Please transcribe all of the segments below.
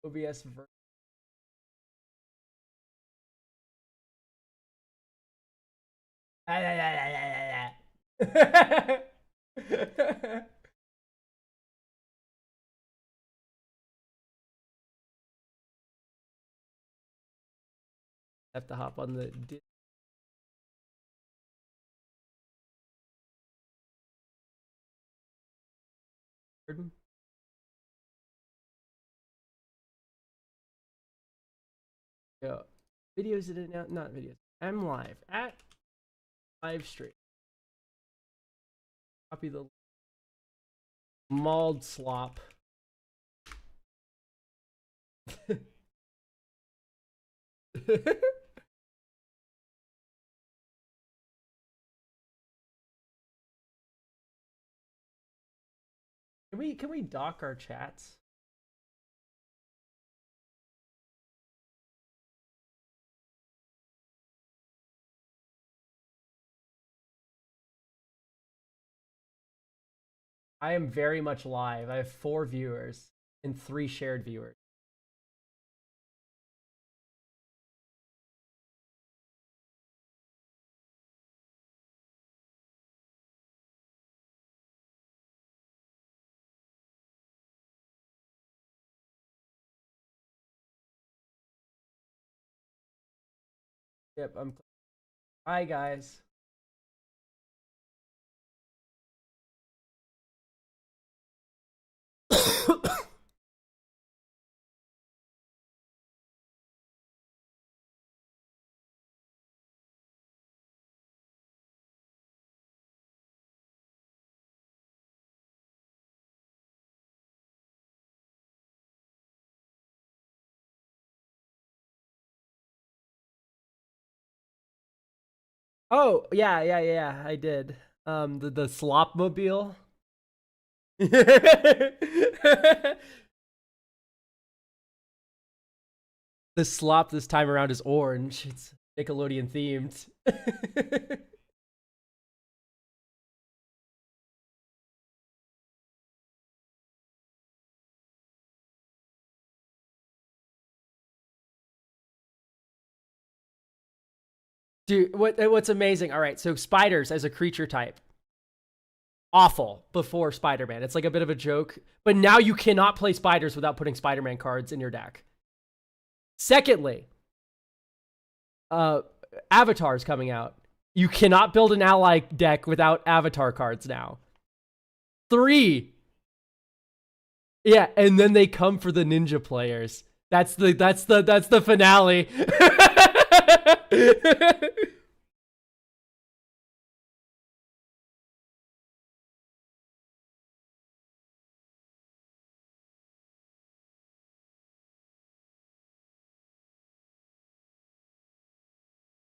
OBS have to hop on the Discord. Yeah. Videos it now, not videos. I'm live at live stream. Copy the mauled slop. Can we dock our chats? I am very much live. I have 4 viewers and 3 shared viewers. Yep, I'm. Hi guys. Oh, yeah, I did. The slop mobile. The slop this time around is orange. It's Nickelodeon themed. Dude, what's amazing? All right, so spiders as a creature type, awful before Spider-Man. It's like a bit of a joke, but now you cannot play spiders without putting Spider-Man cards in your deck. Secondly, Avatar's coming out. You cannot build an ally deck without Avatar cards now. 3. Yeah, and then they come for the ninja players. That's the finale.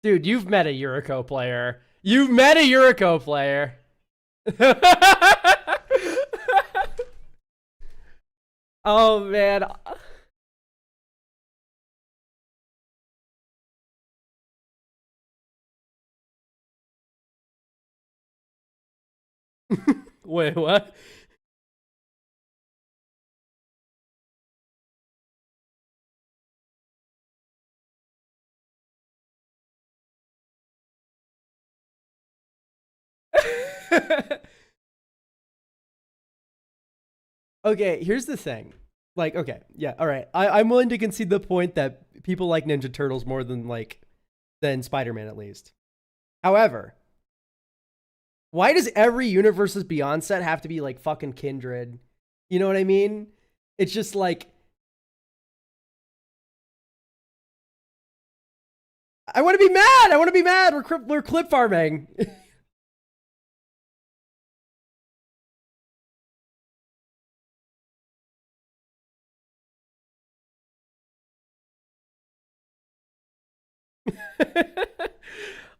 Dude, you've met a Yuriko player. You've met a Yuriko player. Oh, man. Wait, what? Okay, here's the thing. Like, okay, yeah, all right. I'm willing to concede the point that people like Ninja Turtles more than Spider-Man at least. However, why does every Universes Beyond set have to be like fucking Kindred? You know what I mean? It's just like, I want to be mad. I want to be mad. We're clip farming.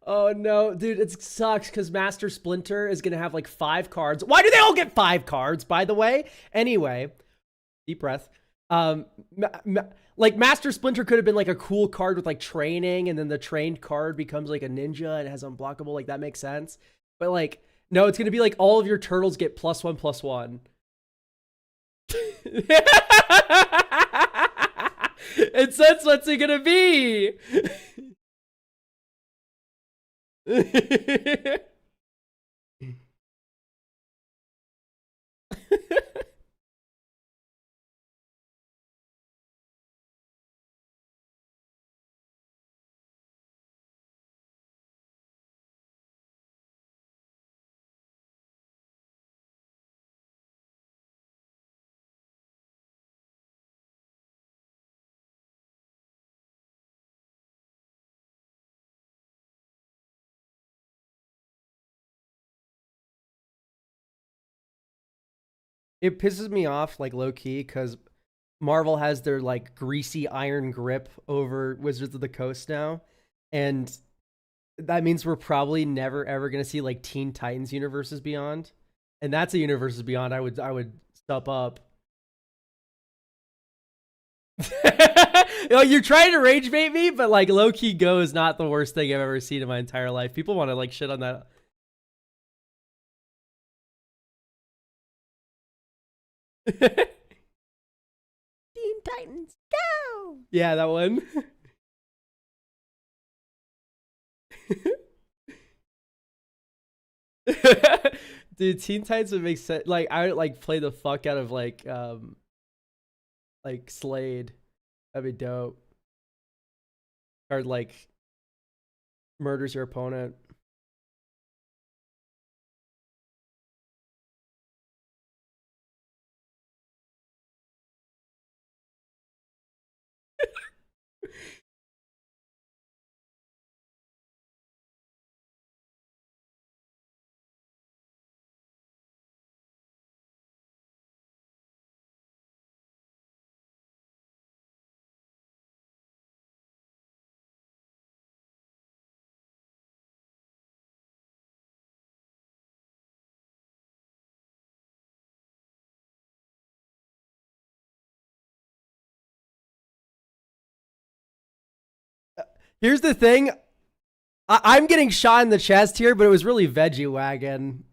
Oh no, dude, it sucks because Master Splinter is gonna have like 5 cards. Why do they all get 5 cards, by the way? Anyway, deep breath. Like Master Splinter could have been like a cool card with like training, and then the trained card becomes like a ninja and it has unblockable. Like that makes sense. But like, no, it's gonna be like all of your turtles get +1/+1. And so that's what's it gonna be. It pisses me off, like low key, because Marvel has their like greasy iron grip over Wizards of the Coast now, and that means we're probably never ever gonna see like Teen Titans universes beyond, and that's a universes beyond. I would step up. You know, you're trying to rage bait me, but like low key Go is not the worst thing I've ever seen in my entire life. People want to like shit on that. Teen Titans Go! Yeah, that one. Dude, Teen Titans would make sense. Like I would like play the fuck out of like Slade. That'd be dope. Or like murders your opponent. Here's the thing. I'm getting shot in the chest here, but it was really Veggie Wagon.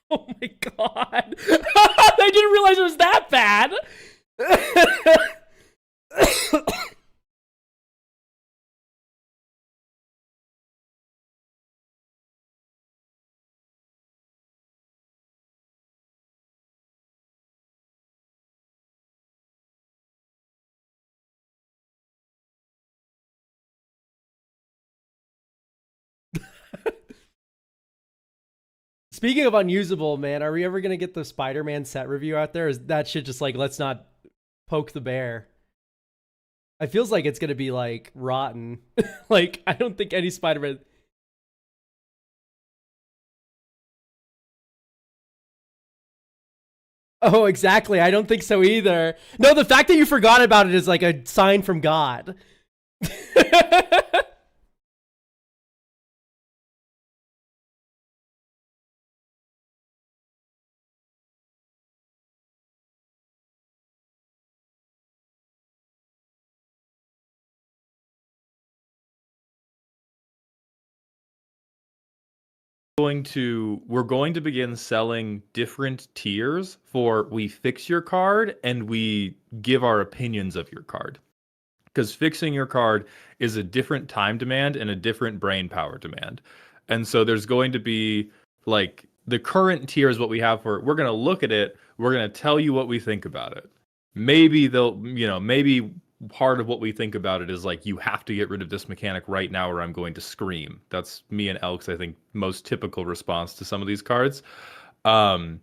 Oh my god. I didn't realize it was that bad. Speaking of unusable, man, are we ever gonna get the Spider-Man set review out there? Is that shit just like, let's not poke the bear? It feels like it's gonna be like rotten. Like I don't think any Spider-Man. Oh, exactly. I don't think so either. No, the fact that you forgot about it is like a sign from God. We're going to begin selling different tiers for we fix your card and we give our opinions of your card. Because fixing your card is a different time demand and a different brain power demand. And so there's going to be like the current tier is what we have for we're going to look at it, we're going to tell you what we think about it. Maybe they'll, maybe part of what we think about it is like, you have to get rid of this mechanic right now or I'm going to scream. That's me and Elk's, I think, most typical response to some of these cards. But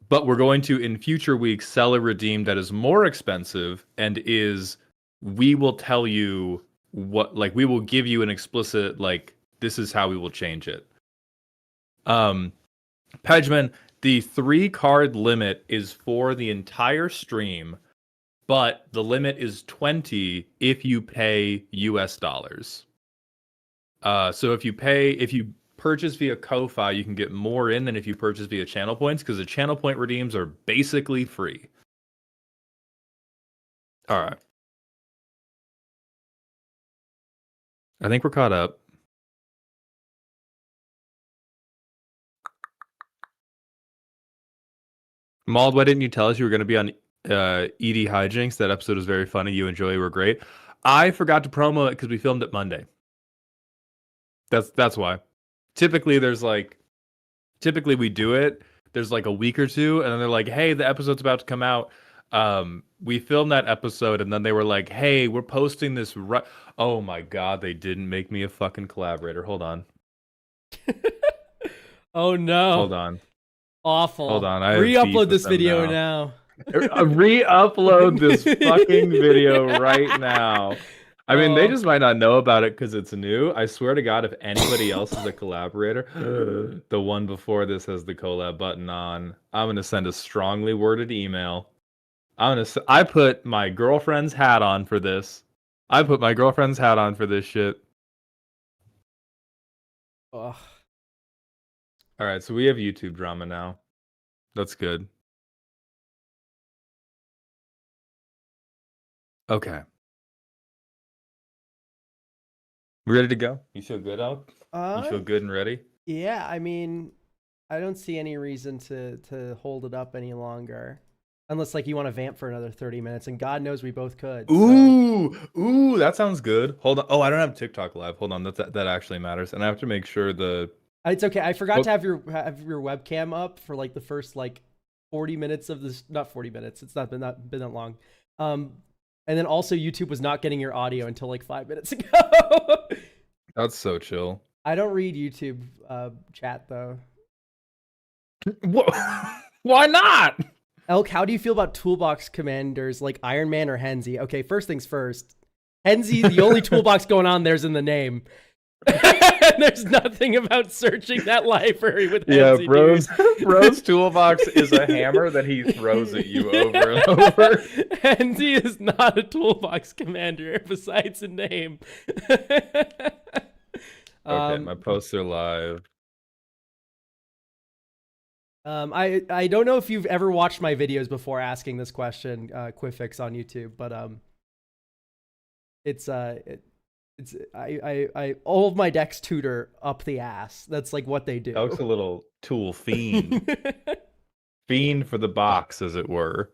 we're going to, in future weeks, sell a redeem that is more expensive and we will tell you what, like, we will give you an explicit, like, this is how we will change it. Pejman, the 3-card limit is for the entire stream, but the limit is 20 if you pay US dollars. So if you purchase via Ko-Fi, you can get more in than if you purchase via channel points, because the channel point redeems are basically free. All right. I think we're caught up. Mald, why didn't you tell us you were going to be on ED Hijinks? That episode was very funny. You and Joey were great. I forgot to promo it because we filmed it Monday. That's why. Typically we do it. There's like a week or two, and then they're like, "Hey, the episode's about to come out." We filmed that episode, and then they were like, "Hey, we're posting this." Oh my god, they didn't make me a fucking collaborator. Hold on. Oh no. Hold on. Awful. Hold on. Re-upload this video now. Re-upload this fucking video right now. I mean, they just might not know about it because it's new. I swear to God, if anybody else is a collaborator, the one before this has the collab button on, I'm going to send a strongly worded email. I put my girlfriend's hat on for this. I put my girlfriend's hat on for this shit. Ugh. All right, so we have YouTube drama now. That's good. Okay. We ready to go? You feel good, Alk? You feel good and ready? Yeah, I mean, I don't see any reason to hold it up any longer. Unless, like, you want to vamp for another 30 minutes, and God knows we both could. Ooh, that sounds good. Hold on. Oh, I don't have TikTok live. Hold on, that actually matters. And I have to make sure It's okay. I forgot to have your webcam up for like the first like 40 minutes of this. Not 40 minutes. It's not been that long. And then also YouTube was not getting your audio until like 5 minutes ago. That's so chill. I don't read YouTube chat though. Why not? Elk, how do you feel about toolbox commanders like Iron Man or Henzi? Okay, first things first. Henzi, the only toolbox going on there's in the name. There's nothing about searching that library with Henzi. Yeah, Bro's toolbox is a hammer that he throws at you over and over. Henzi is not a toolbox commander besides a name. Okay, my posts are live. I don't know if you've ever watched my videos before asking this question, Quifix on YouTube, but it's I all of my decks tutor up the ass. That's like what they do. Elk's a little tool fiend. Fiend for the box, as it were.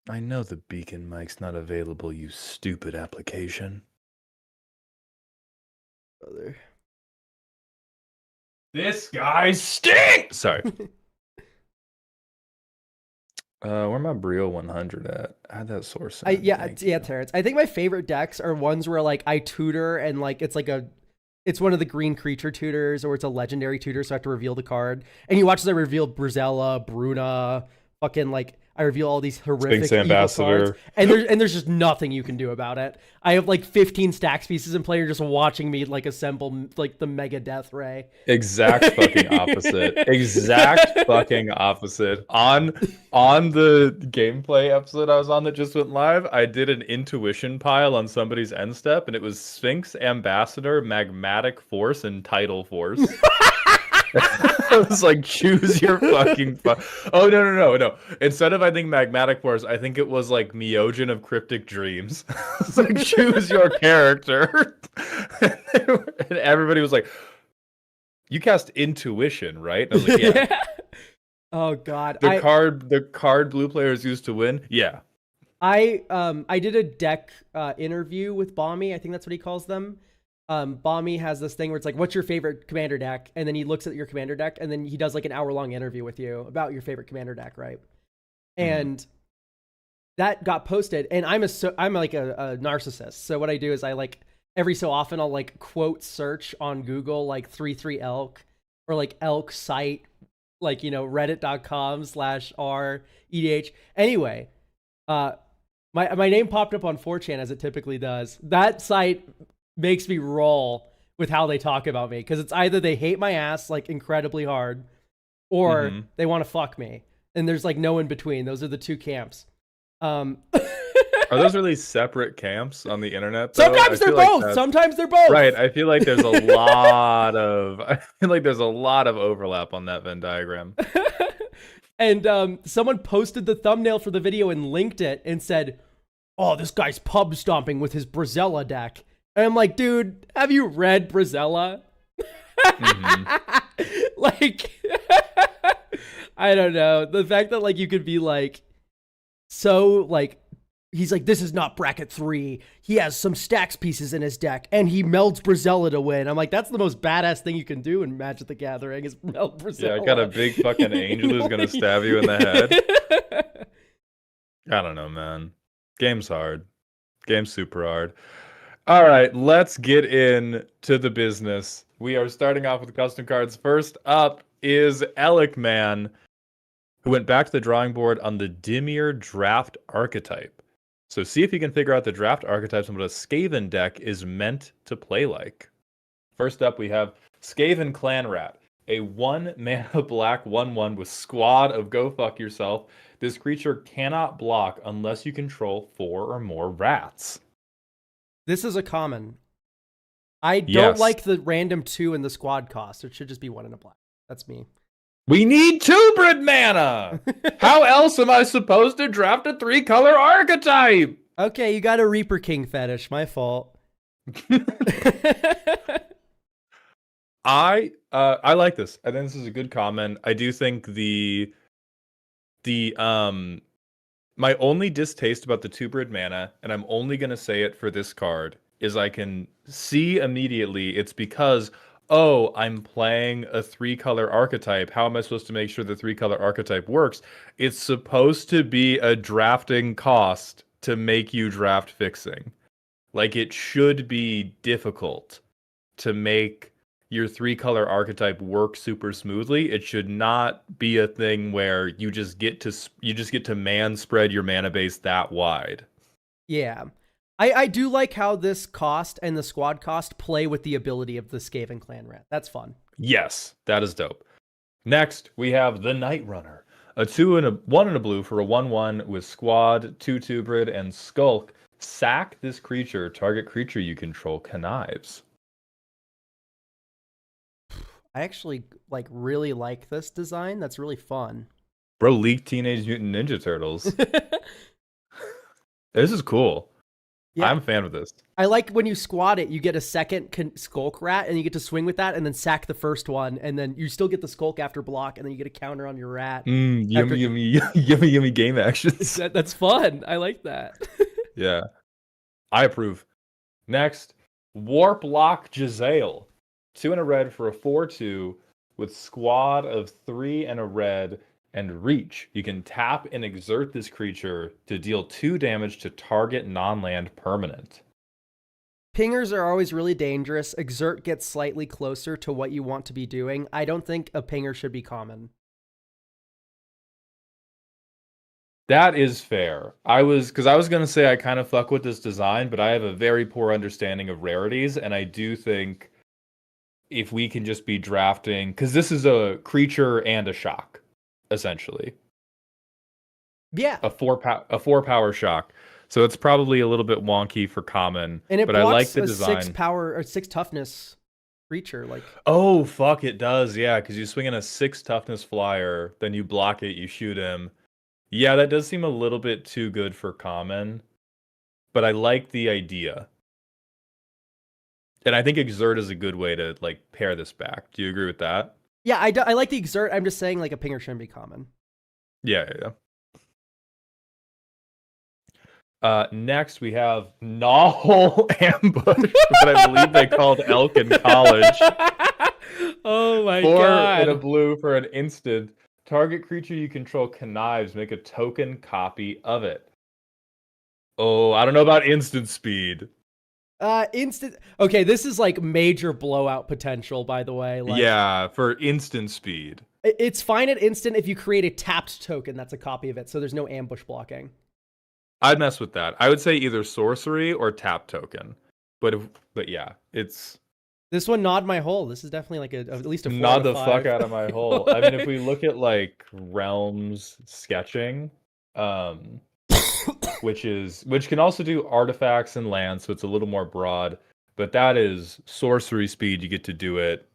I know the beacon mic's not available, you stupid application. Brother. This guy stinks! Sorry. Where my Brio 100 at? Add that source. Yeah, Terrence. I think my favorite decks are ones where like I tutor and like it's one of the green creature tutors or it's a legendary tutor, so I have to reveal the card. And you watch as I reveal Brizella, Bruna, fucking like I reveal all these horrific evil cards, and there's just nothing you can do about it. I have like 15 stacks pieces in play. You're just watching me like assemble like the mega death ray. Exact fucking opposite. Exact fucking opposite. On the gameplay episode I was on that just went live, I did an intuition pile on somebody's end step, and it was Sphinx, Ambassador, Magmatic Force, and Tidal Force. I was like, choose your fucking Oh, no. Instead of, I think, Magmatic Force, I think it was like Myojin of Cryptic Dreams. It's like, choose your character. And everybody was like, you cast Intuition, right? And I was like, yeah. Oh, God. The card blue players used to win? Yeah. I did a deck interview with Bommy. I think that's what he calls them. Bommy has this thing where it's like, what's your favorite commander deck? And then he looks at your commander deck, and then he does like an hour-long interview with you about your favorite commander deck, right? And that got posted, and I'm like a narcissist. So what I do is I like every so often I'll like quote search on Google like 33 elk or like elk site, like, you know, reddit.com/r/edh. Anyway, my name popped up on 4chan as it typically does. That site makes me roll with how they talk about me, because it's either they hate my ass like incredibly hard, or they want to fuck me, and there's like no in between. Those are the two camps. Are those really separate camps on the internet, though? Sometimes they're both. Like Sometimes they're both. Right. I feel like there's a lot of overlap on that Venn diagram. And someone posted the thumbnail for the video and linked it and said, "Oh, this guy's pub stomping with his Brazella deck." And I'm like, dude, have you read Brazella? Like, I don't know. The fact that like you could be like, so like, he's like, this is not bracket 3. He has some stacks pieces in his deck, and he melds Brazella to win. I'm like, that's the most badass thing you can do in Magic the Gathering is meld Brazella. Yeah, I got a big fucking angel who's gonna stab you in the head. I don't know, man. Game's hard. Game's super hard. All right, let's get into the business. We are starting off with custom cards. First up is Alec Man, who went back to the drawing board on the Dimir draft archetype. So see if you can figure out the draft archetypes and what a Skaven deck is meant to play like. First up, we have Skaven Clan Rat, a 1-mana black 1/1 with Squad of Go Fuck Yourself. This creature cannot block unless you control 4 or more rats. This is a common. I don't like the random 2 in the squad cost. It should just be 1 in a black. That's me. We need 2-brid mana! How else am I supposed to draft a 3-color archetype? Okay, you got a Reaper King fetish. My fault. I like this. I think this is a good comment. I do think my only distaste about the 2-brid mana, and I'm only gonna say it for this card, is I can see immediately it's because, oh, I'm playing a 3-color archetype. How am I supposed to make sure the 3-color archetype works? It's supposed to be a drafting cost to make you draft fixing. Like, it should be difficult to make your 3-color archetype work super smoothly. It should not be a thing where you just get to man spread your mana base that wide. Yeah. I do like how this cost and the squad cost play with the ability of the Skaven Clan Rat. That's fun. Yes, that is dope. Next, we have the Night Runner, a 2 and a 1 and a blue for a 1/1 with Squad, 2/2-brid, and Skulk. Sack this creature. Target creature you control connives. I actually like really like this design. That's really fun. Bro, leaked Teenage Mutant Ninja Turtles. This is cool. Yeah. I'm a fan of this. I like when you squat it, you get a second Skulk Rat, and you get to swing with that and then sack the first one, and then you still get the Skulk after block, and then you get a counter on your rat. Yummy game actions. That's fun. I like that. Yeah. I approve. Next, Warp Lock Jezzail. 2 and a red for a 4/2 with Squad of 3 and a red and reach. You can tap and exert this creature to deal 2 damage to target non-land permanent. Pingers are always really dangerous. Exert gets slightly closer to what you want to be doing. I don't think a pinger should be common. That is fair. I was going to say I kind of fuck with this design, but I have a very poor understanding of rarities, and I do think if we can just be drafting, because this is a creature and a shock, essentially. Yeah. A 4-power shock. So it's probably a little bit wonky for common. And it but I like the a design. 6 power or 6 toughness creature. Like, oh fuck, it does, yeah, because you swing in a 6 toughness flyer, then you block it, you shoot him. Yeah, that does seem a little bit too good for common. But I like the idea. And I think exert is a good way to like pair this back. Do you agree with that? Yeah, I like the exert. I'm just saying like a pinger shouldn't be common. Yeah. Next, we have Novel Ambush, what I believe they called Elk in college. Oh my 4 in a god. blue for an instant. Target creature you control connives. Make a token copy of it. Oh, I don't know about instant speed. Instant. Okay, this is like major blowout potential, by the way. Like, Yeah, for instant speed. it's fine at instant if you create a tapped token that's a copy of it, so there's no ambush blocking. I'd mess with that. I would say either sorcery or tap token. But yeah, it's This one nod my hole. This is definitely like at least a 4 out not of the 5. fuck out of my hole. I mean, if we look at like realms sketching, um, which can also do artifacts and lands, so it's a little more broad. But that is sorcery speed. You get to do it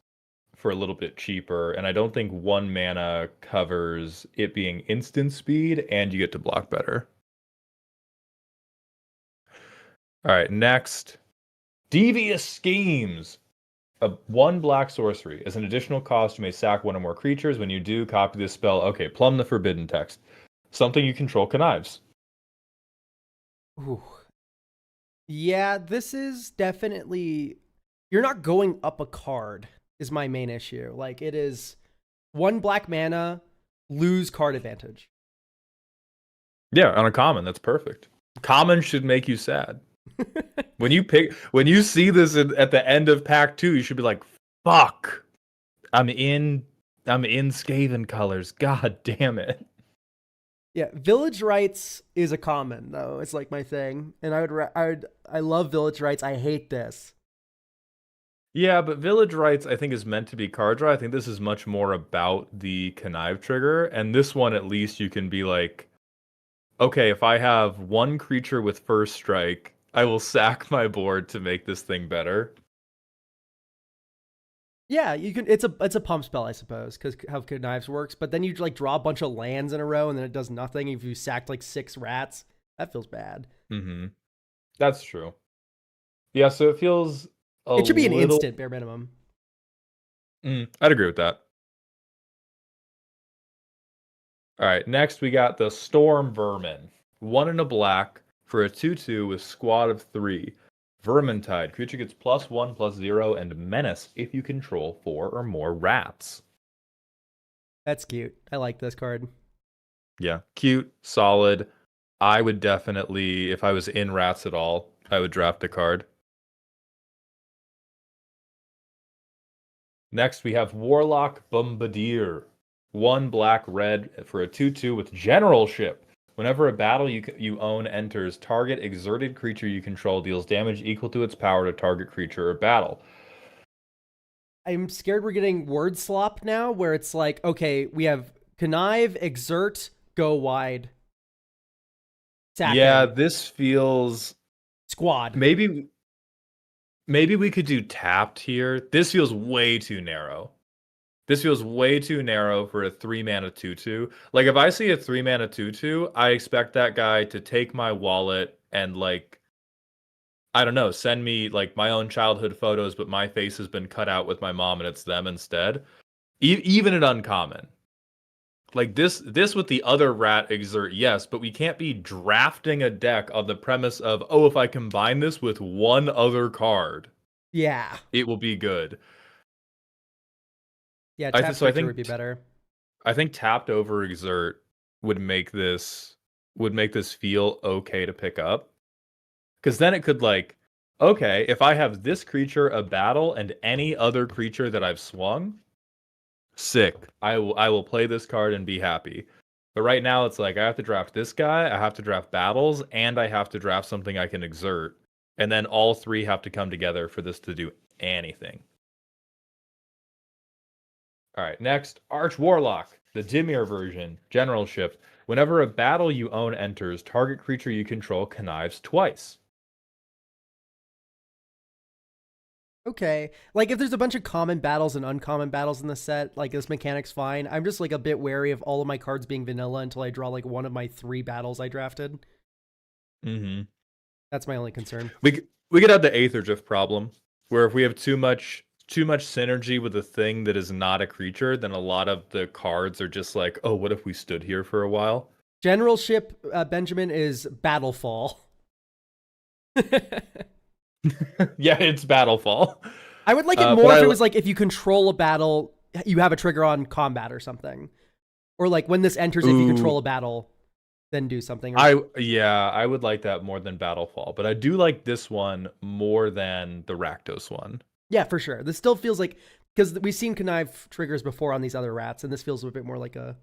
for a little bit cheaper, and I don't think 1 mana covers it being instant speed, and you get to block better. All right, next, Devious Schemes. 1 black sorcery. As an additional cost, you may sack 1 or more creatures. When you do, copy this spell. Okay, plumb the forbidden text. Something you control connives. Ooh. Yeah, this is definitely. You're not going up a card, is my main issue. Like, it is 1 black mana, lose card advantage. Yeah, on a common, that's perfect. Common should make you sad. When you see this at the end of pack 2, you should be like, fuck. I'm in Skaven colors. God damn it. Yeah, Village Rites is a common though. It's like my thing, and I love Village Rites. I hate this. Yeah, but Village Rites I think is meant to be card draw. I think this is much more about the connive trigger, and this one at least you can be like, okay, if I have 1 creature with first strike, I will sack my board to make this thing better. Yeah, you can. It's a pump spell, I suppose, because how Knives works. But then you like draw a bunch of lands in a row, and then it does nothing. If you sacked like 6 rats, that feels bad. Mm-hmm. That's true. Yeah, so it feels It should be an little... instant bare minimum. I'd agree with that. All right, next we got the Storm Vermin. 1 in a black for a 2/2 with squad of 3. Vermintide. Creature gets +1/+0 and menace if you control 4 or more rats. That's cute. I like this card. Yeah, cute, solid. I would definitely, if I was in rats at all, I would draft the card. Next, we have Warlock Bombardier. 1 black red for a 2/2 with generalship. Whenever a battle you own enters, target exerted creature you control deals damage equal to its power to target creature or battle. I'm scared we're getting word slop now, where it's like, okay, we have connive, exert, go wide. Sack Yeah, in. this feels Squad. maybe we could do tapped here. This feels way too narrow. This feels way too narrow for a 3-mana 2/2. Like, if I see a 3-mana 2/2, I expect that guy to take my wallet and, like, I don't know, send me, like, my own childhood photos, but my face has been cut out with my mom and it's them instead. Even at uncommon. Like, this with the other rat exert, yes, but we can't be drafting a deck on the premise of, oh, if I combine this with 1 other card, Yeah. it will be good. Yeah, tap So I structure would think be better. I think tapped over exert would make this feel okay to pick up. Because then it could, like, okay, if I have this creature a battle and any other creature that I've swung, sick. I will play this card and be happy. But right now it's like I have to draft this guy, I have to draft battles, and I have to draft something I can exert. And then all 3 have to come together for this to do anything. All right, next, Arch Warlock, the Dimir version, generalship. Whenever a battle you own enters, target creature you control connives twice. Okay. Like, if there's a bunch of common battles and uncommon battles in the set, like, this mechanic's fine. I'm just, like, a bit wary of all of my cards being vanilla until I draw, like, one of my 3 battles I drafted. Mm-hmm. That's my only concern. We could have the Aether Drift problem, where if we have too much synergy with a thing that is not a creature, then a lot of the cards are just like, oh, what if we stood here for a while? Generalship, Benjamin, is Battlefall. Yeah, it's Battlefall. I would like it But more if it was like if you control a battle, you have a trigger on combat or something, or like when this enters, if you control a battle, then do something. I would like that more than Battlefall, but I do like this one more than the Rakdos one. Yeah, for sure. This still feels like, because we've seen connive triggers before on these other rats, and this feels a bit more like the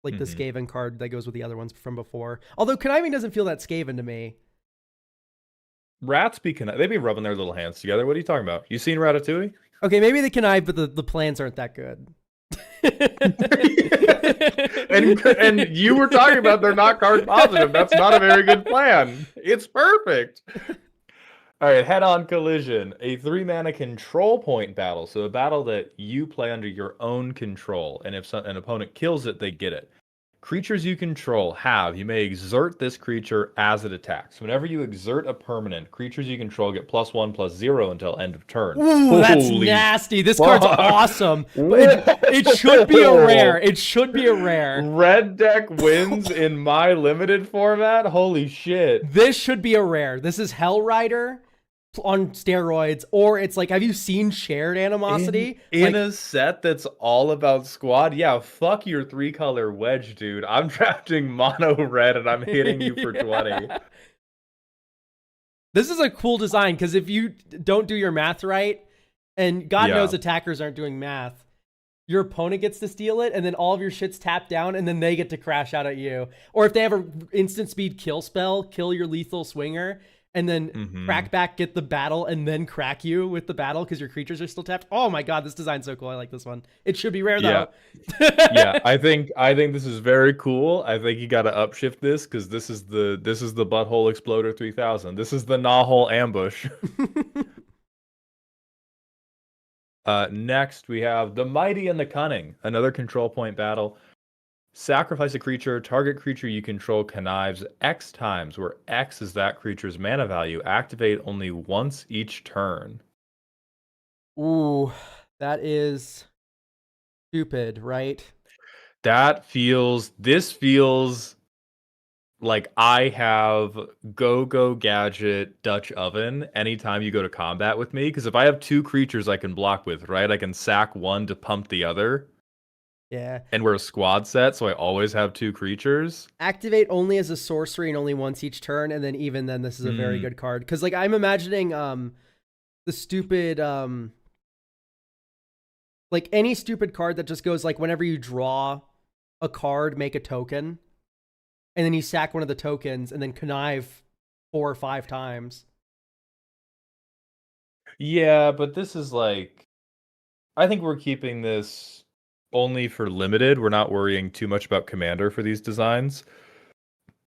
Skaven card that goes with the other ones from before. Although conniving doesn't feel that Skaven to me. Rats be they be rubbing their little hands together. What are you talking about? You seen Ratatouille? Okay, maybe they connive, but the plans aren't that good. and you were talking about they're not card positive. That's not a very good plan. It's perfect. All right, head-on collision, a 3-mana control point battle. So a battle that you play under your own control, and if an opponent kills it, they get it. Creatures you control you may exert this creature as it attacks. Whenever you exert a permanent, creatures you control get +1/+0 until end of turn. Ooh, that's nasty. This card's awesome. But it should be a rare. It should be a rare. Red deck wins in my limited format? Holy shit. This should be a rare. This is Hell Rider on steroids, or it's like, have you seen Shared Animosity? In a set that's all about squad? Yeah, fuck your 3-color wedge, dude. I'm drafting mono red and I'm hitting you for 20. This is a cool design, because if you don't do your math right, and God knows attackers aren't doing math, your opponent gets to steal it, and then all of your shit's tapped down, and then they get to crash out at you. Or if they have an instant speed kill spell, kill your lethal swinger, and then crack back, get the battle, and then crack you with the battle because your creatures are still tapped. Oh my god, this design's so cool. I like this one. It should be rare though. Yeah, I think this is very cool. I think you got to upshift this, because this is the Butthole Exploder 3000. This is the Gnawhole Ambush. Next we have the Mighty and the Cunning, another control point battle. Sacrifice a creature. Target creature you control connives X times, where X is that creature's mana value. Activate only once each turn. Ooh, that is stupid, right? This feels like I have Go Gadget Dutch Oven anytime you go to combat with me, because if I have 2 creatures I can block with, right? I can sack one to pump the other. Yeah. And we're a squad set, so I always have 2 creatures. Activate only as a sorcery and only once each turn, and then even then this is a very good card. Because like I'm imagining the stupid like any stupid card that just goes like, whenever you draw a card, make a token, and then you sack one of the tokens and then connive 4 or 5 times. Yeah, but this is like, I think we're keeping this only for limited. We're not worrying too much about commander for these designs.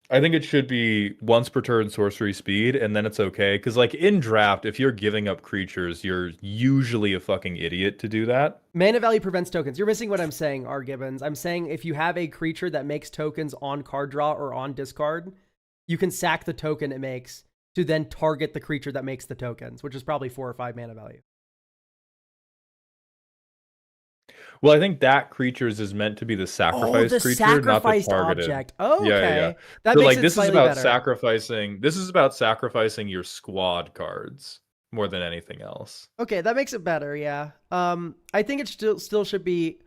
I think it should be once per turn sorcery speed, and then it's okay. Because like in draft, if you're giving up creatures, you're usually a fucking idiot to do that. Mana value prevents tokens. You're missing what I'm saying, R. Gibbons. I'm saying if you have a creature that makes tokens on card draw or on discard, you can sack the token it makes to then target the creature that makes the tokens, which is probably 4 or 5 mana value. Well, I think that creature's is meant to be the sacrifice creature, not the targeted object. Oh, okay. Yeah. That so makes like it this is slightly about better. sacrificing. This is about sacrificing your squad cards more than anything else. Okay, that makes it better. Yeah. I think it still should be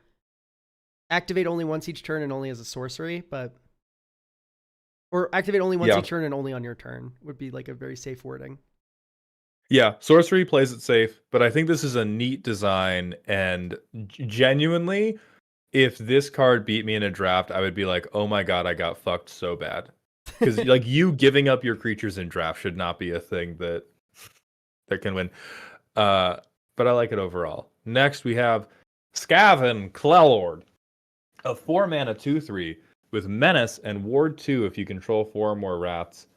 activate only once each turn and only as a sorcery, or activate only once each turn and only on your turn would be like a very safe wording. Yeah, sorcery plays it safe, but I think this is a neat design, and genuinely, if this card beat me in a draft, I would be like, oh my god, I got fucked so bad. Because like you giving up your creatures in draft should not be a thing that can win. But I like it overall. Next we have Skaven Clelord, a 4-mana 2/3 with Menace and Ward 2 if you control 4 or more rats.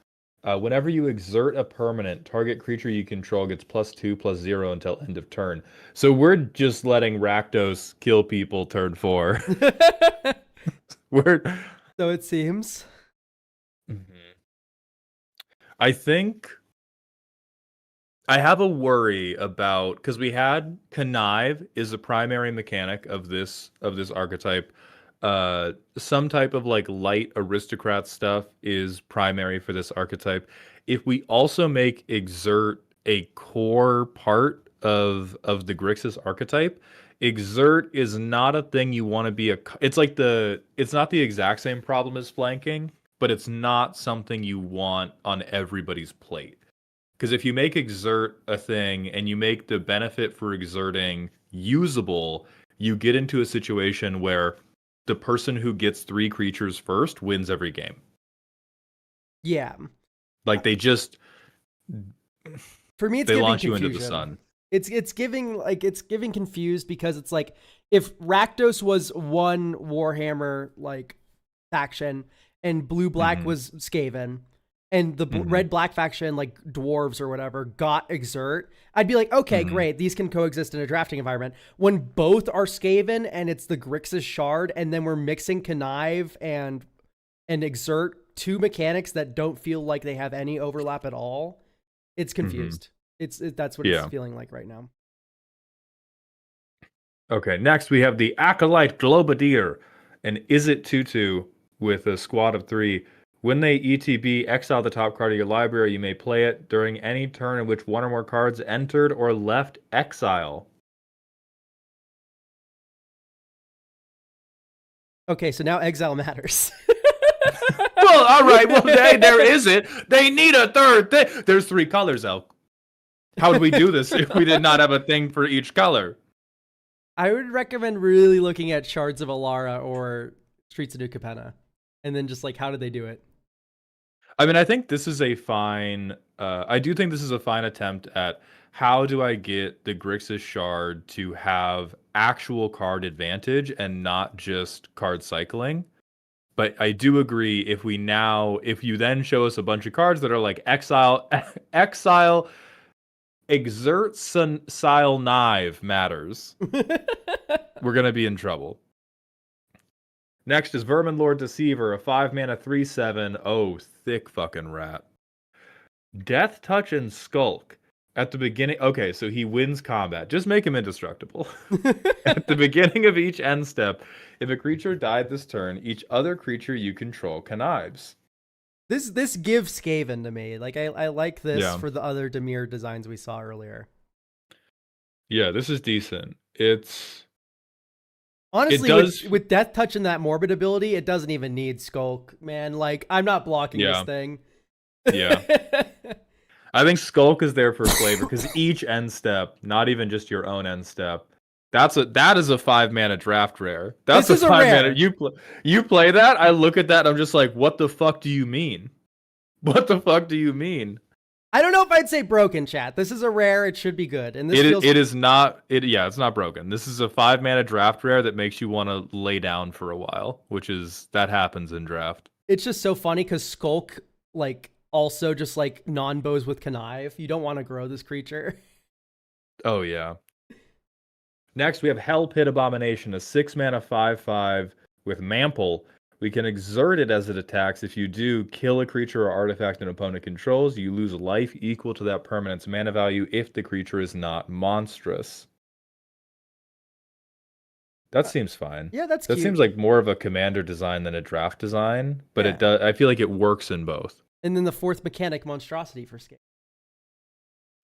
Whenever you exert a permanent, target creature you control gets +2/+0 until end of turn. So we're just letting Rakdos kill people turn 4. So it seems. I think I have a worry about, because we had connive is the primary mechanic of this archetype. Some type of like light aristocrat stuff is primary for this archetype. if we also make exert a core part of the Grixis archetype, exert is not a thing you want to be it's like it's not the exact same problem as flanking, but it's not something you want on everybody's plate. Because if you make exert a thing and you make the benefit for exerting usable, you get into a situation where the person who gets 3 creatures first wins every game. Yeah. Like they just For me, it's they giving launch you confusion. into the sun. It's giving confused because it's like if Rakdos was one Warhammer like faction and blue black was Skaven and the red black faction like dwarves or whatever got exert, I'd be like, okay, great, these can coexist in a drafting environment. When both are Skaven and it's the Grixis shard, and then we're mixing connive and exert, two mechanics that don't feel like they have any overlap at all, it's confused. That's what it's feeling like right now. Okay, next we have the Acolyte Globadier, an Izzet 2/2 with a squad of 3. When they ETB, exile the top card of your library. You may play it during any turn in which one or more cards entered or left exile. Okay, so now exile matters. Well, all right. Well, there is it. They need a third thing. There's 3 colors, Elk. How would we do this if we did not have a thing for each color? I would recommend really looking at Shards of Alara or Streets of New Capenna, and then just like, how did they do it? I mean, I think this is a fine. I do think this is a fine attempt at how do I get the Grixis Shard to have actual card advantage and not just card cycling. But I do agree if you then show us a bunch of cards that are like exile, exert, sile, knife matters, we're going to be in trouble. Next is Vermin Lord Deceiver, a 5-mana 3/7. Oh, thick fucking rat. Death Touch and Skulk. At the beginning, okay, so he wins combat. Just make him indestructible. At the beginning of each end step, if a creature died this turn, each other creature you control connives. This gives Skaven to me. Like I like this for the other Dimir designs we saw earlier. Yeah, this is decent. It's honestly with Death Touch and that morbid ability, it doesn't even need Skulk, man. Like I'm not blocking this thing. Yeah. I think Skulk is there for flavor because each end step, not even just your own end step, that is a 5-mana draft rare. That's a 5-mana. You play that, I look at that, and I'm just like, what the fuck do you mean? What the fuck do you mean? I don't know if I'd say broken, chat. This is a rare. It should be good. And this it's not broken. This is a 5-mana draft rare that makes you want to lay down for a while, that happens in draft. It's just so funny because Skulk, like, also just like non-bows with connive. You don't want to grow this creature. Oh yeah. Next we have Hell Pit Abomination, a 6-mana 5/5 with Mantle. We can exert it as it attacks. If you do, kill a creature or artifact an opponent controls. You lose life equal to that permanent's mana value if the creature is not monstrous. That seems fine. Yeah, that's cute. That seems like more of a commander design than a draft design, but it does. I feel like it works in both. And then the 4th mechanic, Monstrosity for Skaven.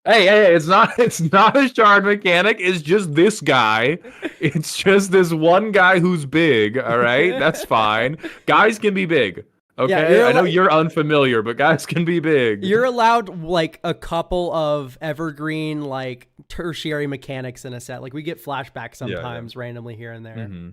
Hey, it's not a shard mechanic. It's just this guy. It's just this one guy who's big, all right? That's fine. Guys can be big, okay? I know you're unfamiliar, but guys can be big. You're allowed, like, a couple of evergreen, like, tertiary mechanics in a set. Like, we get flashbacks sometimes randomly here and there. Mm-hmm.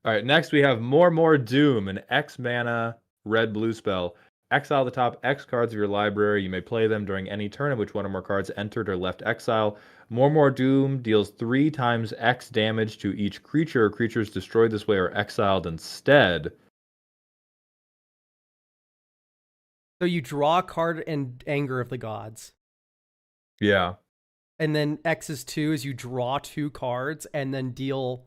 All right, next we have More Doom, an X-mana red-blue spell. Exile the top X cards of your library. You may play them during any turn in which one or more cards entered or left exile. More Doom deals 3 times X damage to each creature. Creatures destroyed this way are exiled instead. So you draw a card in Anger of the Gods. Yeah. And then X is 2 is you draw 2 cards and then deal...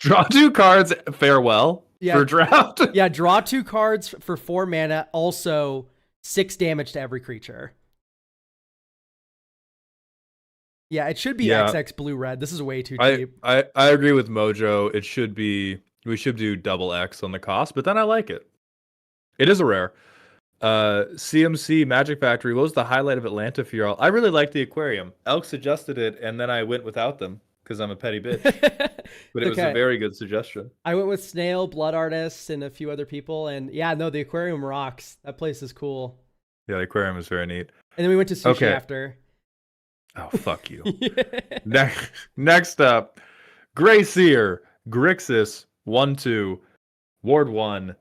Draw 2 cards, farewell. For draft. Yeah, draw 2 cards for 4 mana, also 6 damage to every creature. Yeah, it should be XX blue red. This is way too cheap. I agree with Mojo. We should do double X on the cost, but then I like it. It is a rare. CMC Magic Factory. What was the highlight of Atlanta for y'all? I really liked the aquarium. Elk suggested it, and then I went without them because I'm a petty bitch. But it was a Okay. very good suggestion. I went with Snail, Blood Artist, and a few other people. And yeah, no, the aquarium rocks. That place is cool. Yeah, the aquarium is very neat. And then we went to sushi Okay. after. Oh, fuck you. Yeah. Next up, Grey Seer, Grixis, 1/2, Ward 1,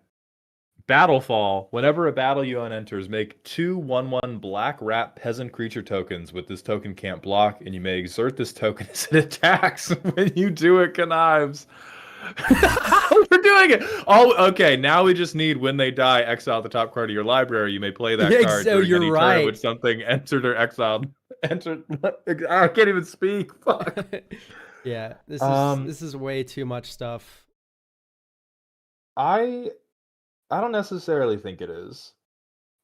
Battlefall. Whenever a battle you own enters, make 2 1/1 black rat peasant creature tokens with this token can't block, and you may exert this token as it attacks. When you do it, connives. We're doing it. Oh, okay. Now we just need when they die, exile the top card of your library. You may play that card So during you're any right. turn in which something entered or exiled. Entered. I can't even speak. Fuck. Yeah, this is way too much stuff. I don't necessarily think it is.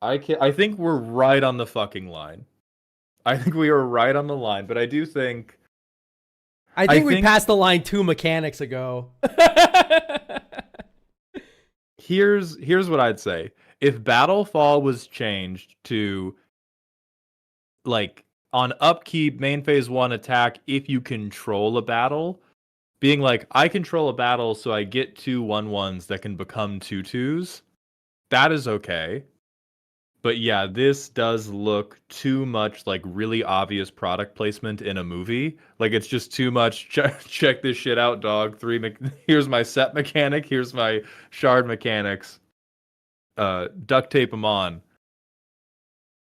I think we're right on the fucking line. I think we are right on the line, but I do think I think we passed the line 2 mechanics ago. here's what I'd say. If Battlefall was changed to like on upkeep main phase 1 attack if you control a battle, being like I control a battle so I get 2 1/1s that can become 2/2s, that is okay. But yeah, this does look too much like really obvious product placement in a movie. Like it's just too much. Check this shit out, dog. Here's my set mechanic. Here's my shard mechanics. Duct tape them on.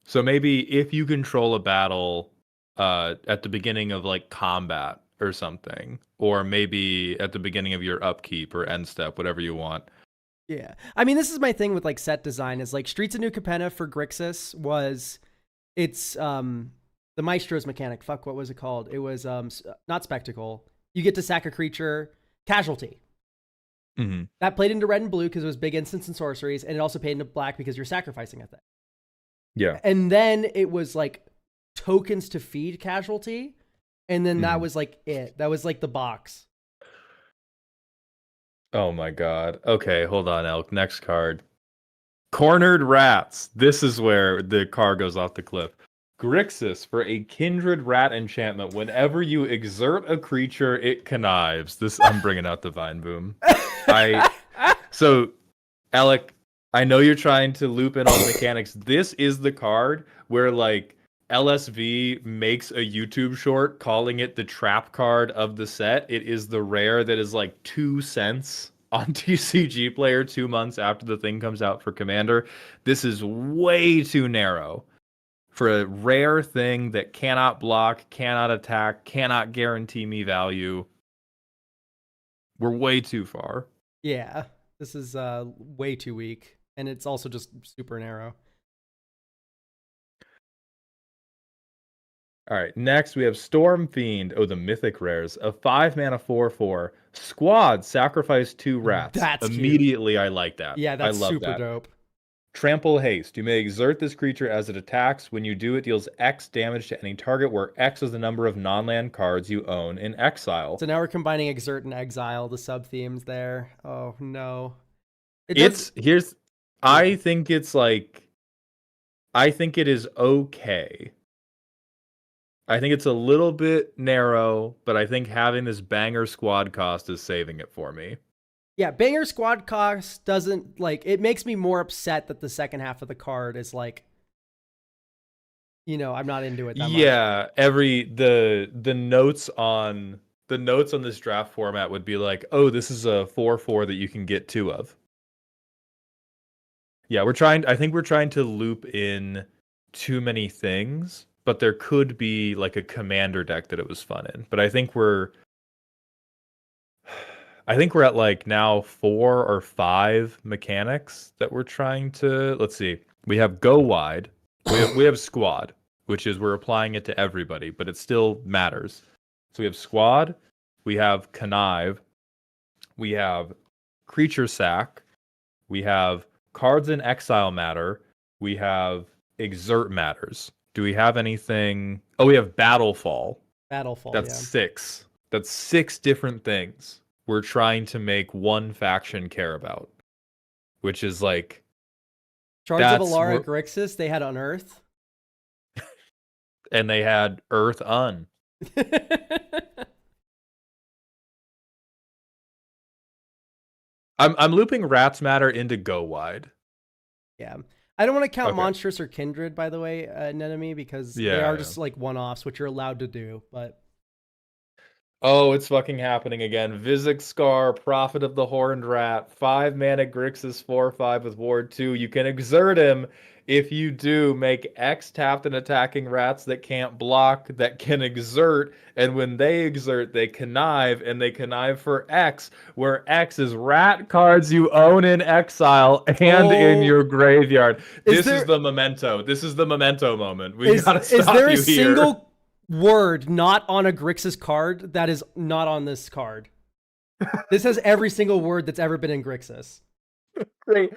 So maybe if you control a battle at the beginning of like combat or something, or maybe at the beginning of your upkeep or end step, whatever you want. Yeah. I mean, this is my thing with like set design is like Streets of New Capenna for Grixis was it's the Maestro's mechanic. Fuck, what was it called? It was not Spectacle. You get to sack a creature, Casualty. Mm-hmm. That played into red and blue because it was big instants and sorceries, and it also played into black because you're sacrificing at that. Yeah. And then it was like tokens to feed Casualty, and then that was like it. That was like the box. Oh my god. Okay, hold on, Elk. Next card. Cornered Rats. This is where the car goes off the cliff. Grixis, for a kindred rat enchantment, whenever you exert a creature, it connives. This I'm bringing out the Vine Boom. So, Alec, I know you're trying to loop in all the mechanics. This is the card where like LSV makes a YouTube short calling it the trap card of the set. It is the rare that is like 2 cents on TCG Player 2 months after the thing comes out for Commander. This is way too narrow for a rare thing that cannot block, cannot attack, cannot guarantee me value. We're way too far. Yeah, this is way too weak, and it's also just super narrow. All right, next we have Storm Fiend. Oh, the mythic rares. A 5-mana 4/4. Squad, sacrifice 2 rats. That's immediately cute. I like that. Yeah, that's I love super that. dope. Trample Haste. You may exert this creature as it attacks. When you do, it deals X damage to any target, where X is the number of non-land cards you own in exile. So now we're combining Exert and Exile, the sub-themes there. Oh, no. I think it is okay. I think it's a little bit narrow, but I think having this banger squad cost is saving it for me. Yeah, banger squad cost doesn't like it makes me more upset that the second half of the card is like, I'm not into it that much. Yeah, the notes on this draft format would be like, oh, this is a 4/4 that you can get 2 of. Yeah, I think we're trying to loop in too many things, but there could be like a commander deck that it was fun in. But I think we're at like now 4 or 5 mechanics that we're trying to. Let's see. We have go wide. We have squad, which is we're applying it to everybody, but it still matters. So we have squad, we have connive, we have creature sack, we have cards in exile matter, we have exert matters. Do we have anything? Oh, we have Battlefall. Battlefall. That's 6. That's 6 different things we're trying to make one faction care about, which is like Shards of Alara Grixis they had unearth. And they had Earth Un. I'm looping Rats Matter into Go Wide. Yeah. I don't want to count Monstrous or Kindred, by the way, Nenemy, because they are just like one-offs, which you're allowed to do, but... Oh, it's fucking happening again. Vizix Scar, Prophet of the Horned Rat, 5 mana Grixis 4/5 with Ward 2. You can exert him. If you do, make X tapped and attacking rats that can't block, that can exert, and when they exert, they connive, and they connive for X, where X is rat cards you own in exile and in your graveyard. This is the memento. This is the memento moment. We gotta stop you here. Is there a single word not on a Grixis card that is not on this card? This has every single word that's ever been in Grixis. Great.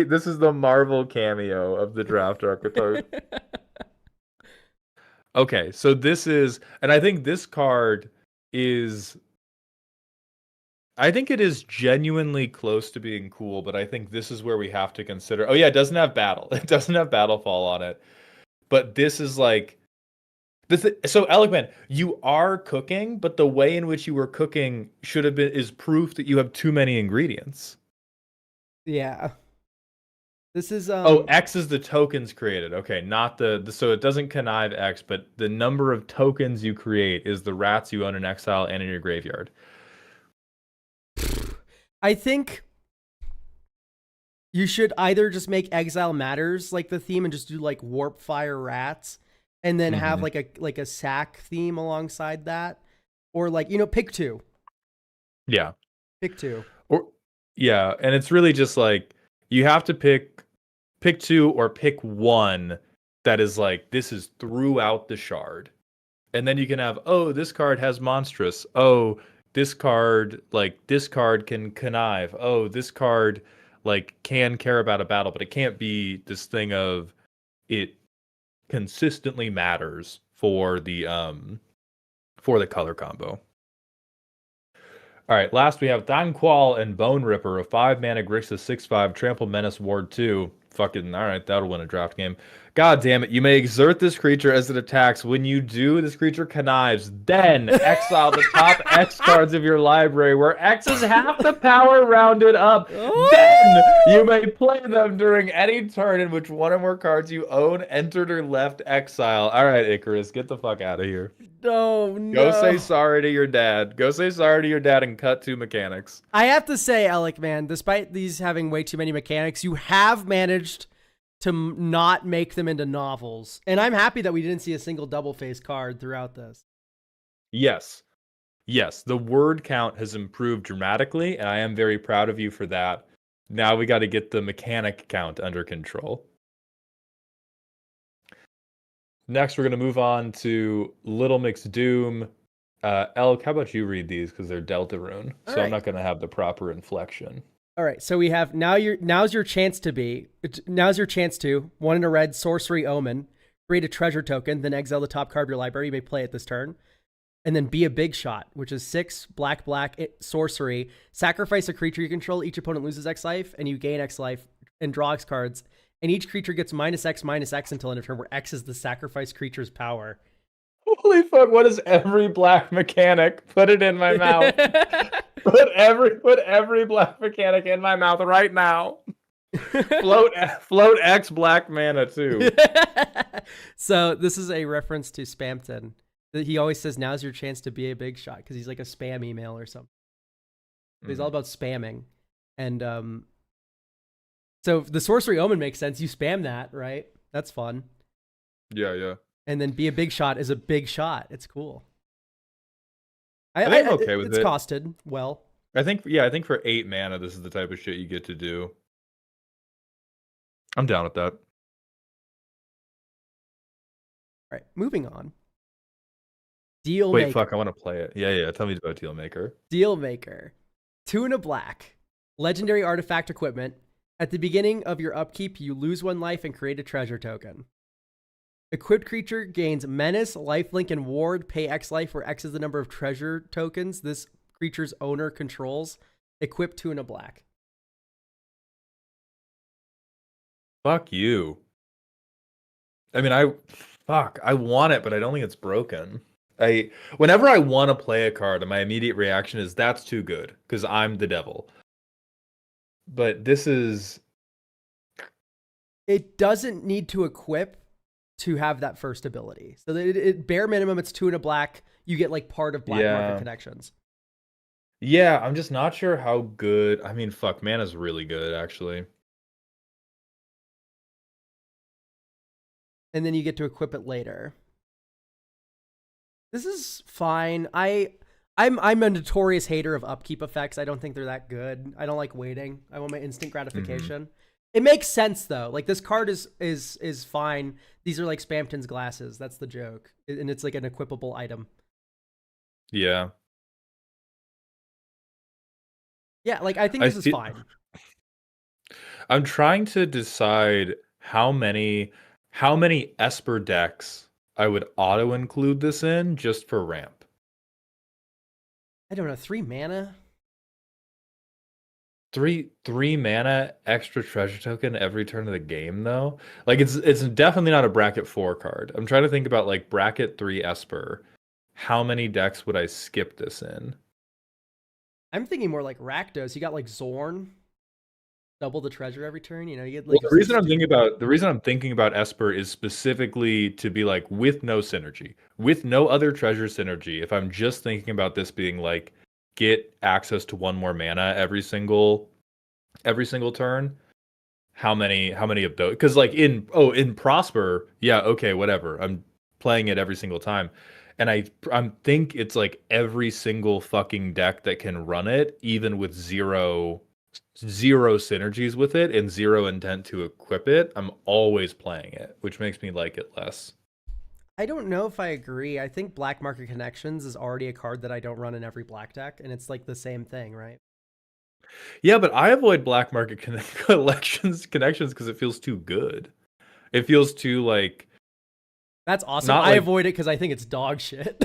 This is the Marvel cameo of the draft archetype. Okay, so this is, and I think this card is, I think it is genuinely close to being cool, but I think this is where we have to consider, oh yeah, it doesn't have battle. It doesn't have Battlefall on it. But this is like, so Elegman, you are cooking, but the way in which you were cooking is proof that you have too many ingredients. Yeah. This is X is the tokens created. Okay, not so it doesn't connive X, but the number of tokens you create is the rats you own in exile and in your graveyard. I think you should either just make Exile Matters like the theme and just do like Warp Fire Rats and then have like a sack theme alongside that, or like, pick 2. Yeah. Pick 2. Yeah, and it's really just like you have to pick 2 or pick 1 that is like, this is throughout the shard. And then you can have, oh, this card has Monstrous. Oh, this card can connive. Oh, this card like can care about a battle, but it can't be this thing of it consistently matters for the color combo. All right, last we have Danqual and Bone Ripper, a 5 mana Grixis 6/5 Trample Menace Ward 2. Fucking, all right, that'll win a draft game. God damn it, you may exert this creature as it attacks. When you do, this creature connives. Then exile the top X cards of your library, where X is half the power rounded up. Then you may play them during any turn in which one or more cards you own entered or left exile. All right, Icarus, get the fuck out of here. No. Go say sorry to your dad. Go say sorry to your dad and cut 2 mechanics. I have to say, Alec, man, despite these having way too many mechanics, you have managed to not make them into novels. And I'm happy that we didn't see a single double face card throughout this. Yes. Yes, the word count has improved dramatically, and I am very proud of you for that. Now we got to get the mechanic count under control. Next, we're going to move on to Little Mix Doom. Elk, how about you read these because they're Deltarune, so right. I'm not going to have the proper inflection. All right, so we have now's your chance to 1 in a red sorcery omen, create a treasure token, then exile the top card of your library. You may play it this turn, and then be a big shot, which is 6 black sorcery. Sacrifice a creature you control. Each opponent loses X life, and you gain X life and draw X cards. And each creature gets -X until end of turn, where X is the sacrifice creature's power. Holy fuck! What is every black mechanic? Put it in my mouth. Put every black mechanic in my mouth right now. Float X black mana too. So this is a reference to Spamton. He always says, "Now's your chance to be a big shot," because he's like a spam email or something. He's all about spamming, and so the sorcery omen makes sense. You spam that, right? That's fun. Yeah. And then be a big shot is a big shot. It's cool. I think I'm okay with it. It's costed well. I think for 8 mana, this is the type of shit you get to do. I'm down with that. All right, moving on. Deal Maker. Wait, fuck, I want to play it. Yeah. Tell me about Deal Maker. Deal Maker. 2 and a black. Legendary artifact equipment. At the beginning of your upkeep, you lose 1 life and create a treasure token. Equipped creature gains Menace, Lifelink, and Ward. Pay X life, where X is the number of treasure tokens this creature's owner controls. Equip 2 and a black. Fuck you. I mean, I want it, but I don't think it's broken. Whenever I want to play a card, my immediate reaction is that's too good because I'm the devil. But this is, It doesn't need to equip to have that first ability. So bare minimum, it's 2 and a black. You get like part of black market yeah, connections. yeah. I'm just not sure how good. I mean, fuck, mana's really good actually. And then you get to equip it later. This is fine. I'm a notorious hater of upkeep effects. I don't think they're that good. I don't like waiting. I want my instant gratification. It makes sense though. Like this card is fine. These are like Spamton's glasses. That's the joke. And it's like an equipable item. Yeah. Yeah, like I think this is fine. I'm trying to decide how many Esper decks I would auto include this in just for ramp. I don't know, 3 mana? Three mana extra treasure token every turn of the game though. Like it's definitely not a bracket 4 card. I'm trying to think about like bracket 3 Esper. How many decks would I skip this in? I'm thinking more like Rakdos. You got like Zorn, double the treasure every turn. You know, you get like. Well, the reason I'm thinking about Esper is specifically to be like with no synergy, with no other treasure synergy. If I'm just thinking about this being like get access to 1 more mana every single turn, how many of those? Because like in Prosper, yeah, okay, whatever. I'm playing it every single time, and I'm think it's like every single fucking deck that can run it, even with zero synergies with it and zero intent to equip it, I'm always playing it, which makes me like it less. I don't know if I agree. I think Black Market Connections is already a card that I don't run in every black deck, and it's like the same thing, right? Yeah, but I avoid black market connections because it feels too good. It feels too like that's awesome. not I like avoid it because I think it's dog shit.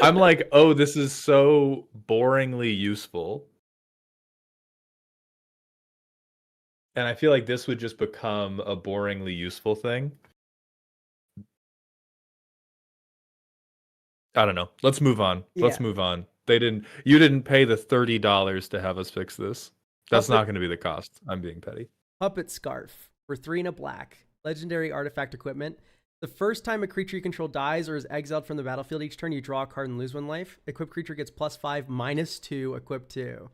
I'm like, oh, this is so boringly useful. And I feel like this would just become a boringly useful thing. I don't know. Let's move on. Yeah. Let's move on. You didn't pay the $30 to have us fix this. That's not going to be the cost. I'm being petty. Puppet Scarf for 3 and a black. Legendary artifact equipment. The first time a creature you control dies or is exiled from the battlefield each turn, you draw a card and lose 1 life. Equipped creature gets +5, -2, equip 2.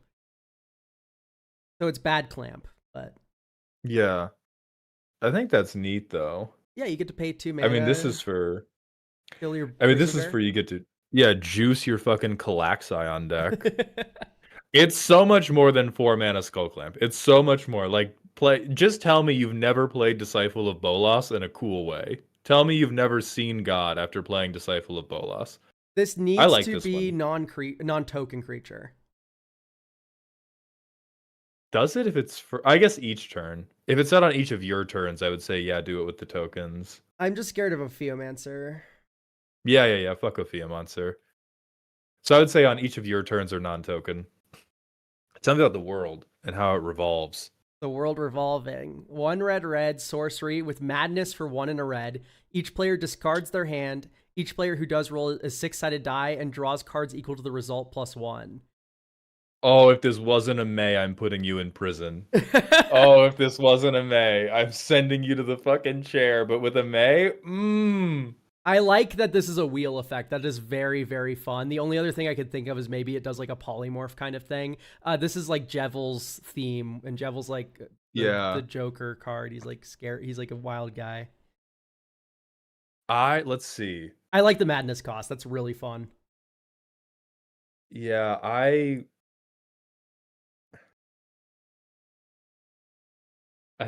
So it's bad clamp, but yeah. I think that's neat though. Yeah, you get to pay 2 mana. I mean, this is for kill your this is for you get to juice your fucking Calaxi deck. It's so much more than 4 mana Skull Clamp. It's so much more. Like just tell me you've never played Disciple of Bolas in a cool way. Tell me you've never seen God after playing Disciple of Bolas. This needs to be non-token creature. Does it if it's for I guess each turn. If it's out on each of your turns, I would say yeah, do it with the tokens. I'm just scared of a Theomancer. Yeah. Fuck a Theomancer. So I would say on each of your turns are non-token. Tell me about the world and how it revolves. The world revolving. 1 red sorcery with madness for 1 and a red. Each player discards their hand. Each player who does roll a 6-sided die and draws cards equal to the result +1. Oh, if this wasn't a May, I'm putting you in prison. Oh, if this wasn't a May, I'm sending you to the fucking chair. But with a May, I like that this is a wheel effect. That is very, very fun. The only other thing I could think of is maybe it does like a polymorph kind of thing. This is like Jevel's theme, and Jevel's like the Joker card. He's like scared. He's like a wild guy. Let's see. I like the madness cost. That's really fun. Yeah, I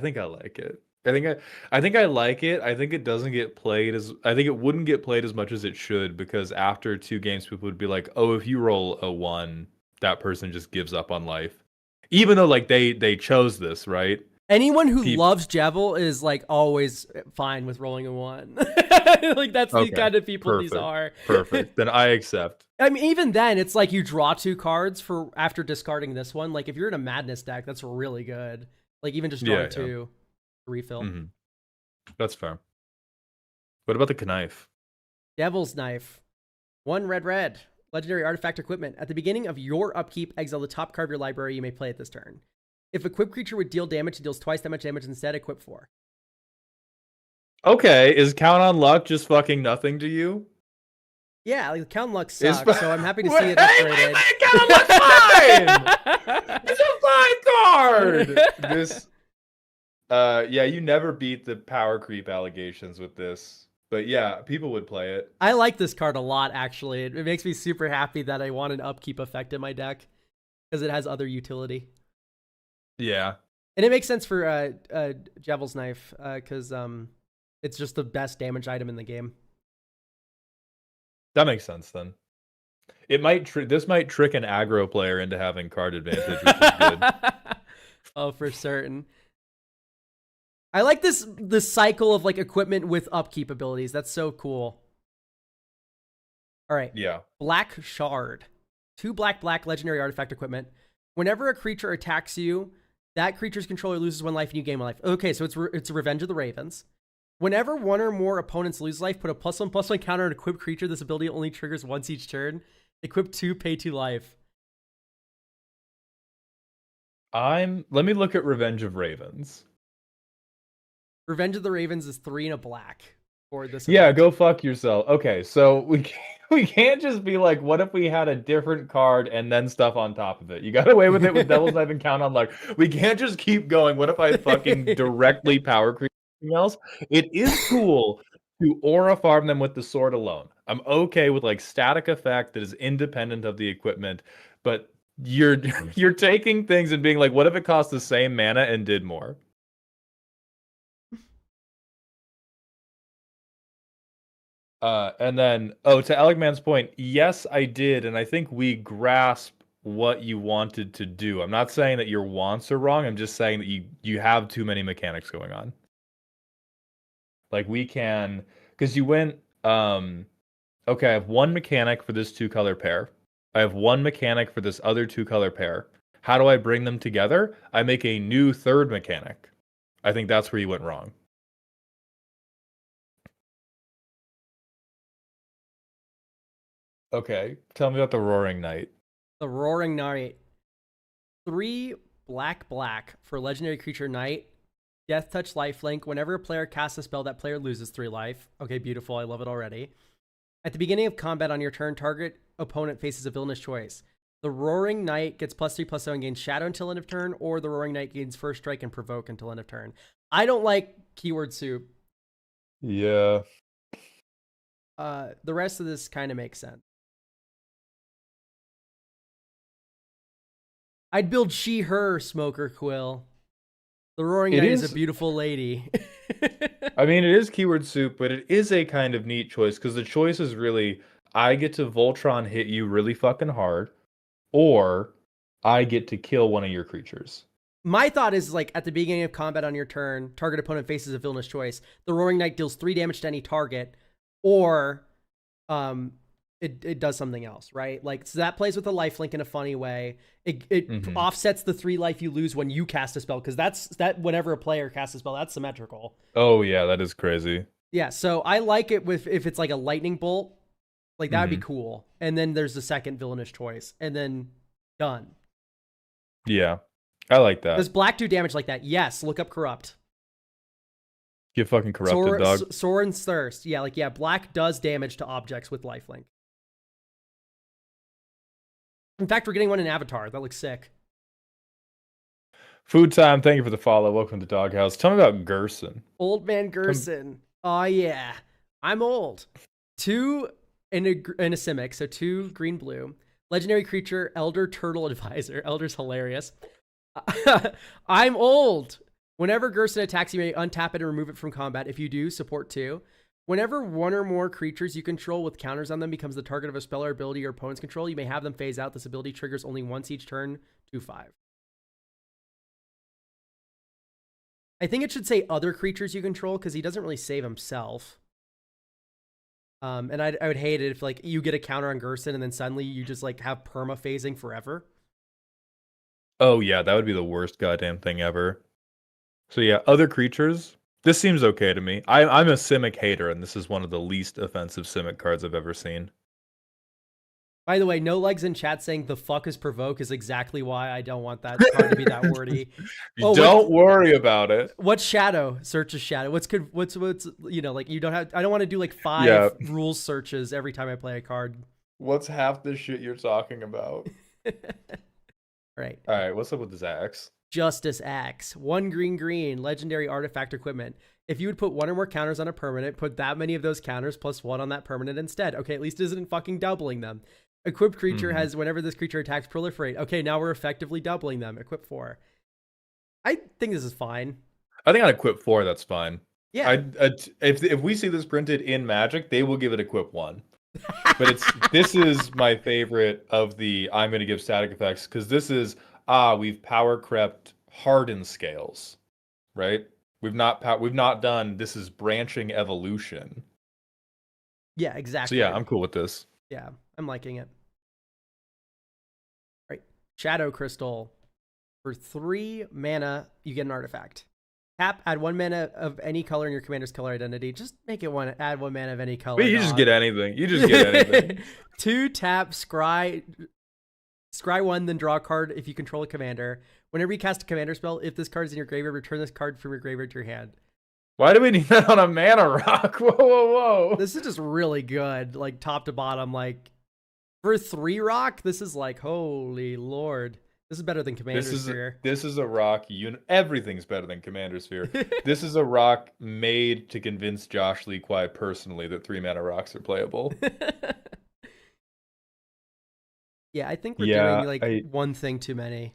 think I like it. I think I like it. I think it doesn't get played I think it wouldn't get played as much as it should because after 2 games people would be like, "Oh, if you roll a 1, that person just gives up on life." Even though like they chose this, right? Anyone who loves Jevel is like always fine with rolling a 1. Like that's the kind of people these are. Perfect. Then I accept. I mean, even then, it's like you draw 2 cards for after discarding this one. Like if you're in a madness deck, that's really good. Like even just Yeah, drawing yeah. two to refill. Mm-hmm. That's fair. What about the knife? Devil's Knife. 1 red red. Legendary artifact equipment. At the beginning of your upkeep, exile the top card of your library. You may play it this turn. If equipped creature would deal damage, it deals twice that much damage instead. Equip 4. Okay, is Count on Luck just fucking nothing to you? Yeah, like the Count Luck Is sucks, so I'm happy to see it Hey, upgraded. Count on Luck's fine. It's a fine card. This, yeah, you never beat the power creep allegations with this, but yeah, people would play it. I like this card a lot, actually. It makes me super happy that I want an upkeep effect in my deck because it has other utility. Yeah, And it makes sense for Devil's Knife because it's just the best damage item in the game. that makes sense then. It might this might trick an aggro player into having card advantage, which is good. Oh, for certain. I like this cycle of like equipment with upkeep abilities. That's so cool. All right. Yeah. Black Shard. 2 black legendary artifact equipment. Whenever a creature attacks you, that creature's controller loses 1 life and you gain 1 life. Okay, so it's Revenge of the Ravens. Whenever 1 or more opponents lose life, put a +1/+1 counter on an equipped creature. This ability only triggers once each turn. Equip 2, pay 2 life. Let me look at Revenge of Ravens. Revenge of the Ravens is 3 and a black for this. Yeah, event. go fuck yourself. Okay, so we can't just be like, what if we had a different card and then stuff on top of it? You got away with it with Devil's Knife and Count on Luck. We can't just keep going. What if I fucking directly power creep something else? It is cool to aura farm them with the sword alone. I'm okay with like static effect that is independent of the equipment, but you're taking things and being like, what if it cost the same mana and did more? And then, to Elegman's point, yes, I did, and I think we grasp what you wanted to do. I'm not saying that your wants are wrong. I'm just saying that you have too many mechanics going on. Like we can, because you went, okay, I have 1 mechanic for this 2-color pair. I have 1 mechanic for this other 2-color pair. How do I bring them together? I make a new 3rd mechanic. I think that's where you went wrong. Okay, tell me about the Roaring Knight. The Roaring Knight. 3 black for legendary creature Knight. Death Touch lifelink. Whenever a player casts a spell, that player loses 3 life. Okay, beautiful. I love it already. At the beginning of combat on your turn, target opponent faces a villainous choice. The Roaring Knight gets +3/+0 and gains Shadow until end of turn, or the Roaring Knight gains First Strike and Provoke until end of turn. I don't like keyword soup. Yeah. The rest of this kind of makes sense. I'd build she/her Smoker Quill. The Roaring Knight is a beautiful lady. I mean, it is keyword soup, but it is a kind of neat choice because the choice is really I get to Voltron hit you really fucking hard, or I get to kill one of your creatures. My thought is like at the beginning of combat on your turn, target opponent faces a villainous choice. The Roaring Knight deals 3 damage to any target, or it does something else, right? Like, so that plays with a lifelink in a funny way. It offsets the 3 life you lose when you cast a spell, because that whenever a player casts a spell, that's symmetrical. Oh yeah, that is crazy. Yeah, so I like it with if it's like a lightning bolt, like that would be cool. And then there's the second villainous choice, and then done. Yeah, I like that. Does black do damage like that? Yes. Look up Corrupt. Get fucking corrupted, dog. Soren's Thirst. Yeah, like, yeah, black does damage to objects with lifelink. In fact, we're getting one in Avatar. That looks sick. Food Time, thank you for the follow. Welcome to Doghouse. Tell me about Gerson. Old man Gerson. Oh, yeah. I'm old. 2 in a Simic, so 2 green-blue. Legendary creature, Elder Turtle Advisor. Elder's hilarious. I'm old. Whenever Gerson attacks, you may untap it and remove it from combat. If you do, support 2. Whenever 1 or more creatures you control with counters on them becomes the target of a spell or ability your opponent's control, you may have them phase out. This ability triggers only once each turn, 2/5. I think it should say other creatures you control, because he doesn't really save himself. And I would hate it if like you get a counter on Gerson and then suddenly you just like have perma phasing forever. Oh yeah, that would be the worst goddamn thing ever. So yeah, other creatures. This seems okay to me. I'm a Simic hater, and this is one of the least offensive Simic cards I've ever seen. By the way, no legs in chat saying the fuck is provoke is exactly why I don't want that card to be that wordy. Oh, Don't worry about it. what's shadow? Search is shadow. What's you know, like you don't have. I don't want to do like 5 Yeah. rules searches every time I play a card. What's half the shit you're talking about? Right. All right, what's up with this axe? Justice Axe. 1 green, legendary artifact equipment. If you would put 1 or more counters on a permanent, put that many of those counters plus 1 on that permanent instead. Okay, at least it isn't fucking doubling them. Equipped creature has whenever this creature attacks, proliferate. Okay, now we're effectively doubling them. Equip 4. I think this is fine. I think on equip 4, that's fine. Yeah. If we see this printed in Magic, they will give it equip 1. But this is my favorite of the I'm going to give static effects, because this is we've power crept hardened scales, right? We've not done this is branching evolution. Yeah, exactly. So yeah, I'm cool with this. Yeah, I'm liking it. Right. Shadow Crystal. For 3 mana, you get an artifact. Tap, add 1 mana of any color in your commander's color identity. Just make it add 1 mana of any color. But you just get anything. You just get anything. 2 tap, scry 1, then draw a card if you control a commander. Whenever you cast a commander spell, if this card is in your graveyard, return this card from your graveyard to your hand. Why do we need that on a mana rock? Whoa, whoa, whoa. This is just really good, like top to bottom. Like for 3 rock, this is like, holy lord. This is better than Commander's Sphere. This is a rock. Everything's better than Commander's Sphere. This is a rock made to convince Josh Lee Kwai personally that 3 mana rocks are playable. Yeah, I think we're doing like one thing too many.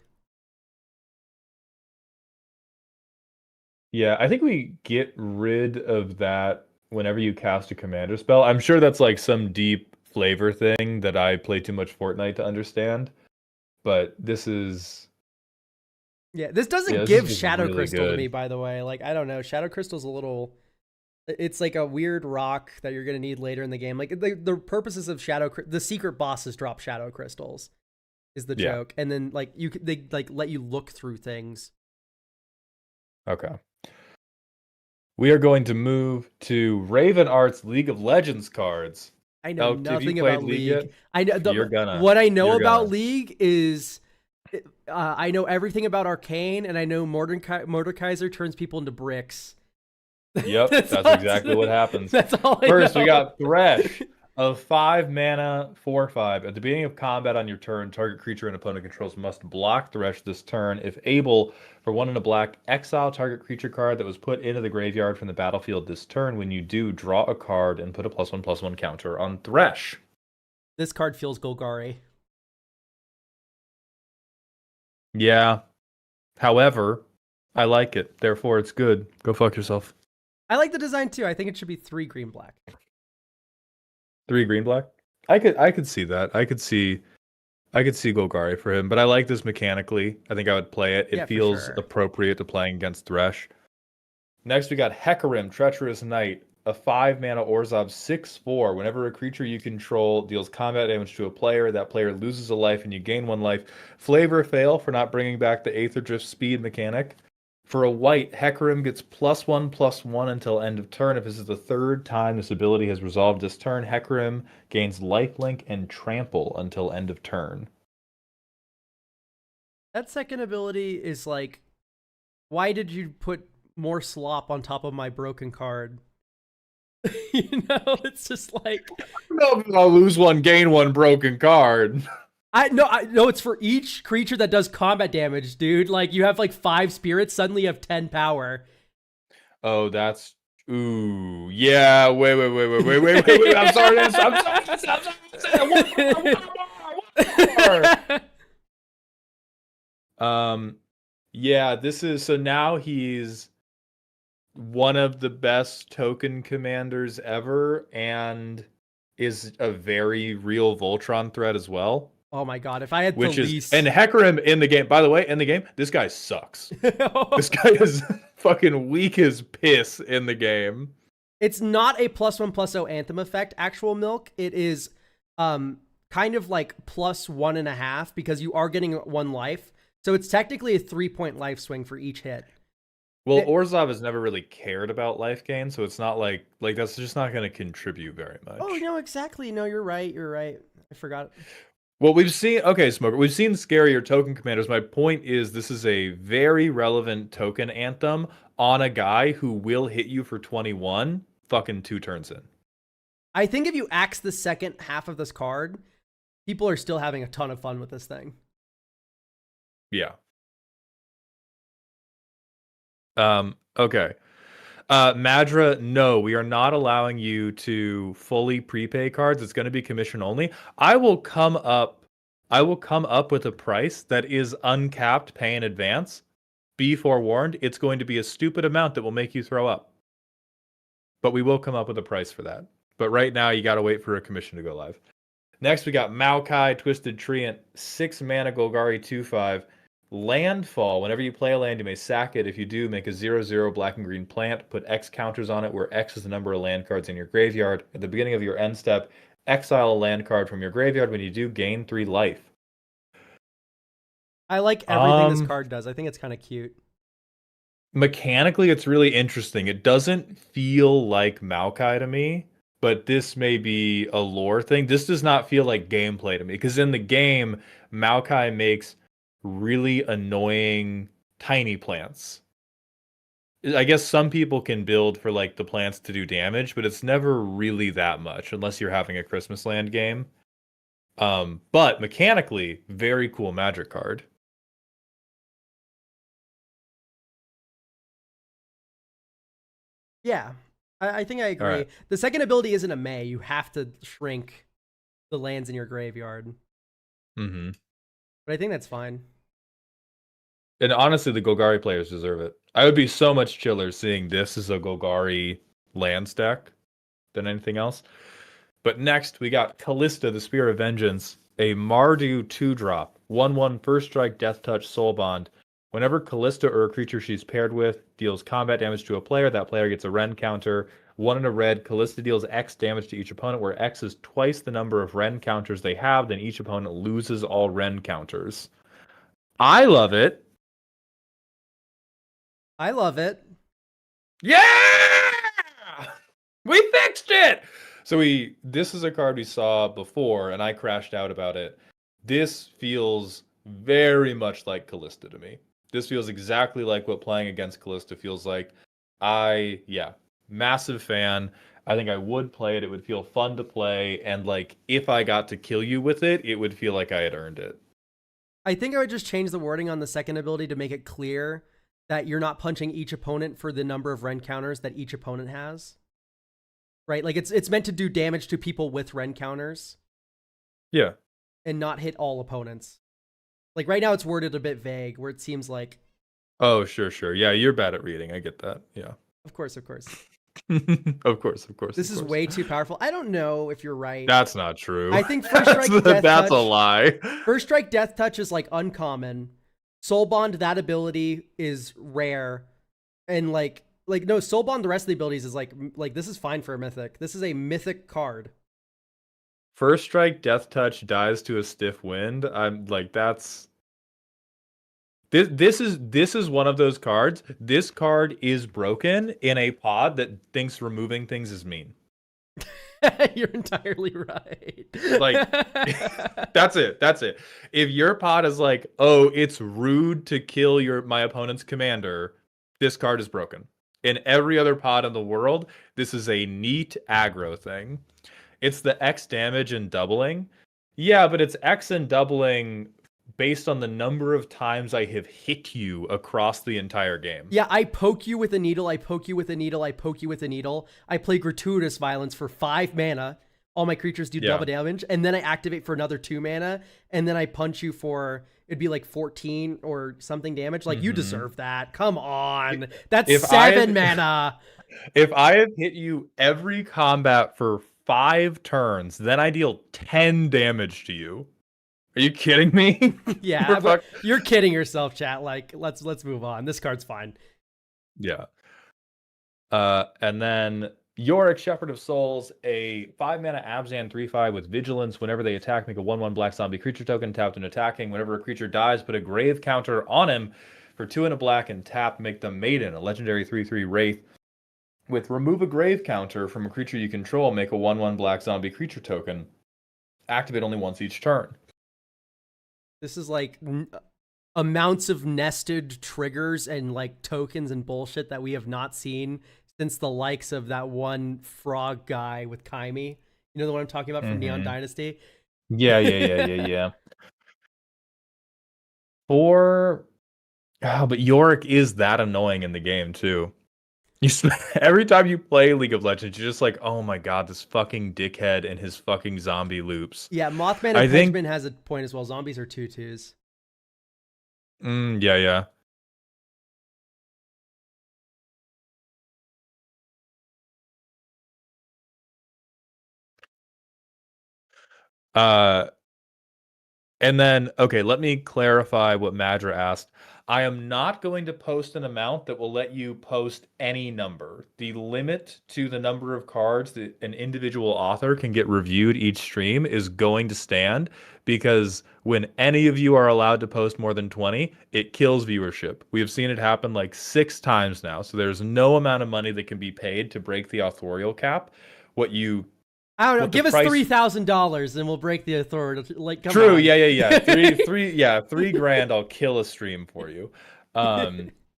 Yeah, I think we get rid of that whenever you cast a commander spell. I'm sure that's like some deep flavor thing that I play too much Fortnite to understand. But this is... Yeah, this doesn't give Shadow Crystal to me, by the way. Like, I don't know. Shadow Crystal's a little... It's like a weird rock that you're going to need later in the game. Like, the purposes of the secret bosses drop Shadow Crystals is the joke. And then, like, they like let you look through things. Okay. We are going to move to Raven Art's League of Legends cards. I know nothing about League. I know gonna. What I know about League is I know everything about Arcane, and I know Mordekaiser turns people into bricks. Yep, that's exactly what happens. That's all I First, know. we got Thresh of 5 mana, 4/5. At the beginning of combat on your turn, target creature and opponent controls must block Thresh this turn. If able, for 1 and a black, exile target creature card that was put into the graveyard from the battlefield this turn. When you do, draw a card and put a +1/+1 counter on Thresh. This card feels Golgari. Yeah. However, I like it. Therefore, it's good. Go fuck yourself. I like the design too. I think it should be 3 green-black. 3 green-black? I could see that. I could see Golgari for him, but I like this mechanically. I think I would play it. It feels appropriate to playing against Thresh. Next, we got Hecarim, Treacherous Knight, a 5 mana Orzhov 6/4. Whenever a creature you control deals combat damage to a player, that player loses a life and you gain 1 life. Flavor fail for not bringing back the Aether Drift speed mechanic. For a white, Hecarim gets +1/+1 until end of turn. If this is the 3rd time this ability has resolved this turn, Hecarim gains lifelink and trample until end of turn. That second ability is like, why did you put more slop on top of my broken card? You know, it's just like... No, I'll lose 1, gain 1 broken card. I know it's for each creature that does combat damage, dude. Like, you have like 5 spirits, suddenly you have 10 power. Oh, that's... Ooh. Yeah, wait. I'm sorry. Yeah, this is... So now he's one of the best token commanders ever, and is a very real Voltron threat as well. Oh my god, if I had And Hecarim in the game, by the way, this guy sucks. This guy is fucking weak as piss in the game. It's not a +1/+0 Anthem effect, actual milk. It is kind of like +1.5 because you are getting 1 life. So it's technically a 3-point life swing for each hit. Well, It- Orzhov has never really cared about life gain, so it's not like that's just not going to contribute very oh, much. no, exactly. No, you're right. You're right. I forgot. Well, we've seen, okay, Smoker, we've seen scarier token commanders. My point is, this is a very relevant token anthem on a guy who will hit you for 21 fucking 2 turns in. I think if you axe the second half of this card, people are still having a ton of fun with this thing. Yeah. Okay. Madra, no, we are not allowing you to fully prepay cards. It's going to be commission only. I will come up with a price that is uncapped pay in advance. Be forewarned, it's going to be a stupid amount that will make you throw up. But we will come up with a price for that. But right now, you got to wait for a commission to go live. Next, we got Maokai, Twisted Treant, 6 mana Golgari 2/5. Landfall. Whenever you play a land, you may sack it. If you do, make a 0/0 black and green plant. Put X counters on it, where X is the number of land cards in your graveyard. At the beginning of your end step, exile a land card from your graveyard. When you do, gain 3 life. I like everything this card does. I think it's kind of cute. Mechanically, it's really interesting. It doesn't feel like Maokai to me, but this may be a lore thing. This does not feel like gameplay to me, because in the game, Maokai makes really annoying tiny plants. I guess some people can build for like the plants to do damage, but it's never really that much unless you're having a Christmas Land game. But mechanically, very cool Magic card. Yeah, I think I agree. right. The second ability isn't a May. You have to shrink the lands in your graveyard. Mm-hmm. But I think that's fine. And honestly, the Golgari players deserve it. I would be so much chiller seeing this as a Golgari land stack than anything else. But next, we got Callista, the Spear of Vengeance, a Mardu 2-drop, 1/1 first strike, death touch, soul bond. Whenever Callista or a creature she's paired with deals combat damage to a player, that player gets a Ren counter. 1 in a red, Callista deals X damage to each opponent, where X is twice the number of Ren counters they have, then each opponent loses all Ren counters. I love it. I love it. Yeah! We fixed it! So this is a card we saw before, and I crashed out about it. This feels very much like Callista to me. This feels exactly like what playing against Callista feels like. Massive fan. I think I would play it. It would feel fun to play, and like if I got to kill you with it, it would feel like I had earned it. I think I would just change the wording on the second ability to make it clear that you're not punching each opponent for the number of Ren counters that each opponent has. Right? Like it's meant to do damage to people with Ren counters. Yeah. And not hit all opponents. Like right now it's worded a bit vague where it seems like Oh, sure. Yeah, you're bad at reading. I get that. Yeah. Of course. Of course. This is way too powerful. I don't know if you're right. That's not true. I think first strike death that's touch, a lie. First strike death touch is like uncommon. Soul bond, that ability is rare. And like no, soul bond, the rest of the abilities is like this is fine for a mythic. This is a mythic card. First strike death touch dies to a stiff wind. I'm like, that's this is one of those cards. This card is broken in a pod that thinks removing things is mean. You're entirely right. Like that's it. If your pod is like, oh, it's rude to kill my opponent's commander, this card is broken. In every other pod in the world, this is a neat aggro thing. It's the X damage and doubling. Yeah, but it's X and doubling based on the number of times I have hit you across the entire game. Yeah, I poke you with a needle, I poke you with a needle, I poke you with a needle. I play Gratuitous Violence for 5 mana. All my creatures do double damage. And then I activate for another 2 mana. And then I punch you for, it'd be like 14 or something damage. Like, you deserve that. Come on. That's 7 mana. If I have hit you every combat for 5 turns, then I deal 10 damage to you. Are you kidding me? Yeah, you're kidding yourself, chat. Like, let's move on. This card's fine. Yeah. And then Yorick, Shepherd of Souls, a 5 mana Abzan 3/5 with Vigilance. Whenever they attack, make a 1/1 black zombie creature token tapped and attacking. Whenever a creature dies, put a grave counter on him. For 2 and a black and tap, make them Maiden, a legendary 3/3 Wraith. With remove a grave counter from a creature you control, make a 1/1 black zombie creature token. Activate only once each turn. This is like amounts of nested triggers and like tokens and bullshit that we have not seen since the likes of that one frog guy with Kaimi. You know the one I'm talking about from Neon Dynasty? Yeah. But Yorick is that annoying in the game too. Every time you play League of Legends, you're just like, oh my god, this fucking dickhead and his fucking zombie loops. Yeah, Mothman and Hedgeman has a point as well. Zombies are 2/2s. Yeah. And then, okay, let me clarify what Madra asked. I am not going to post an amount that will let you post any number. The limit to the number of cards that an individual author can get reviewed each stream is going to stand, because when any of you are allowed to post more than 20, it kills viewership. We have seen it happen like 6 times now. So there's no amount of money that can be paid to break the authorial cap. I don't know. Give us $3,000 and we'll break the authority. Like, come True. on. Yeah. $3,000. I'll kill a stream for you.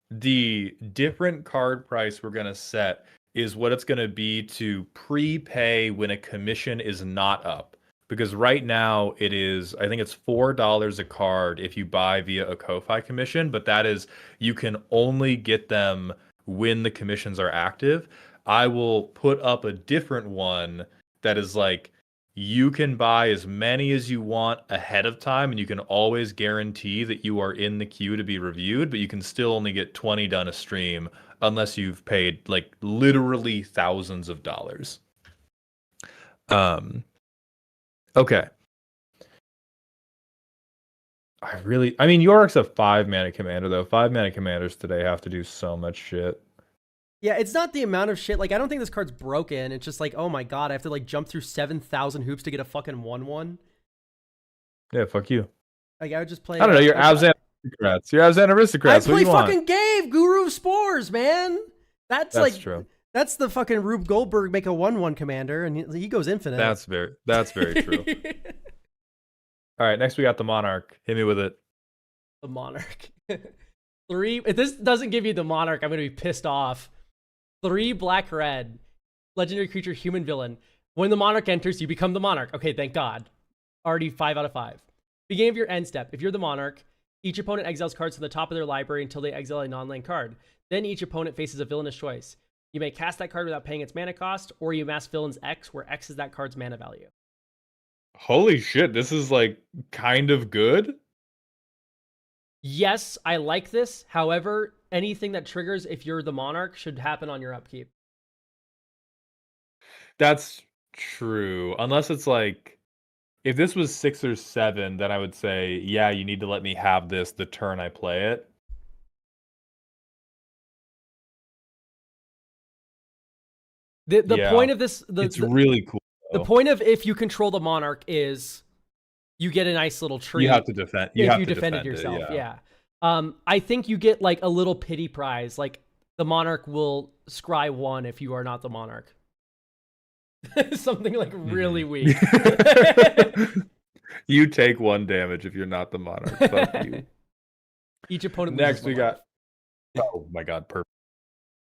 The different card price we're gonna set is what it's gonna be to prepay when a commission is not up. Because right now it is, I think it's $4 a card if you buy via a Ko-Fi commission, but that is, you can only get them when the commissions are active. I will put up a different one that is like, you can buy as many as you want ahead of time, and you can always guarantee that you are in the queue to be reviewed, but you can still only get 20 done a stream unless you've paid like literally thousands of dollars. Okay. Yorick's a 5-mana commander though. 5-mana commanders today have to do so much shit. Yeah, it's not the amount of shit. Like, I don't think this card's broken. It's just like, oh my god, I have to like jump through 7,000 hoops to get a fucking 1/1. Yeah, fuck you. Like, I would just play. I don't know. You're Abzan aristocrats. You're Abzan aristocrats. I play fucking Gave, Guru of Spores, man. That's like true. That's the fucking Rube Goldberg make a 1/1 commander, and he goes infinite. That's very true. All right, next we got the Monarch. Hit me with it. The Monarch. 3. If this doesn't give you the Monarch, I'm gonna be pissed off. 3 black red, legendary creature, human villain. When the Monarch enters, you become the Monarch. Okay, thank God. Already 5 out of 5. Beginning of your end step. If you're the Monarch, each opponent exiles cards from the top of their library until they exile a non-land card. Then each opponent faces a villainous choice. You may cast that card without paying its mana cost, or you amass villain's X, where X is that card's mana value. Holy shit, this is like kind of good. Yes, I like this. However, anything that triggers if you're the Monarch should happen on your upkeep. That's true. Unless it's like, if this was 6 or 7, then I would say, yeah, you need to let me have this the turn I play it. The point of this, it's really cool. The point of if you control the Monarch is you get a nice little treat. You have to defend. You defended yourself. Yeah. I think you get like a little pity prize. Like the Monarch will scry 1 if you are not the Monarch. Something like really weak. You take 1 damage if you're not the Monarch. Fuck you. Each opponent. Next we got. Oh my god, perfect.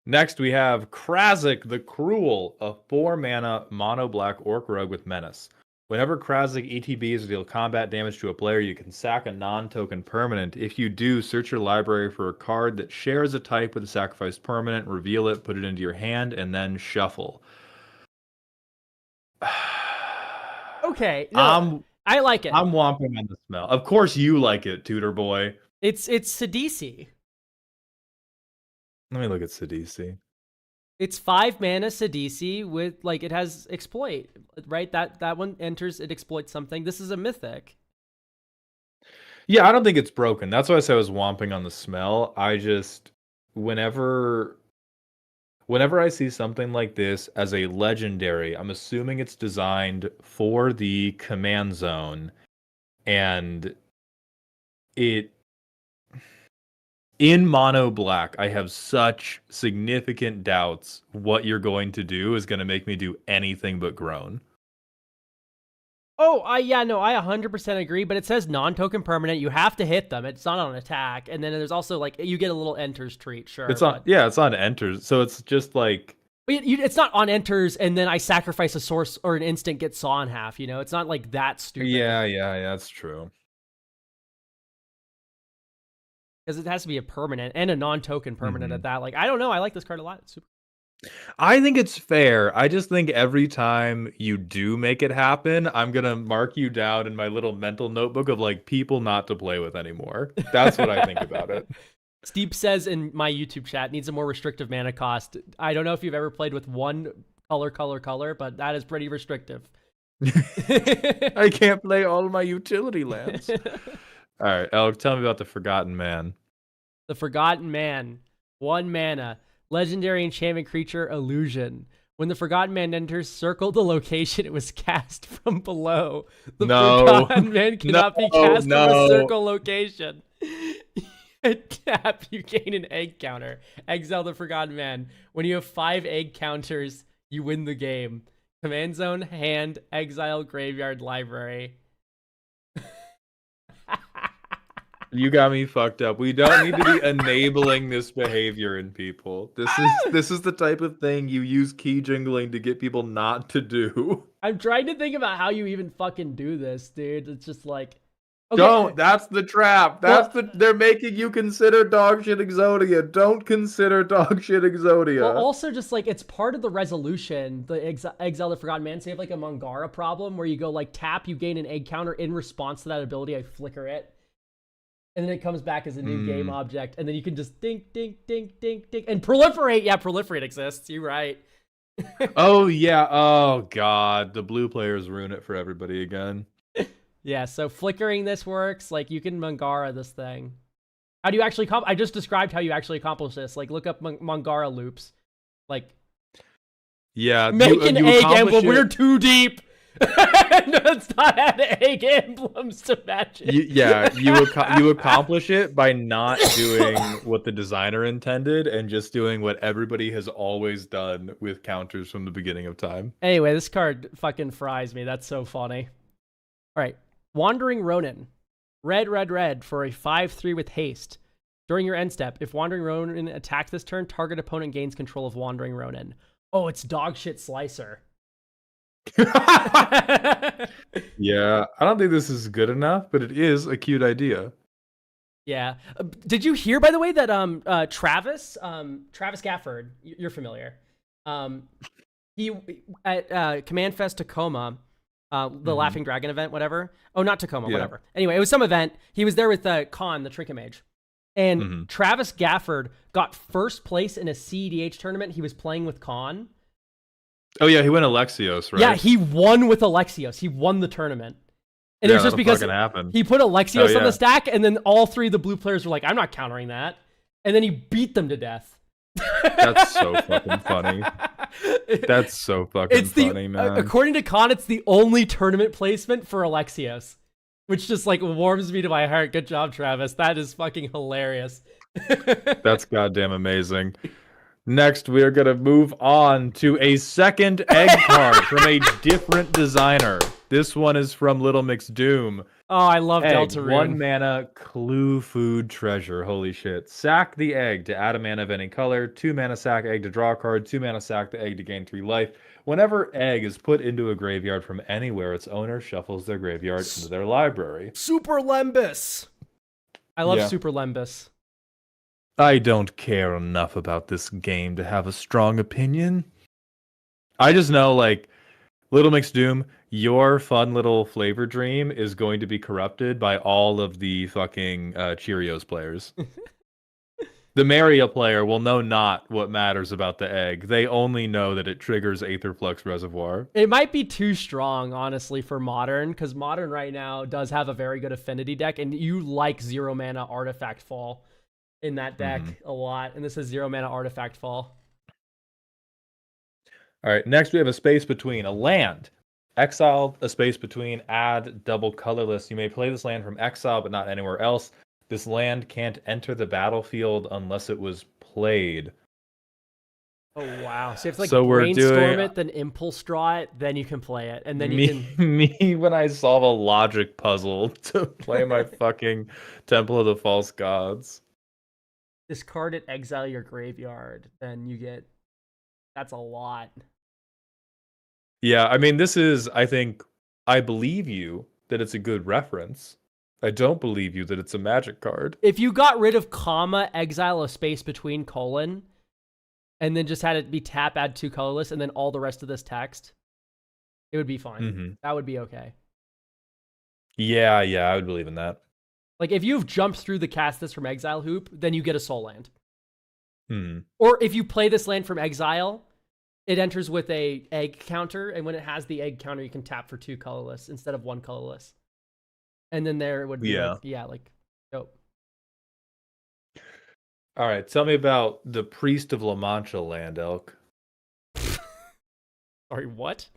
Next we have Krazik the Cruel, a 4-mana mono black orc rogue with menace. Whenever Krazik ETBs or deal combat damage to a player, you can sack a non-token permanent. If you do, search your library for a card that shares a type with a sacrificed permanent, reveal it, put it into your hand, and then shuffle. Okay, no, I like it. I'm womping on the smell. Of course you like it, Tutor Boy. It's Sidisi. Let me look at Sidisi. It's 5 mana Sidisi with like it has exploit, right? That one enters, it exploits something. This is a mythic. Yeah, I don't think it's broken. That's why I said I was womping on the smell. I just whenever I see something like this as a legendary, I'm assuming it's designed for the command zone, and In mono black, I have such significant doubts what you're going to do is going to make me do anything but groan. Oh, I 100% agree, but it says non-token permanent. You have to hit them. It's not on attack. And then there's also like you get a little enters treat, sure. It's on it's on enters. So it's just like it's not on enters and then I sacrifice a source or an instant get saw in half, you know? It's not like that stupid. Yeah, that's true. Because it has to be a permanent and a non-token permanent at that. Like, I don't know. I like this card a lot. It's super. I think it's fair. I just think every time you do make it happen, I'm going to mark you down in my little mental notebook of like people not to play with anymore. That's what I think about it. Steve says in my YouTube chat, needs a more restrictive mana cost. I don't know if you've ever played with one color, but that is pretty restrictive. I can't play all my utility lands. All right, Elk, tell me about the Forgotten Man. The Forgotten Man. 1 mana. Legendary enchantment creature, Illusion. When the Forgotten Man enters, circle the location it was cast from below. The Forgotten Man cannot be cast from a circle location. Tap, you gain an egg counter. Exile the Forgotten Man. When you have 5 egg counters, you win the game. Command zone, hand, exile, graveyard, library. You got me fucked up. We don't need to be enabling this behavior in people. This is the type of thing you use key jingling to get people not to do. I'm trying to think about how you even fucking do this, dude. It's just like okay. Don't. That's the trap. They're making you consider dogshit Exodia. Don't consider dogshit Exodia. Well, also just like it's part of the resolution, the exile the Forgotten Man. So you have like a Mangara problem where you go like tap, you gain an egg counter in response to that ability. I flicker it. And then it comes back as a new game object. And then you can just dink, dink, dink, dink, dink. And proliferate. Yeah, proliferate exists. You're right. Oh, yeah. Oh, God. The blue players ruin it for everybody again. Yeah, so flickering this works. Like, you can Mangara this thing. How do you actually... I just described how you actually accomplish this. Like, look up Mangara loops. Like... Yeah. Make an egg emblem. We're too deep. No, it's not add egg emblems to match it. You accomplish it by not doing what the designer intended and just doing what everybody has always done with counters from the beginning of time. Anyway, this card fucking fries me. That's so funny. All right. Wandering Ronin. Red for a 5/3 with haste. During your end step, if Wandering Ronin attacks this turn, target opponent gains control of Wandering Ronin. Oh, it's dogshit slicer. Yeah, I don't think this is good enough, but it is a cute idea. Yeah. Did you hear, by the way, that Travis Gafford, you're familiar. He at Command Fest Tacoma, the Laughing Dragon event, whatever. Oh, not Tacoma, whatever. Anyway, it was some event. He was there with Khan, the Trinket Mage. And Travis Gafford got first place in a CEDH tournament. He was playing with Khan. Oh, yeah, he went Alexios, right? Yeah, he won with Alexios. He won the tournament. And it was just because he put Alexios on the stack, and then all 3 of the blue players were like, I'm not countering that. And then he beat them to death. That's so fucking funny. That's so fucking funny, man. According to Khan, it's the only tournament placement for Alexios, which just like warms me to my heart. Good job, Travis. That is fucking hilarious. That's goddamn amazing. Next, we are going to move on to a second egg card from a different designer. This one is from Little Mix Doom. Oh, I love Deltarune. 1 mana, Clue Food Treasure. Holy shit. Sack the egg to add a mana of any color. 2 mana, sack egg to draw a card. 2 mana, sack the egg to gain 3 life. Whenever egg is put into a graveyard from anywhere, its owner shuffles their graveyard into their library. Super Lembus. I love Super Lembus. I don't care enough about this game to have a strong opinion. I just know, like, Little Mix Doom, your fun little flavor dream is going to be corrupted by all of the fucking Cheerios players. The Maria player will know not what matters about the egg. They only know that it triggers Aetherflux Reservoir. It might be too strong, honestly, for Modern, because Modern right now does have a very good affinity deck, and you like 0 mana Artifact Fall in that deck a lot, and this is 0 mana Artifact Fall. All right, next we have a space between. A land. Exile a space between, add double colorless. You may play this land from exile, but not anywhere else. This land can't enter the battlefield unless it was played. Oh wow! So you have to like So we're brainstorm doing it, then impulse draw it, then you can play it, and then you me can. me when I solve a logic puzzle to play my fucking Temple of the False Gods. Discard it, exile your graveyard. Then you get. That's a lot. Yeah, I mean, this is, I think, I believe you that it's a good reference. I don't believe you that it's a Magic card. If you got rid of comma, exile a space between colon, and then just had it be tap, add 2 colorless, and then all the rest of this text, it would be fine. Mm-hmm. That would be okay. Yeah, I would believe in that. Like, if you've jumped through the cast this from exile hoop, then you get a soul land. Hmm. Or if you play this land from exile, it enters with a egg counter, and when it has the egg counter, you can tap for 2 colorless instead of 1 colorless. And then there would be dope. All right, tell me about the Priest of La Mancha land, Elk. Sorry, what?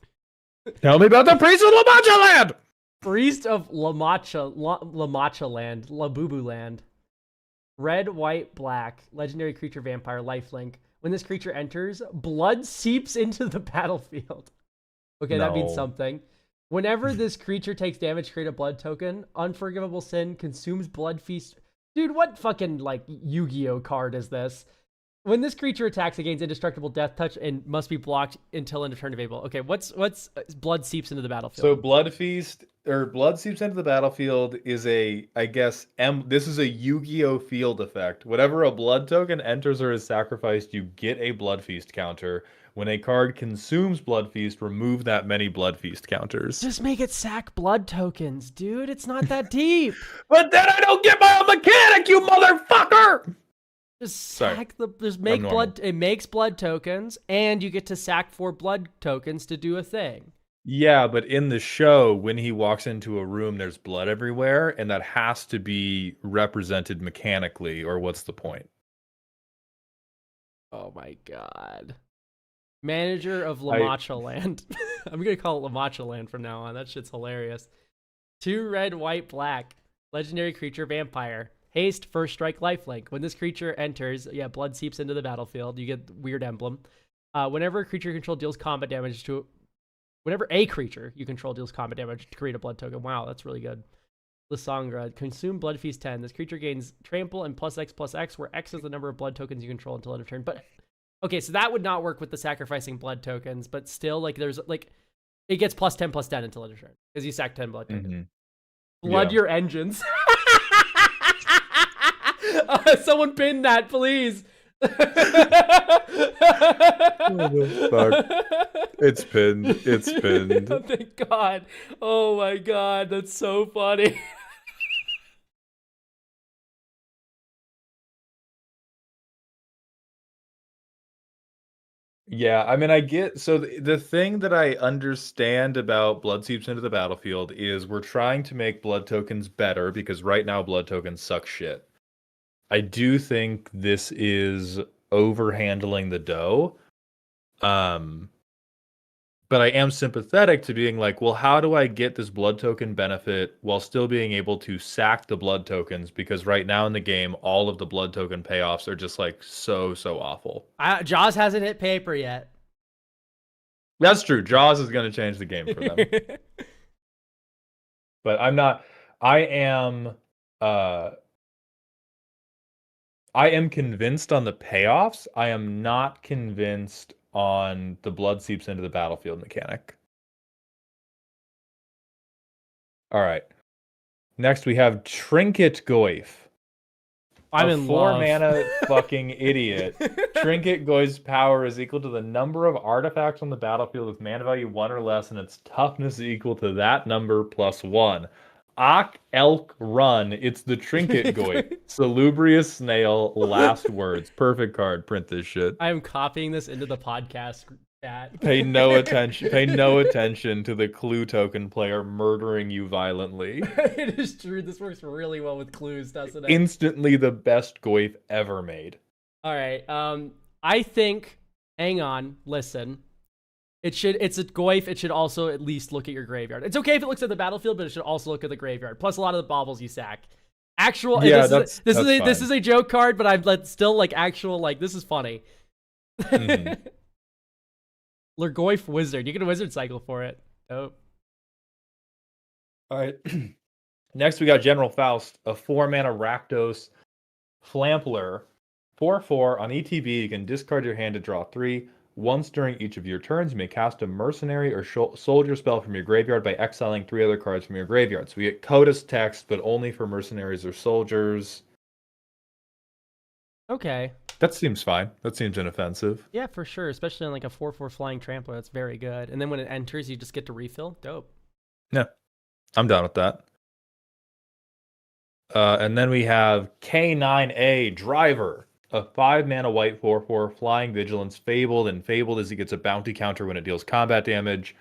Tell me about the Priest of La Mancha land! Priest of La Mancha land, La Bubu land. Red, white, black, legendary creature, vampire, lifelink. When this creature enters, blood seeps into the battlefield. Okay, that means something. Whenever this creature takes damage, create a blood token. Unforgivable Sin consumes blood feast. Dude, what fucking like Yu-Gi-Oh card is this? When this creature attacks, it gains indestructible death touch and must be blocked until end of turn available. Okay, what's blood seeps into the battlefield? So blood seeps into the battlefield is a, I guess, this is a Yu-Gi-Oh field effect. Whenever a blood token enters or is sacrificed, you get a blood feast counter. When a card consumes blood feast, remove that many blood feast counters. Just make it sack blood tokens, dude. It's not that deep. But then I don't get my own mechanic, you motherfucker! Just make blood. It makes blood tokens, and you get to sack 4 blood tokens to do a thing. Yeah, but in the show, when he walks into a room, there's blood everywhere, and that has to be represented mechanically, or what's the point? Oh my god. Manager of La Mancha land. I'm gonna call it La Mancha land from now on. That shit's hilarious. 2 red, white, black. Legendary creature, vampire. Haste, first strike, lifelink. When this creature enters, blood seeps into the battlefield. You get weird emblem. Whenever a creature you control deals combat damage whenever a creature you control deals combat damage, to create a blood token. Wow, that's really good. Lysangra, consume blood feast 10. This creature gains trample and +X/+X, where X is the number of blood tokens you control until end of turn. But okay, so that would not work with the sacrificing blood tokens, but still, like, there's like, it gets +10/+10 until end of turn because you sack 10 blood tokens. Mm-hmm. Blood your engines. Someone pin that, please. Oh, fuck. It's pinned. It's pinned. Oh, thank God. Oh my God, that's so funny. Yeah, I mean, I get, so the thing that I understand about blood seeps into the battlefield is we're trying to make blood tokens better because right now blood tokens suck shit. I do think this is overhandling the dough. But I am sympathetic to being like, well, how do I get this blood token benefit while still being able to sack the blood tokens? Because right now in the game, all of the blood token payoffs are just like so awful. Jaws hasn't hit paper yet. That's true. Jaws is going to change the game for them. But I am convinced on the payoffs. I am not convinced on the blood seeps into the battlefield mechanic. All right. Next we have Trinket Goyf. I'm in love. 4-mana fucking idiot. Trinket Goyf's power is equal to the number of artifacts on the battlefield with mana value 1 or less, and its toughness is equal to that number +1. Ak Elk Run. It's the Trinket Goyf. Salubrious Snail. Last words. Perfect card. Print this shit. I am copying this into the podcast chat. Pay no attention. Pay no attention to the clue token player murdering you violently. It is true. This works really well with clues, doesn't it? Instantly the best Goyf ever made. All right. I think. Hang on. Listen. It's a Goyf. It should also at least look at your graveyard. It's okay if it looks at the battlefield, but it should also look at the graveyard. Plus a lot of the baubles you sack. actual. Yeah, This that's is a joke card, but I'm still like actual. Like this is funny. fine. Lurgoyf Wizard. You get a wizard cycle for it. Oh. All right. Next, we got General Faust, a 4-mana Rakdos Flampler. 4/4 on ETB. You can discard your hand to draw 3. Once during each of your turns, you may cast a mercenary or soldier spell from your graveyard by exiling 3 other cards from your graveyard. So we get Coda's text, but only for mercenaries or soldiers. Okay. That seems fine. That seems inoffensive. Yeah, for sure. Especially on like a 4/4 flying trampler. That's very good. And then when it enters, you just get to refill. Dope. Yeah, I'm down with that. And then we have K9A Driver, a 5-mana white 4/4 flying vigilance fabled, and fabled is he gets a bounty counter when it deals combat damage.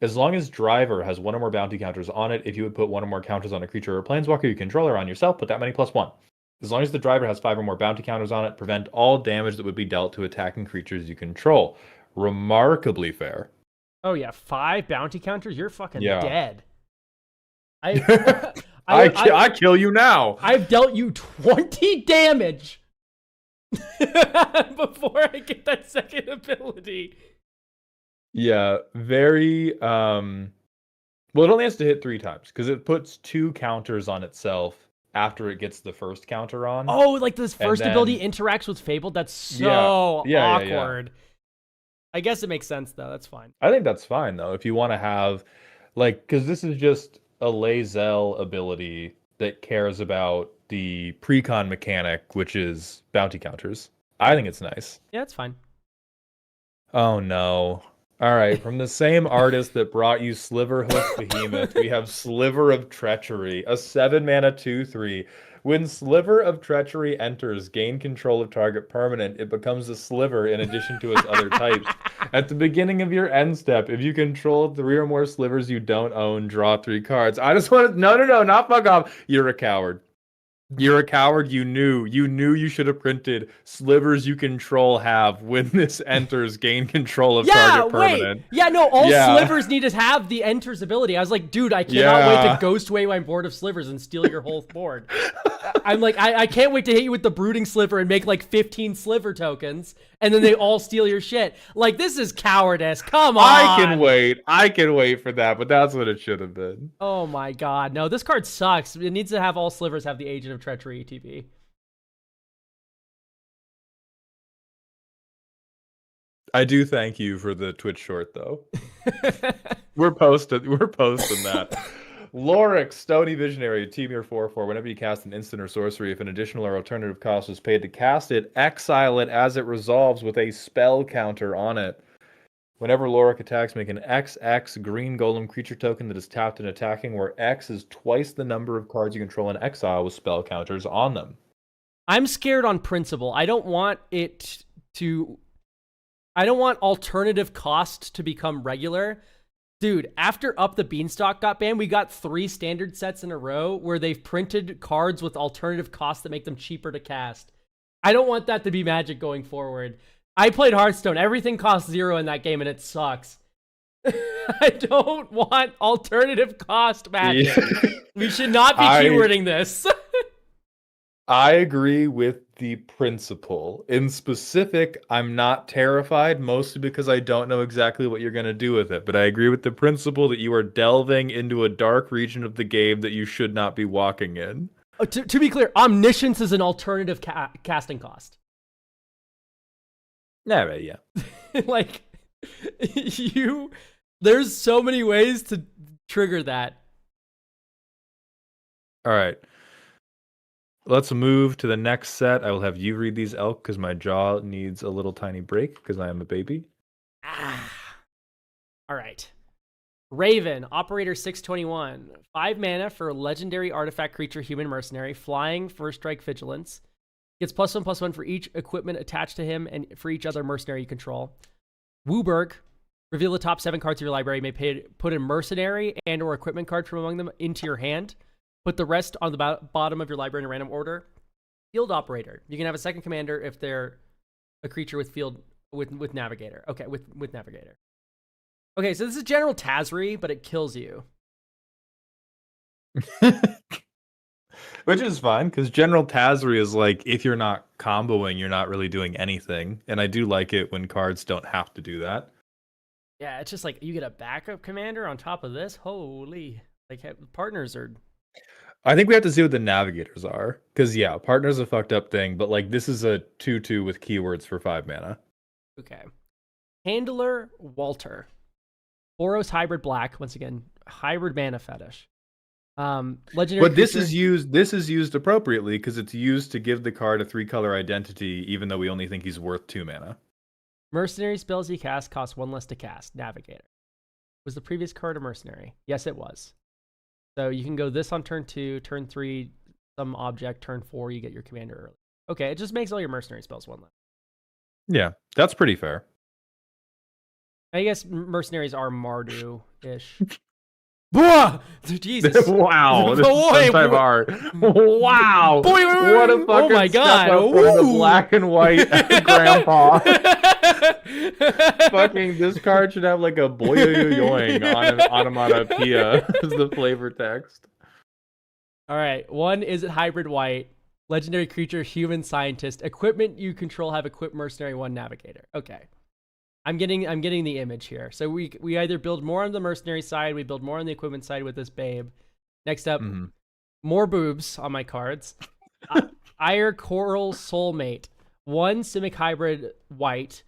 As long as Driver has 1 or more bounty counters on it, if you would put 1 or more counters on a creature or planeswalker you control or on yourself, put that many +1. As long as the Driver has 5 or more bounty counters on it, prevent all damage that would be dealt to attacking creatures you control. Remarkably fair. Oh yeah, 5 bounty counters. You're fucking dead. I kill you now. I've dealt you 20 damage before I get that second ability. Yeah, very well, it only has to hit 3 times because it puts 2 counters on itself after it gets the first counter on. Oh, like this first ability interacts with Fabled? That's so awkward. Yeah. I guess it makes sense though. That's fine. I think that's fine though. If you want to have because this is just a Lae'zel ability that cares about the precon mechanic, which is bounty counters. I think it's nice. Yeah, it's fine. Oh no. All right, from the same artist that brought you Sliverhoof Behemoth, we have Sliver of Treachery, a 7-mana 2/3. When Sliver of Treachery enters, gain control of target permanent. It becomes a sliver in addition to its other types. At the beginning of your end step, if you control 3 or more slivers you don't own, draw 3 cards. I just want to... No, not fuck off. You're a coward. You're a coward. You knew you should have printed slivers you control have when this enters gain control of target permanent. Yeah, no, all slivers need to have the enters ability. I was like, dude, I cannot wait to ghost away my board of slivers and steal your whole board. I'm like, I can't wait to hit you with the brooding sliver and make like 15 sliver tokens, and then they all steal your shit. Like, this is cowardice. Come on. I can wait for that, but that's what it should have been. Oh my god. No, this card sucks. It needs to have all slivers have the Agent of Treachery ETB. I do thank you for the Twitch short though. We're posting that. Lorik, Stony Visionary, Temur 4/4. Whenever you cast an instant or sorcery, if an additional or alternative cost is paid to cast it, exile it as it resolves with a spell counter on it. Whenever Lorik attacks, make an XX green golem creature token that is tapped and attacking, where X is twice the number of cards you control in exile with spell counters on them. I'm scared on principle. I don't want alternative cost to become regular. Dude, after Up the Beanstalk got banned, we got 3 standard sets in a row where they've printed cards with alternative costs that make them cheaper to cast. I don't want that to be Magic going forward. I played Hearthstone. Everything costs 0 in that game, and it sucks. I don't want alternative cost Magic. Yeah. We should not be keywording this. I agree with the principle. In specific, I'm not terrified, mostly because I don't know exactly what you're going to do with it. But I agree with the principle that you are delving into a dark region of the game that you should not be walking in. To be clear, Omniscience is an alternative casting cost. Yeah. Like, there's so many ways to trigger that. All right. Let's move to the next set. I will have you read these, Elk, because my jaw needs a little tiny break because I am a baby. All right. Raven, Operator 621. 5 mana for legendary artifact creature, human mercenary, flying, first strike, vigilance. Gets +1/+1 for each equipment attached to him and for each other mercenary you control. Wooburg, reveal the top 7 cards of your library. You may put a mercenary and or equipment card from among them into your hand. Put the rest on the bottom of your library in a random order. Field Operator. You can have a second commander if they're a creature with field with Navigator. Okay, with Navigator. Okay, so this is General Tazri, but it kills you. Which is fine, because General Tazri is like, if you're not comboing, you're not really doing anything. And I do like it when cards don't have to do that. Yeah, it's just like you get a backup commander on top of this. Holy, like partners are. I think we have to see what the navigators are. Because, yeah, partner's a fucked up thing, but like this is a 2/2 with keywords for 5 mana. Okay. Handler Walter. Boros hybrid black. Once again, hybrid mana fetish. Legendary. But this is used appropriately because it's used to give the card a 3-color identity, even though we only think he's worth 2 mana. Mercenary spells you cast cost 1 less to cast. Navigator. Was the previous card a mercenary? Yes, it was. So you can go this on turn 2, turn 3, some object, turn 4, you get your commander early. Okay, it just makes all your mercenary spells 1 less. Yeah, that's pretty fair. I guess mercenaries are Mardu-ish. Jesus. Wow. This Boy, is some art. Wow. Boy, what a fucking my God. step up from the black and white grandpa. Fucking, this card should have like a boing on an onomatopoeia as the flavor text. All right. 1 is it hybrid white. Legendary creature, human scientist. Equipment you control have equipped mercenary 1 navigator. Okay. I'm getting the image here. So we either build more on the mercenary side, we build more on the equipment side with this babe. Next up, more boobs on my cards. Ire Coral Soulmate. 1 Simic hybrid white.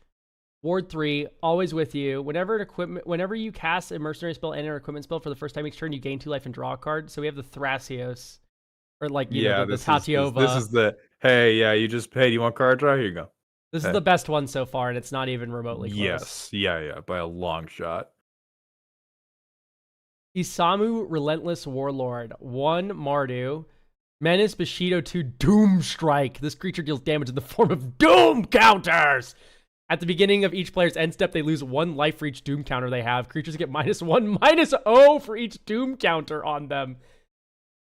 Ward 3, always with you. Whenever you cast a mercenary spell and an equipment spell for the first time each turn, you gain 2 life and draw a card. So we have the Thrasios. Or like, the Tatiova. This is the, hey, yeah, do you want card draw? Here you go. This is the best one so far, and it's not even remotely close. Yes, yeah, by a long shot. Isamu Relentless Warlord. 1 Mardu. Menace Bushido 2 Doom Strike. This creature deals damage in the form of Doom counters! At the beginning of each player's end step, they lose 1 life for each Doom counter they have. Creatures get -1, -0 for each Doom counter on them.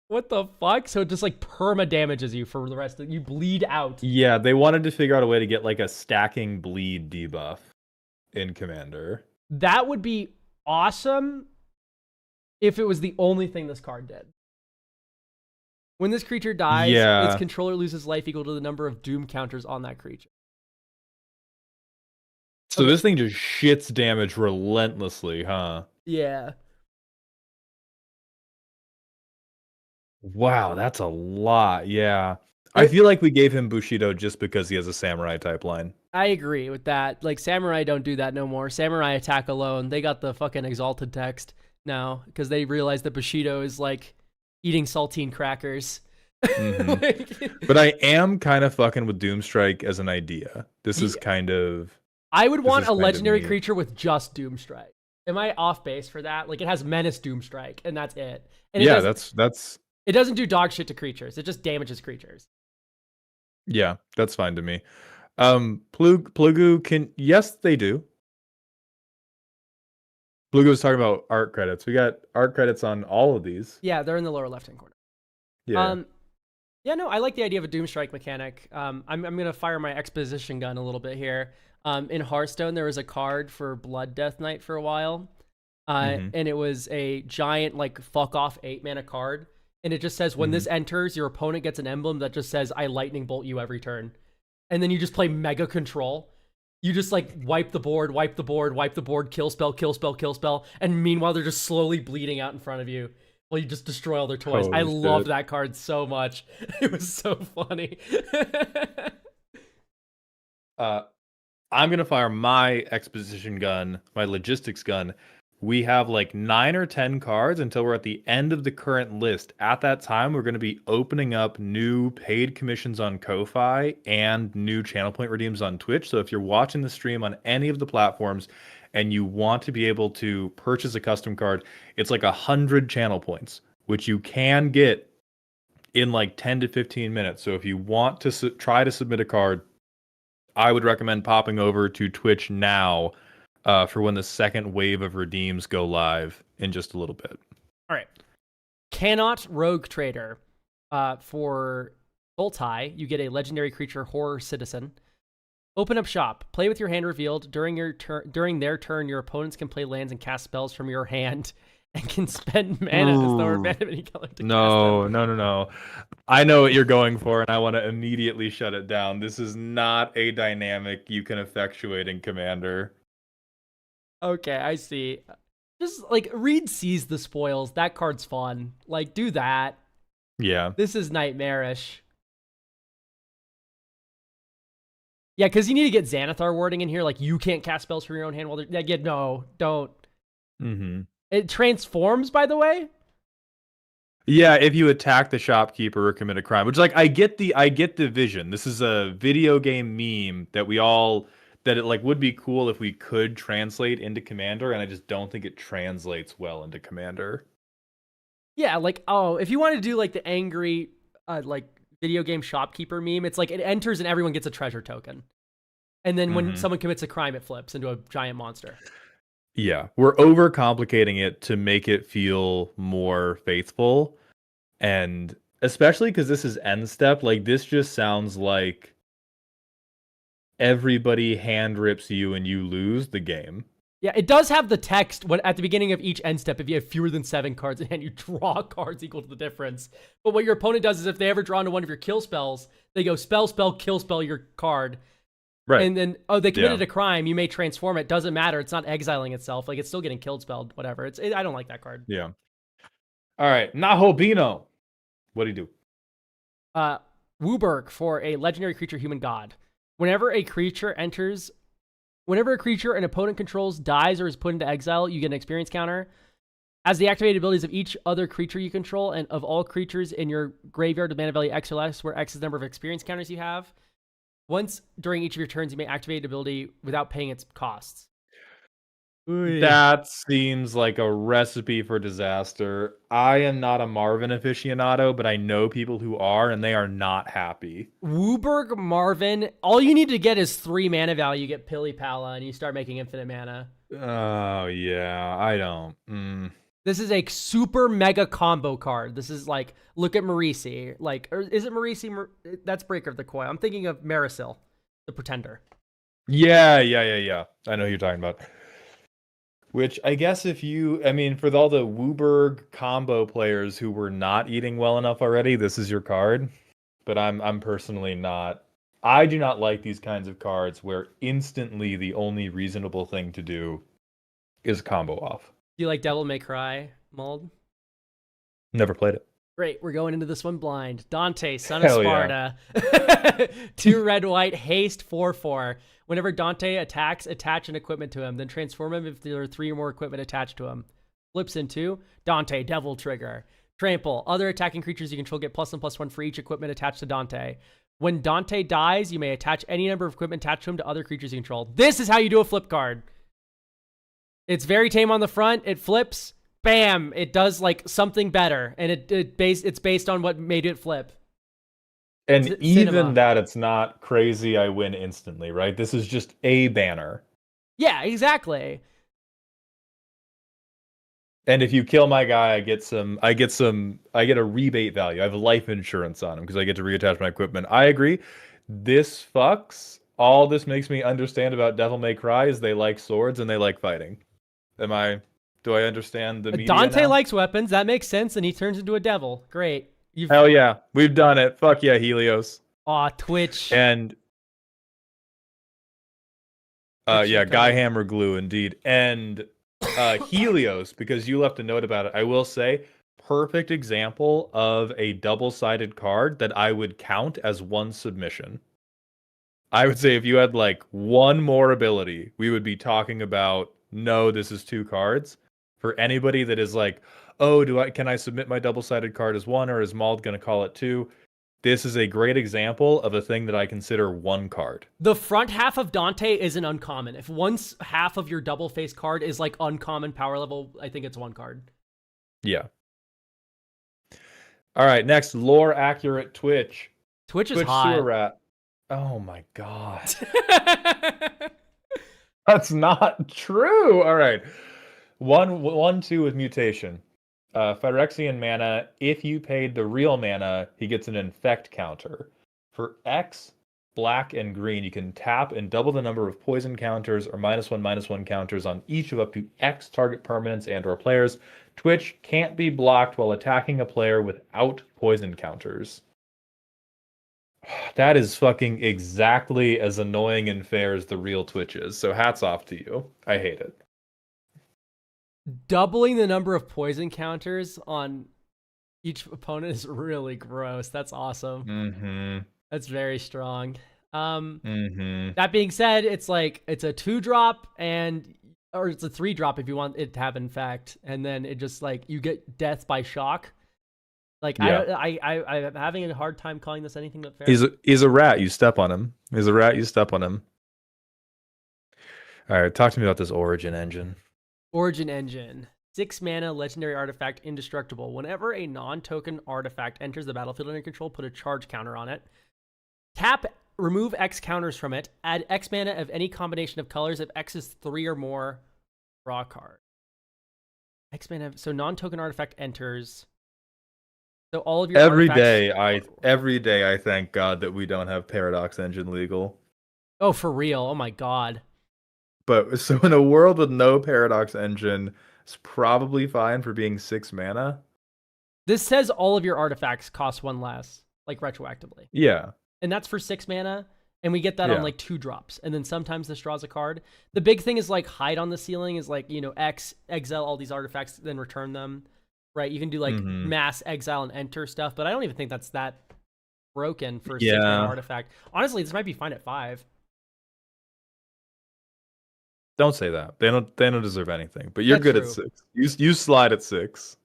What the fuck? So it just like perma damages you for the rest of you bleed out. Yeah, they wanted to figure out a way to get like a stacking bleed debuff in Commander. That would be awesome if it was the only thing this card did. When this creature dies, its controller loses life equal to the number of Doom counters on that creature. So this thing just shits damage relentlessly, huh? Yeah. Wow, that's a lot. Yeah. I feel like we gave him Bushido just because he has a samurai type line. I agree with that. Like, samurai don't do that no more. Samurai attack alone. They got the fucking exalted text now because they realize that Bushido is like eating saltine crackers. But I am kind of fucking with Doomstrike as an idea. This is kind of... I would want a legendary creature with just Doomstrike. Am I off base for that? Like, it has Menace Doomstrike, and that's it. And yeah, that's... It doesn't do dog shit to creatures. It just damages creatures. Yeah, that's fine to me. Plugu can... Yes, they do. Plugu was talking about art credits. We got art credits on all of these. Yeah, they're in the lower left-hand corner. Yeah. Yeah, no, I like the idea of a Doomstrike mechanic. I'm going to fire my exposition gun a little bit here. In Hearthstone, there was a card for Blood Death Knight for a while. And it was a giant, like, fuck off 8-mana card. And it just says, when this enters, your opponent gets an emblem that just says, I lightning bolt you every turn. And then you just play Mega Control. You just, like, wipe the board, kill spell, kill spell, kill spell. And meanwhile, they're just slowly bleeding out in front of you while you just destroy all their toys. I love that card so much. It was so funny. I'm going to fire my exposition gun, my logistics gun. We have like 9 or 10 cards until we're at the end of the current list. At that time, we're going to be opening up new paid commissions on Ko-Fi and new channel point redeems on Twitch. So if you're watching the stream on any of the platforms and you want to be able to purchase a custom card, it's like 100 channel points, which you can get in like 10 to 15 minutes. So if you want to try to submit a card, I would recommend popping over to Twitch now for when the second wave of redeems go live in just a little bit. All right. Cannot Rogue Trader. For Sultai, you get a legendary creature, Horror Citizen. Open up shop. Play with your hand revealed. During their turn, your opponents can play lands and cast spells from your hand and can spend mana as though mana of any color to cast them. No. I know what you're going for, and I want to immediately shut it down. This is not a dynamic you can effectuate in Commander. Okay, I see. Just like Reed sees the spoils. That card's fun. Like, do that. Yeah. This is nightmarish. Yeah, because you need to get Xanathar wording in here. Like, you can't cast spells from your own hand while they're. Yeah, no, don't. Mm-hmm. It transforms, by the way. Yeah, if you attack the shopkeeper or commit a crime, which like I get the vision. This is a video game meme that it like would be cool if we could translate into Commander, and I just don't think it translates well into Commander. Yeah, like, oh, if you want to do like the angry like video game shopkeeper meme, it's like it enters and everyone gets a treasure token. And then when someone commits a crime, it flips into a giant monster. Yeah, we're overcomplicating it to make it feel more faithful. And especially because this is end step, like this just sounds like everybody hand rips you and you lose the game. Yeah, it does have the text when at the beginning of each end step, if you have fewer than 7 cards in hand, you draw cards equal to the difference. But what your opponent does is if they ever draw into one of your kill spells, they go spell, kill spell your card. Right. And then, oh, they committed a crime. You may transform it. Doesn't matter. It's not exiling itself. Like, it's still getting killed, spelled, whatever. I don't like that card. Yeah. All right. Nahobino. What do you do? Wooburg for a legendary creature, human god. Whenever a creature an opponent controls dies or is put into exile, you get an experience counter. As the activated abilities of each other creature you control and of all creatures in your graveyard with mana value X or less, where X is the number of experience counters you have. Once during each of your turns, you may activate an ability without paying its costs. That seems like a recipe for disaster. I am not a Marvin aficionado, but I know people who are, and they are not happy. Wooburg Marvin, all you need to get is 3 mana value. You get Pili Pala, and you start making infinite mana. Oh, yeah. I don't. This is a super mega combo card. This is like, look at Marisi. Like, or is it Marisi? That's Breaker of the Coil. I'm thinking of Marisil, the Pretender. Yeah. I know who you're talking about. Which I guess for all the Wooburg combo players who were not eating well enough already, this is your card. But I'm personally not. I do not like these kinds of cards where instantly the only reasonable thing to do is combo off. Do you like Devil May Cry, Mold? Never played it. Great, we're going into this one blind. Dante, Son Hell of Sparta. Yeah. 2 red, white, haste, 4/4. Whenever Dante attacks, attach an equipment to him. Then transform him if there are 3 or more equipment attached to him. Flips into Dante, Devil Trigger. Trample. Other attacking creatures you control get +1/+1 for each equipment attached to Dante. When Dante dies, you may attach any number of equipment attached to him to other creatures you control. This is how you do a flip card. It's very tame on the front. It flips. Bam! It does like something better, and it's based on what made it flip. And even cinema. that, it's not crazy. I win instantly, right? This is just a banner. Yeah, exactly. And if you kill my guy, I get a rebate value. I have life insurance on him because I get to reattach my equipment. I agree. This fucks. All this makes me understand about Devil May Cry is they like swords and they like fighting. Do I understand the media Dante now? likes weapons. That makes sense, and he turns into a devil. Great. Hell yeah. We've done it. Fuck yeah, Helios. Aw, Twitch. And yeah, Guy Hammer Glue indeed. And Helios, because you left a note about it, I will say, perfect example of a double-sided card that I would count as one submission. I would say if you had like one more ability, we would be talking about, no, this is 2 cards. For anybody that is like, oh, can I submit my double-sided card as 1, or is Mauld going to call it 2? This is a great example of a thing that I consider 1 card. The front half of Dante isn't uncommon. If one half of your double face card is like uncommon power level, I think it's 1 card. Yeah. All right, next, lore accurate Twitch. Twitch is hot. Sewer rat. Oh my god. That's not true. All right. 1/2 with mutation. Phyrexian mana, if you paid the real mana, he gets an infect counter. For X, black, and green, you can tap and double the number of poison counters or -1/-1 counters on each of up to X target permanents and or players. Twitch can't be blocked while attacking a player without poison counters. That is fucking exactly as annoying and fair as the real Twitch is. So hats off to you. I hate it. Doubling the number of poison counters on each opponent is really gross. That's awesome. Mm-hmm. That's very strong. Mm-hmm. That being said, it's like it's a 2-drop or it's a 3-drop if you want it to have infect, and then it just like you get death by shock. Like Yeah. I'm having a hard time calling this anything but fair. He's a rat. You step on him. He's a rat. You step on him. All right. Talk to me about this origin engine. Origin Engine. 6 mana, legendary artifact, indestructible. Whenever a non-token artifact enters the battlefield under control, put a charge counter on it. Tap, remove X counters from it. Add X mana of any combination of colors. If X is 3 or more, draw a card. X mana, so non-token artifact enters. So all of your Every day I thank God that we don't have Paradox Engine legal. Oh, for real? Oh my god. But so in a world with no Paradox Engine, it's probably fine for being 6 mana. This says all of your artifacts cost 1 less, like retroactively. Yeah. And that's for 6 mana. And we get that Yeah. on like 2 drops. And then sometimes this draws a card. The big thing is like hide on the ceiling is like, exile all these artifacts, then return them. Right? You can do like mass exile and enter stuff, but I don't even think that's that broken for a 6 mana artifact. Honestly, this might be fine at 5. Don't say that. They don't deserve anything. But you're That's good true. at 6. You slide at 6.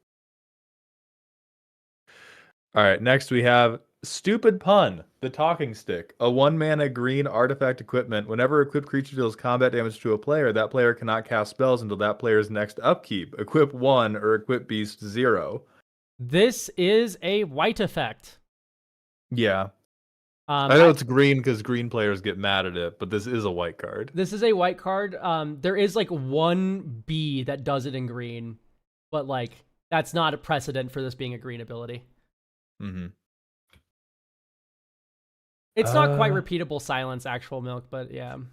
All right, next we have Stupid Pun, the Talking Stick. A 1-mana green artifact equipment. Whenever a equipped creature deals combat damage to a player, that player cannot cast spells until that player's next upkeep. Equip 1 or equip beast 0. This is a white effect. Yeah. I know it's green because green players get mad at it, but this is a white card. This is a white card. There is like 1 B that does it in green, but like that's not a precedent for this being a green ability. Mm-hmm. It's not quite repeatable silence, actual milk, but yeah. All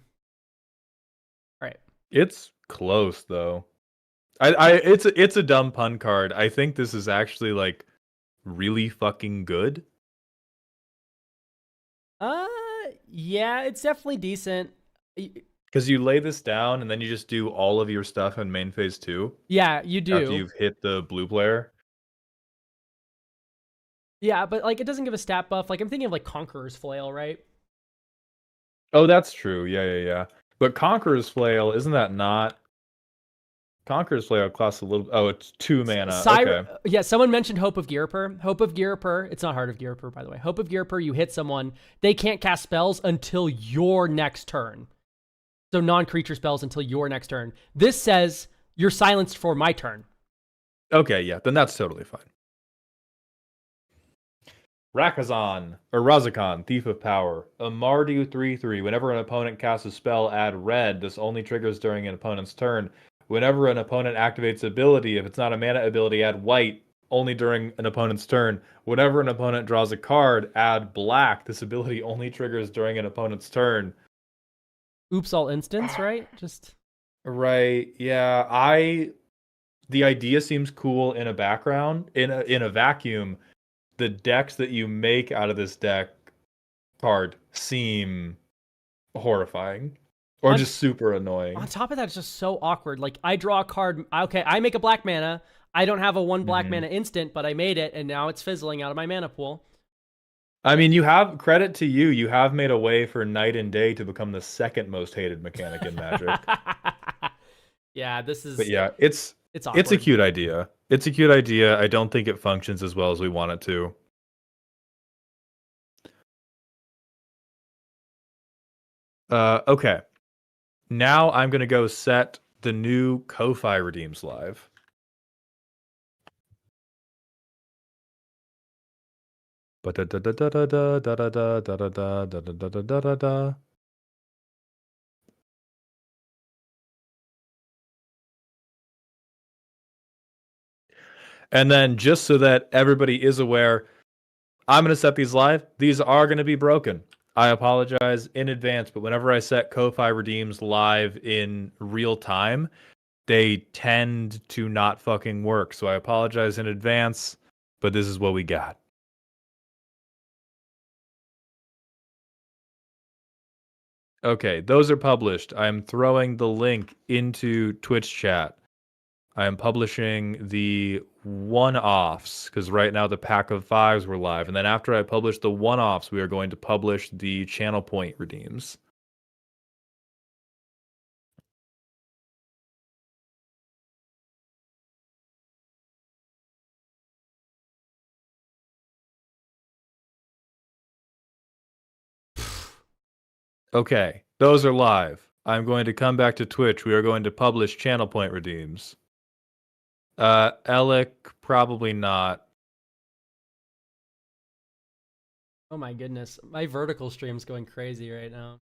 right. It's close though. It's a dumb pun card. I think this is actually like really fucking good. Yeah, it's definitely decent. Because you lay this down and then you just do all of your stuff in main phase 2. Yeah, you do. After you've hit the blue player. Yeah, but like it doesn't give a stat buff. Like I'm thinking of like Conqueror's Flail, right? Oh, that's true. Yeah. But Conqueror's Flail, isn't that not? Conqueror's Flail costs a little. Oh, it's 2 mana. Okay. Yeah, someone mentioned Hope of Gearper. Hope of Gearper. It's not Heart of Gearper, by the way. Hope of Gearper, you hit someone, they can't cast spells until your next turn. So non-creature spells until your next turn. This says you're silenced for my turn. Okay, yeah, then that's totally fine. Razakon, Thief of Power. A Mardu 3/3. Whenever an opponent casts a spell, add red. This only triggers during an opponent's turn. Whenever an opponent activates ability, if it's not a mana ability, add white. Only during an opponent's turn. Whenever an opponent draws a card, add black. This ability only triggers during an opponent's turn. Oops, all instants, right? Just right. Yeah, the idea seems cool in a background. In a vacuum, the decks that you make out of this deck card seem horrifying or just super annoying. On top of that, it's just so awkward. Like I draw a card. Okay, I make a black mana. I don't have a 1 black mana instant, but I made it, and now it's fizzling out of my mana pool. I mean, you have credit to you. You have made a way for Night and Day to become the second most hated mechanic in Magic. Yeah, this is. But yeah, it's awkward. It's a cute idea. It's a cute idea. I don't think it functions as well as we want it to. Okay. Now I'm gonna go set the new Ko-Fi redeems live. And then just so that everybody is aware, I'm going to set these live. These are going to be broken. I apologize in advance, but whenever I set Ko-Fi redeems live in real time, they tend to not fucking work. So I apologize in advance, but this is what we got. Okay, those are published. I'm throwing the link into Twitch chat. I am publishing the one-offs because right now the pack of fives were live. And then after I publish the one-offs, we are going to publish the channel point redeems. Okay, those are live. I'm going to come back to Twitch. We are going to publish channel point redeems. Alec, probably not. Oh my goodness. My vertical stream's going crazy right now.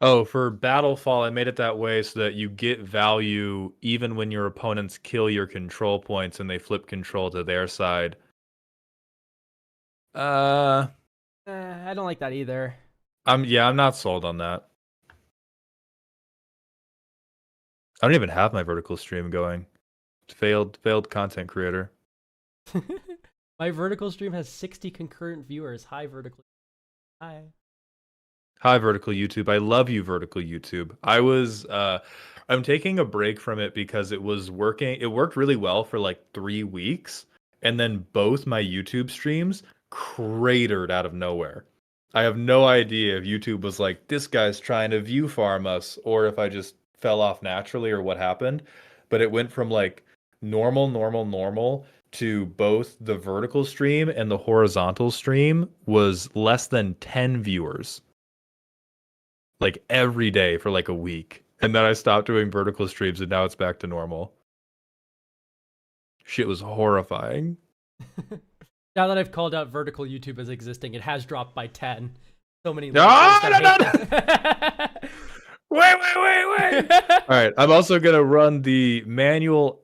Oh, for Battlefall, I made it that way so that you get value even when your opponents kill your control points and they flip control to their side. I don't like that either. I'm not sold on that. I don't even have my vertical stream going. Failed content creator. My vertical stream has 60 concurrent viewers. Hi, vertical. Hi. Hi, vertical YouTube. I love you, vertical YouTube. I'm taking a break from it because it was working. It worked really well for like 3 weeks, and then both my YouTube streams cratered out of nowhere. I have no idea if YouTube was like, this guy's trying to view farm us, or if I just fell off naturally or what happened. But it went from like normal to both the vertical stream and the horizontal stream was less than 10 viewers. Like every day for like a week. And then I stopped doing vertical streams and now it's back to normal. Shit was horrifying. Now that I've called out vertical YouTube as existing, it has dropped by 10. So many. No. Wait. All right. I'm also going to run the manual.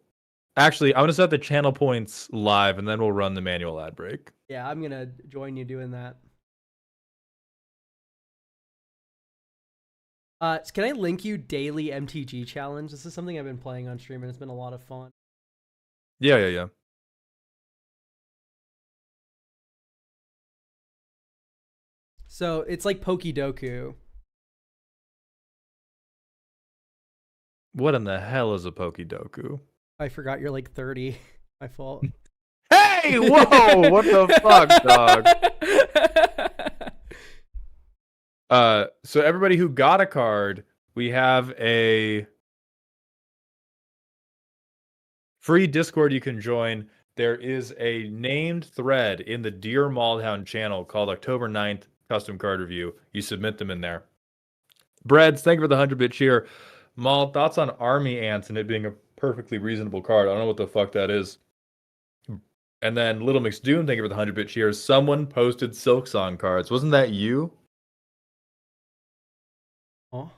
Actually, I'm going to set the channel points live and then we'll run the manual ad break. Yeah, I'm going to join you doing that. Can I link you daily MTG challenge? This is something I've been playing on stream and it's been a lot of fun. Yeah. So it's like Pokidoku. What in the hell is a Pokidoku? I forgot you're like 30. My fault. Hey, whoa, what the fuck, dog? So everybody who got a card, we have a free Discord you can join. There is a named thread in the Dear Maldhound channel called October 9th Custom Card Review. You submit them in there. Breads, thank you for the 100-bit cheer. Mal, thoughts on Army Ants and it being a perfectly reasonable card? I don't know what the fuck that is. And then Little Mix Doom, thank you for the 100-bit cheer. Someone posted Silk Song cards. Wasn't that you? Oh.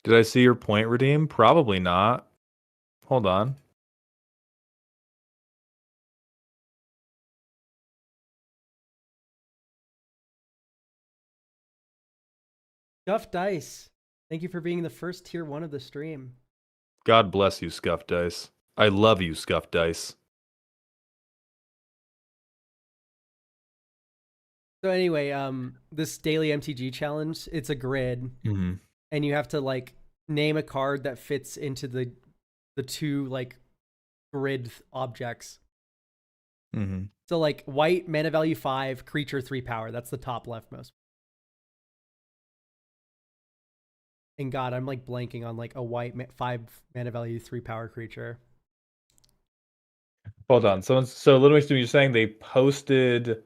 Did I see your point redeem? Probably not. Hold on. Scuff Dice. Thank you for being the first tier 1 of the stream. God bless you, Scuff Dice. I love you, Scuff Dice. So anyway, this daily MTG challenge, it's a grid, and you have to like name a card that fits into the two like grid objects. So like white, mana value 5, creature 3 power. That's the top leftmost. And God, I'm like blanking on like a white 5 mana value 3 power creature. Hold on. So Little Mix Doom, you're saying they posted.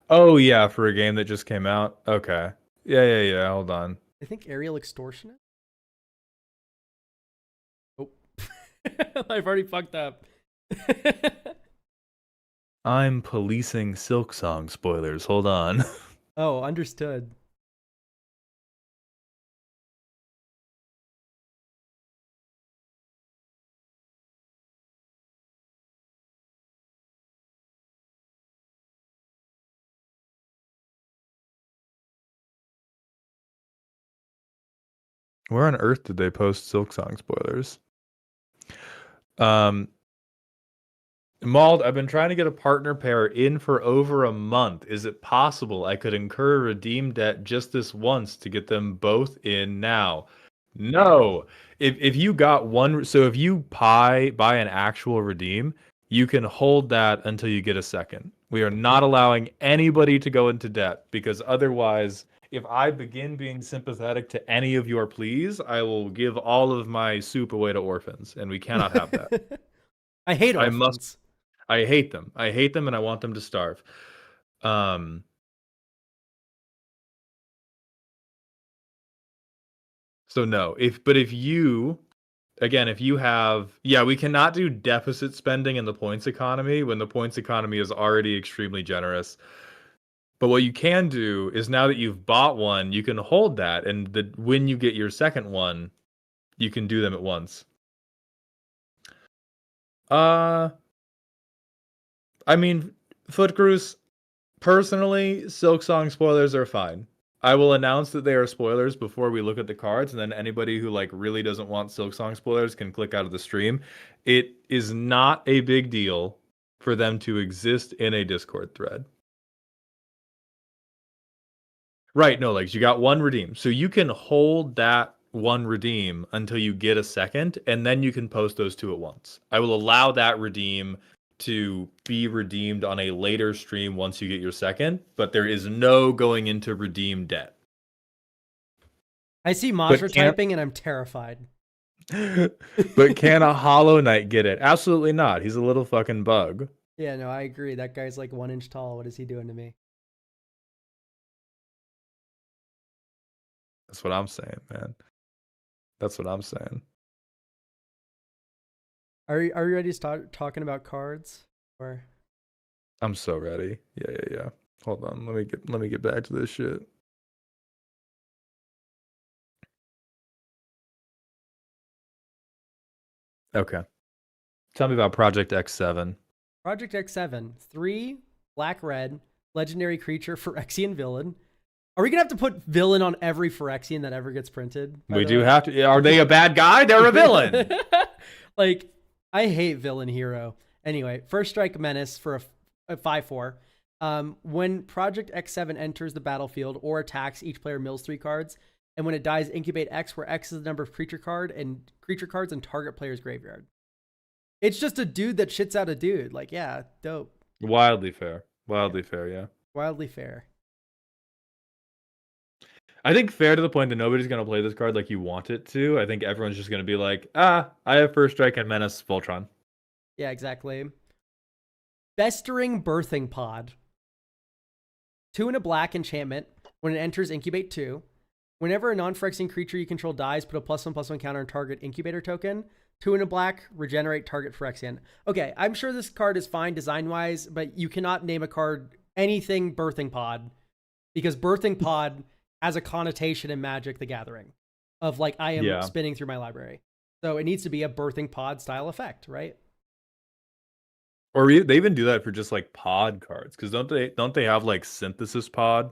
Oh yeah, for a game that just came out. Okay. Yeah. Hold on. I think Aerial Extortionist. Oh, I've already fucked up. I'm policing Silk Song spoilers. Hold on. Oh, understood. Where on earth did they post Silk Song spoilers? Mauled, I've been trying to get a partner pair in for over a month. Is it possible I could incur a redeem debt just this once to get them both in now? No. If you got one, so if you buy an actual redeem, you can hold that until you get a second. We are not allowing anybody to go into debt because otherwise, if I begin being sympathetic to any of your pleas, I will give all of my soup away to orphans, and we cannot have that. I hate I orphans. must. I hate them. I hate them, and I want them to starve. So no. If you again, if you have, yeah, we cannot do deficit spending in the points economy when the points economy is already extremely generous. But what you can do is now that you've bought one, you can hold that, and when you get your second one, you can do them at once. I mean, Footcruise, personally, Silksong spoilers are fine. I will announce that they are spoilers before we look at the cards, and then anybody who like really doesn't want Silksong spoilers can click out of the stream. It is not a big deal for them to exist in a Discord thread. Right, no, like you got one redeem. So you can hold that one redeem until you get a second, and then you can post those two at once. I will allow that redeem to be redeemed on a later stream once you get your second, but there is no going into redeem debt. I see Majra typing and I'm terrified. But can a Hollow Knight get it? Absolutely not. He's a little fucking bug. Yeah, no, I agree. That guy's like 1 inch tall. What is he doing to me? That's what I'm saying, man. That's what I'm saying. Are you ready to start talking about cards? Or I'm so ready. Yeah. Hold on. Let me get back to this shit. Okay. Tell me about Project X7. Project X7, 3 black red legendary creature Phyrexian villain. Are we gonna have to put villain on every Phyrexian that ever gets printed? We do have to. Are they a bad guy? They're a villain. Like, I hate villain hero. Anyway, first strike menace for a 5/4. When Project X7 enters the battlefield or attacks, each player mills 3 cards, and when it dies, incubate X, where X is the number of creature cards in target player's graveyard. It's just a dude that shits out a dude. Like, yeah, dope. Wildly fair. Wildly fair, yeah. Wildly fair. I think fair to the point that nobody's going to play this card like you want it to. I think everyone's just going to be like, I have first strike and menace Voltron. Yeah, exactly. Festering Birthing Pod. 2 and a black enchantment. When it enters, incubate 2. Whenever a non-Phyrexian creature you control dies, put a +1/+1 counter on target incubator token. 2 and a black, regenerate target Phyrexian. Okay, I'm sure this card is fine design-wise, but you cannot name a card anything Birthing Pod, because Birthing Pod has a connotation in Magic the Gathering of like, I am spinning through my library. So it needs to be a Birthing Pod style effect, right? Or they even do that for just like pod cards, because don't they have like Synthesis Pod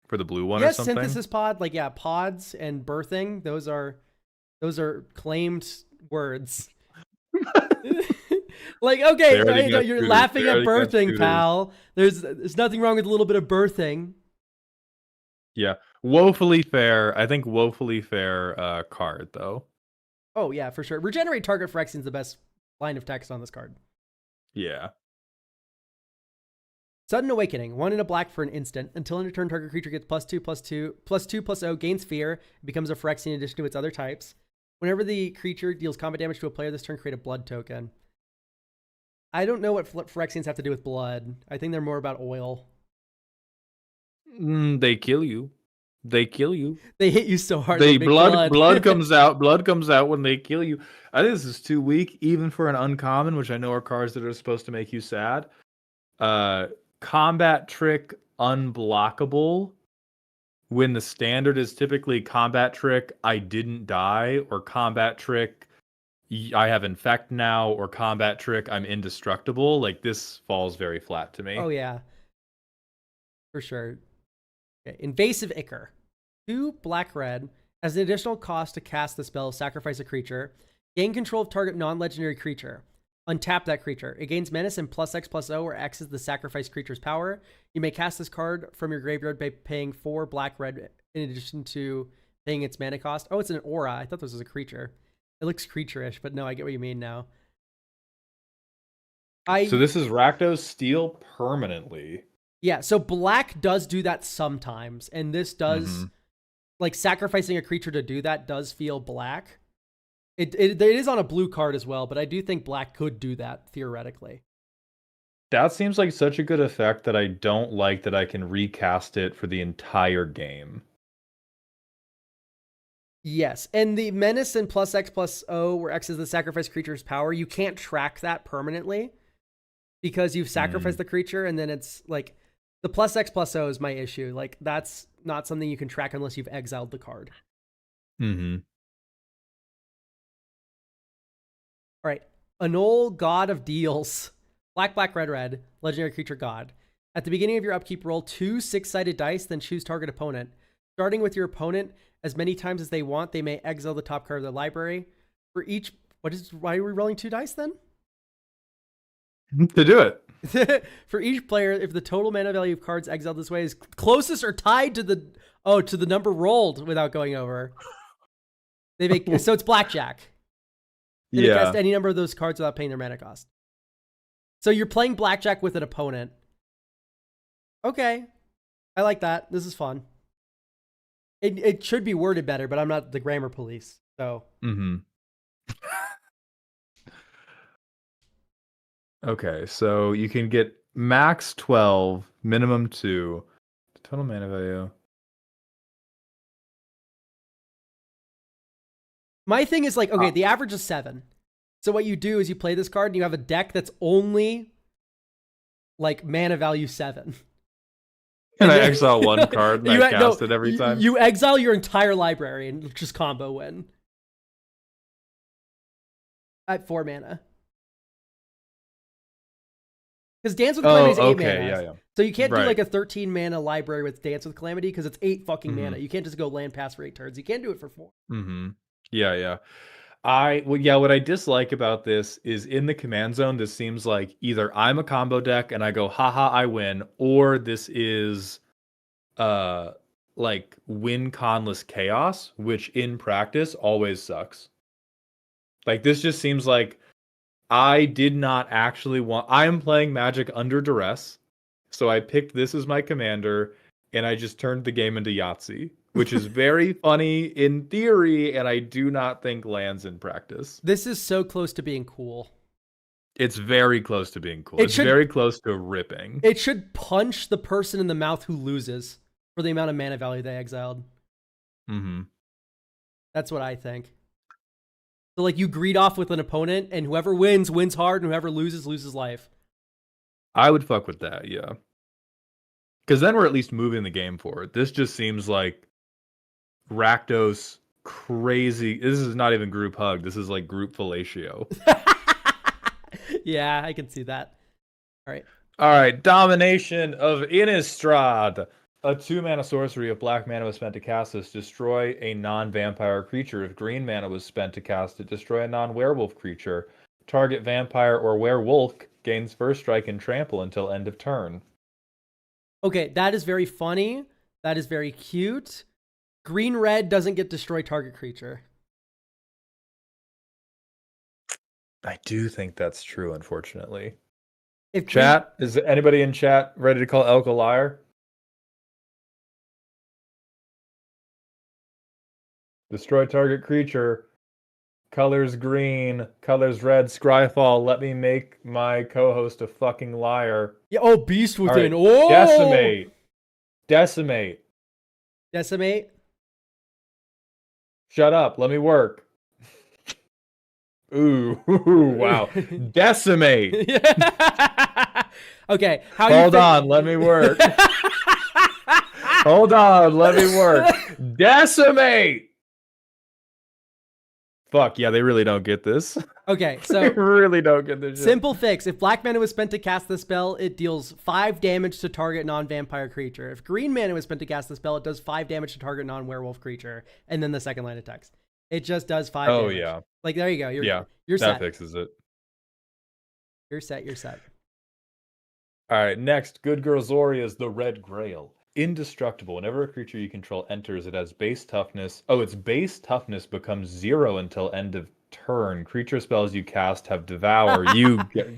for the blue one or something? Yes, Synthesis Pod, like pods and birthing, those are claimed words. Like, okay, you're laughing at birthing, pal. There's nothing wrong with a little bit of birthing. Yeah, woefully fair. I think woefully fair card though. Oh yeah, for sure. Regenerate target Phyrexian is the best line of text on this card. Yeah. Sudden Awakening, 1 and a black for an instant. Until end of turn, target creature gets +2/+2/+0, gains fear, and becomes a Phyrexian in addition to its other types. Whenever the creature deals combat damage to a player this turn, create a blood token. I don't know what Phyrexians have to do with blood. I think they're more about oil. They kill you. They kill you. They hit you so hard. Blood comes out. Blood comes out when they kill you. I think this is too weak, even for an uncommon, which I know are cards that are supposed to make you sad. Combat Trick unblockable, when the standard is typically Combat Trick I didn't die, or Combat Trick I have Infect now, or Combat Trick I'm indestructible. Like, this falls very flat to me. Oh yeah, for sure. Okay. Invasive Ichor, 2 black-red. As an additional cost to cast the spell, sacrifice a creature. Gain control of target non-legendary creature. Untap that creature. It gains menace and +X+0, where X is the sacrificed creature's power. You may cast this card from your graveyard by paying 4 black-red in addition to paying its mana cost. Oh, it's an aura. I thought this was a creature. It looks creature-ish, but no, I get what you mean now. So this is Rakdos steal permanently. Yeah, so black does do that sometimes, and this does, like, sacrificing a creature to do that does feel black. It is on a blue card as well, but I do think black could do that, theoretically. That seems like such a good effect that I don't like that I can recast it for the entire game. Yes, and the menace and +X+0, where X is the sacrificed creature's power, you can't track that permanently because you've sacrificed the creature, and then it's like the +X+0 is my issue. Like, that's not something you can track unless you've exiled the card. All right, Anol, God of Deals. Black, black, red, red. Legendary creature god. At the beginning of your upkeep, roll 2 6-sided dice, then choose target opponent. Starting with your opponent, as many times as they want, they may exile the top card of their library. For each... why are we rolling 2 dice then? To do it. For each player, if the total mana value of cards exiled this way is closest or tied to the number rolled without going over, they make... so it's blackjack. They can cast any number of those cards without paying their mana cost. So you're playing blackjack with an opponent. Okay. I like that. This is fun. It should be worded better, but I'm not the grammar police. So. Okay, so you can get max 12, minimum 2. Total mana value. My thing is like, okay, the average is 7. So what you do is you play this card and you have a deck that's only like mana value 7. And I exile one card and I cast it every time? You exile your entire library and just combo win. At 4 mana. Because Dance with Calamity is 8 mana. Yeah. So you can't do like a 13 mana library with Dance with Calamity because it's 8 fucking mana. You can't just go land pass for 8 turns. You can't do it for 4. Yeah. What I dislike about this is in the command zone, this seems like either I'm a combo deck and I go, haha, I win, or this is like win conless chaos, which in practice always sucks. Like this just seems like I did not actually I am playing Magic under duress, so I picked this as my commander, and I just turned the game into Yahtzee, which is very funny in theory, and I do not think lands in practice. This is so close to being cool. It's very close to being cool. It's very close to ripping. It should punch the person in the mouth who loses for the amount of mana value they exiled. That's what I think. So like you greed off with an opponent, and whoever wins, wins hard, and whoever loses, loses life. I would fuck with that, yeah. Because then we're at least moving the game forward. This just seems like Rakdos crazy. This is not even group hug. This is like group fellatio. Yeah, I can see that. All right. Domination of Innistrad. A 2-mana sorcery. If black mana was spent to cast this, destroy a non-vampire creature. If green mana was spent to cast it, destroy a non-werewolf creature. Target vampire or werewolf gains first strike and trample until end of turn. Okay, that is very funny. That is very cute. Green-red doesn't get destroy target creature. I do think that's true, unfortunately. If chat, is anybody in chat ready to call Elk a liar? Destroy target creature. Colors green. Colors red. Scryfall. Let me make my co-host a fucking liar. Yeah. Oh, Beast Within. Right. Oh! Decimate. Decimate. Decimate. Shut up. Let me work. Ooh. Wow. Decimate. Okay. Hold on. Let me work. Hold on. Let me work. Decimate. Fuck, yeah, they really don't get this. Okay, so... They really don't get this shit. Simple fix. If black mana was spent to cast the spell, it deals 5 damage to target non-vampire creature. If green mana was spent to cast the spell, it does 5 damage to target non-werewolf creature. And then the second line of text. It just does 5 damage. Oh, yeah. Like, there you go. You're that set. fixes it. You're set. You're set. All right, next, Good Girl Zoria's the Red Grail. Indestructible. Whenever a creature you control enters, it has base toughness. Oh, its base toughness becomes 0 until end of turn. Creature spells you cast have Devour. You get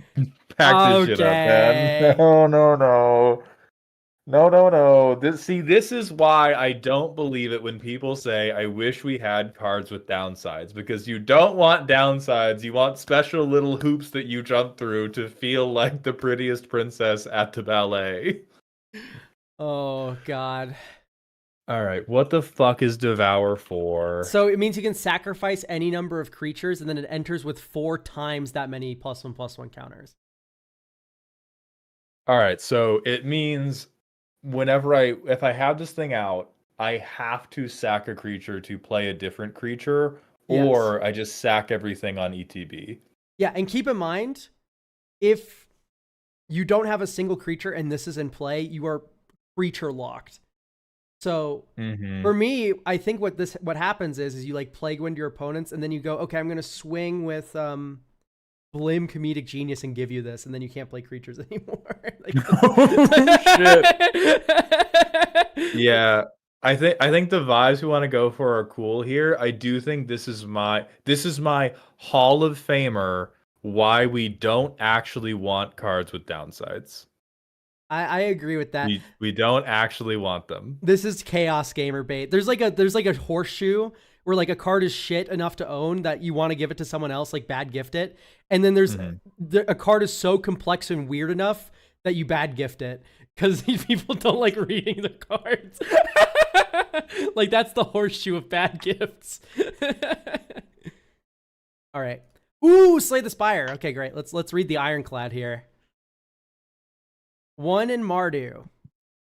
pack this shit up, man. Okay. No, no, no. No, no, no. This is why I don't believe it when people say, I wish we had cards with downsides. Because you don't want downsides. You want special little hoops that you jump through to feel like the prettiest princess at the ballet. Oh God. All right, what the fuck is Devour for? So it means you can sacrifice any number of creatures, and then it enters with 4 times that many +1/+1 counters. All right, so it means if I have this thing out, I have to sack a creature to play a different creature, or I just sack everything on ETB. Yeah, and keep in mind, if you don't have a single creature and this is in play, you are creature locked. So for me, I think what happens is you like Plague Wind your opponents, and then you go, okay, I'm gonna swing with Blim Comedic Genius and give you this, and then you can't play creatures anymore. Like, oh, shit. Yeah. I think the vibes we want to go for are cool here. I do think this is my Hall of Famer why we don't actually want cards with downsides. I agree with that. We don't actually want them. This is chaos gamer bait. There's like a horseshoe where like a card is shit enough to own that you want to give it to someone else, like bad gift it. And then there's a card is so complex and weird enough that you bad gift it because these people don't like reading the cards. Like that's the horseshoe of bad gifts. All right. Ooh, Slay the Spire. Okay, great. Let's read the Ironclad here. 1 in Mardu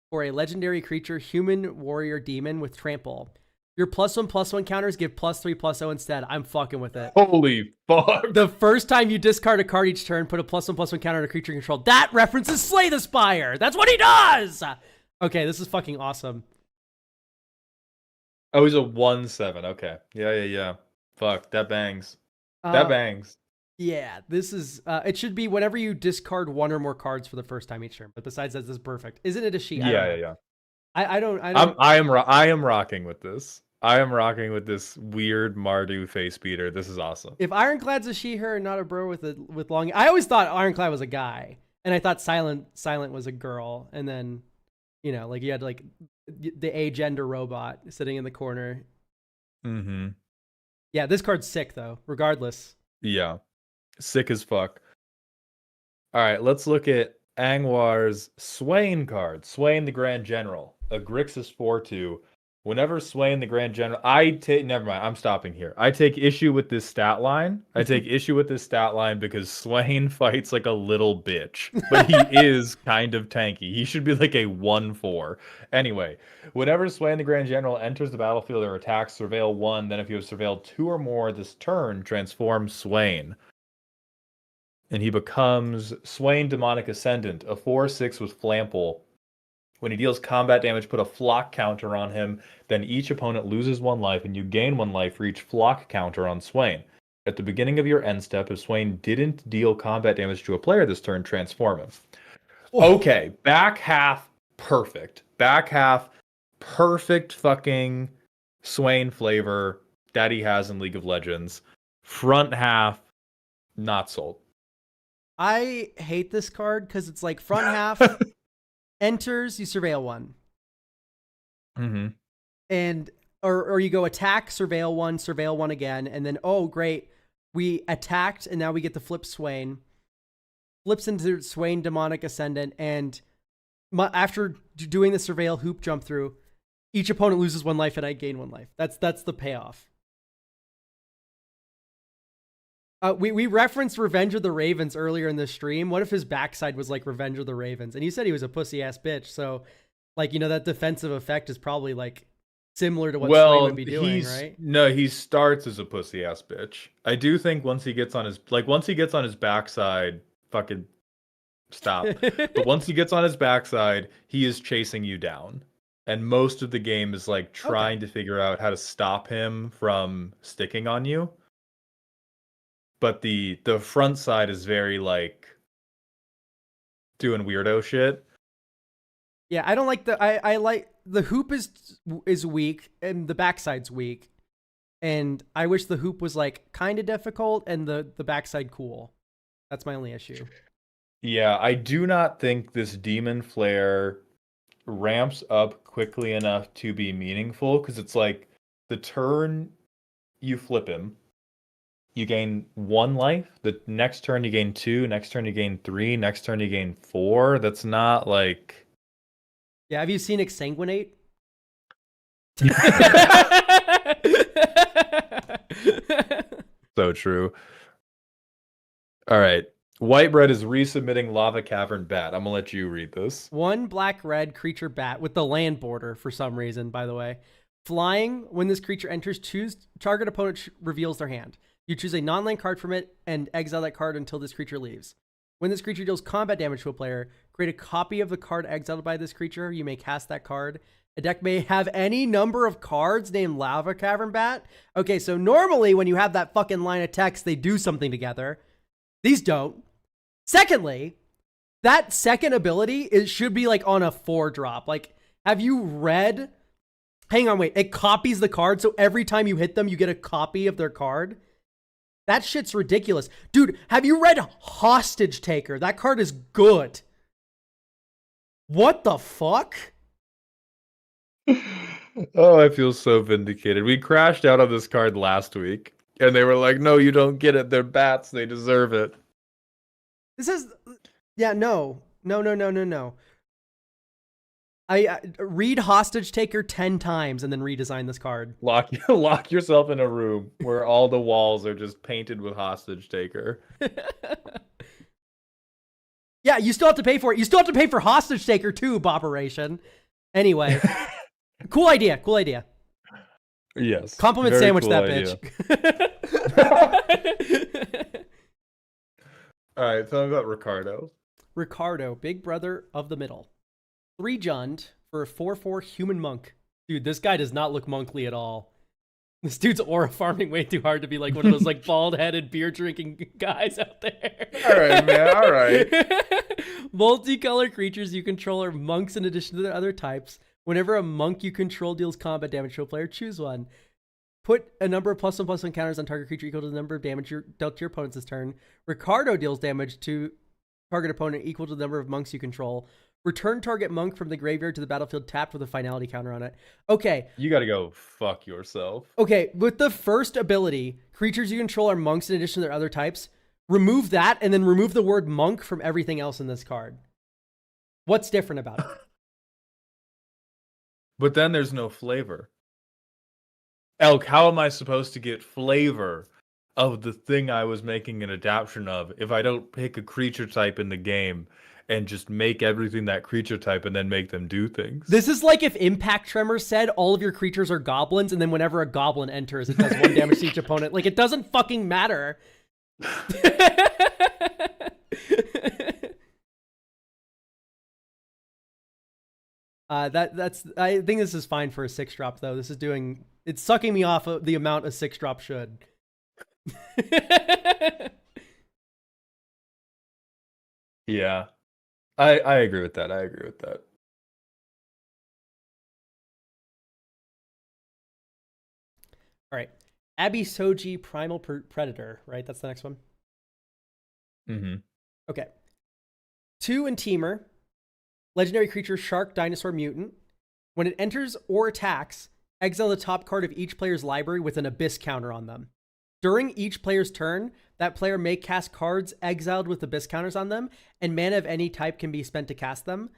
for a legendary creature, human, warrior, demon with trample. Your +1/+1 counters give +3/+0 instead. I'm fucking with it. Holy fuck. The first time you discard a card each turn, put a +1/+1 counter on a creature control. That references Slay the Spire. That's what he does. Okay, this is fucking awesome. Oh, he's a 1/7. Okay. Yeah. Fuck, that bangs. That bangs. Yeah, this is it should be whenever you discard 1 or more cards for the first time each turn. But besides that, this is perfect. Isn't it a she? Yeah. I don't I am rocking with this. I am rocking with this weird Mardu face beater. This is awesome. If Ironclad's a she, her, and not a bro with long, I always thought Ironclad was a guy, and I thought Silent was a girl, and then like you had like the agender robot sitting in the corner. Yeah, this card's sick though. Regardless. Yeah, sick as fuck. All right, let's look at Angwar's Swain card. Swain the Grand General. A Grixis 4/2. Whenever Swain the Grand General... Never mind, I'm stopping here. I take issue with this stat line. Because Swain fights like a little bitch. But he is kind of tanky. He should be like a 1/4. Anyway, whenever Swain the Grand General enters the battlefield or attacks, surveil 1. Then if you have surveilled 2 or more this turn, transform Swain. And he becomes Swain Demonic Ascendant, a 4/6 with Flample. When he deals combat damage, put a flock counter on him. Then each opponent loses 1 life, and you gain 1 life for each flock counter on Swain. At the beginning of your end step, if Swain didn't deal combat damage to a player this turn, transform him. Okay, back half, perfect. Back half, perfect fucking Swain flavor that he has in League of Legends. Front half, not sold. I hate this card because it's like front half enters, you surveil 1. And or you go attack, surveil 1 again, and then oh great, we attacked and now we get to flip Swain. Flips into Swain Demonic Ascendant, and after doing the surveil hoop jump through, each opponent loses 1 life and I gain 1 life. That's the payoff. We referenced Revenge of the Ravens earlier in the stream. What if his backside was like Revenge of the Ravens? And he said he was a pussy ass bitch. So, like, that defensive effect is probably like similar to what Swain would be doing, right? No, he starts as a pussy ass bitch. I do think once he gets on his backside, fucking stop. But once he gets on his backside, he is chasing you down. And most of the game is like trying to figure out how to stop him from sticking on you. But the front side is very like doing weirdo shit. Yeah, I don't like I like the hoop is weak and the backside's weak. And I wish the hoop was like kind of difficult and the backside cool. That's my only issue. Yeah, I do not think this Demon Flare ramps up quickly enough to be meaningful, because it's like the turn you flip him, you gain 1 life. The next turn you gain 2, next turn you gain 3, next turn you gain 4. That's not like... Yeah, have you seen Exsanguinate? So true. All right. Whitebread is resubmitting Lava Cavern Bat. I'm going to let you read this. 1 black-red creature bat with the land border for some reason, by the way. Flying, when this creature enters, choose target opponent reveals their hand. You choose a non-land card from it and exile that card until this creature leaves. When this creature deals combat damage to a player, create a copy of the card exiled by this creature. You may cast that card. A deck may have any number of cards named Lava Cavern Bat. Okay, so normally when you have that fucking line of text, they do something together. These don't. Secondly, that second ability should be like on a 4-drop. Like, have you read... Hang on, wait. It copies the card, so every time you hit them, you get a copy of their card? That shit's ridiculous. Dude, have you read Hostage Taker? That card is good. What the fuck? Oh, I feel so vindicated. We crashed out on this card last week, and they were like, no, you don't get it. They're bats. They deserve it. This is... Yeah, no. I read Hostage Taker 10 times and then redesign this card. Lock yourself in a room where all the walls are just painted with Hostage Taker. Yeah, you still have to pay for it. You still have to pay for Hostage Taker too, Boperation. Anyway. Cool idea. Yes. Compliment sandwich cool that idea. bitch. All right, tell me about Ricardo. Ricardo, big brother of the middle. 3 Jund for a 4/4 human monk. Dude, this guy does not look monkly at all. This dude's aura farming way too hard to be like one of those like bald-headed beer-drinking guys out there. All right, man. All right. Multicolor creatures you control are monks in addition to their other types. Whenever a monk you control deals combat damage to a player, choose one. Put a number of +1/+1 counters on target creature equal to the number of damage you're dealt to your opponents this turn. Ricardo deals damage to target opponent equal to the number of monks you control. Return target monk from the graveyard to the battlefield tapped with a finality counter on it. Okay. You gotta go fuck yourself. Okay, with the first ability, creatures you control are monks in addition to their other types. Remove that and then remove the word monk from everything else in this card. What's different about it? But then there's no flavor. Elk, how am I supposed to get flavor of the thing I was making an adaptation of if I don't pick a creature type in the game and just make everything that creature type and then make them do things? This is like if Impact Tremor said all of your creatures are goblins, and then whenever a goblin enters, it does 1 damage to each opponent. Like, it doesn't fucking matter. That's I think this is fine for a 6-drop though. This is it's sucking me off of the amount a 6-drop should. Yeah. I agree with that. All right. Abby Soji Primal Predator, right? That's the next one. Mm-hmm. Okay. 2 and Teamer. Legendary creature, Shark, Dinosaur, Mutant. When it enters or attacks, exile the top card of each player's library with an Abyss counter on them. During each player's turn, that player may cast cards exiled with Abyss counters on them, and mana of any type can be spent to cast them.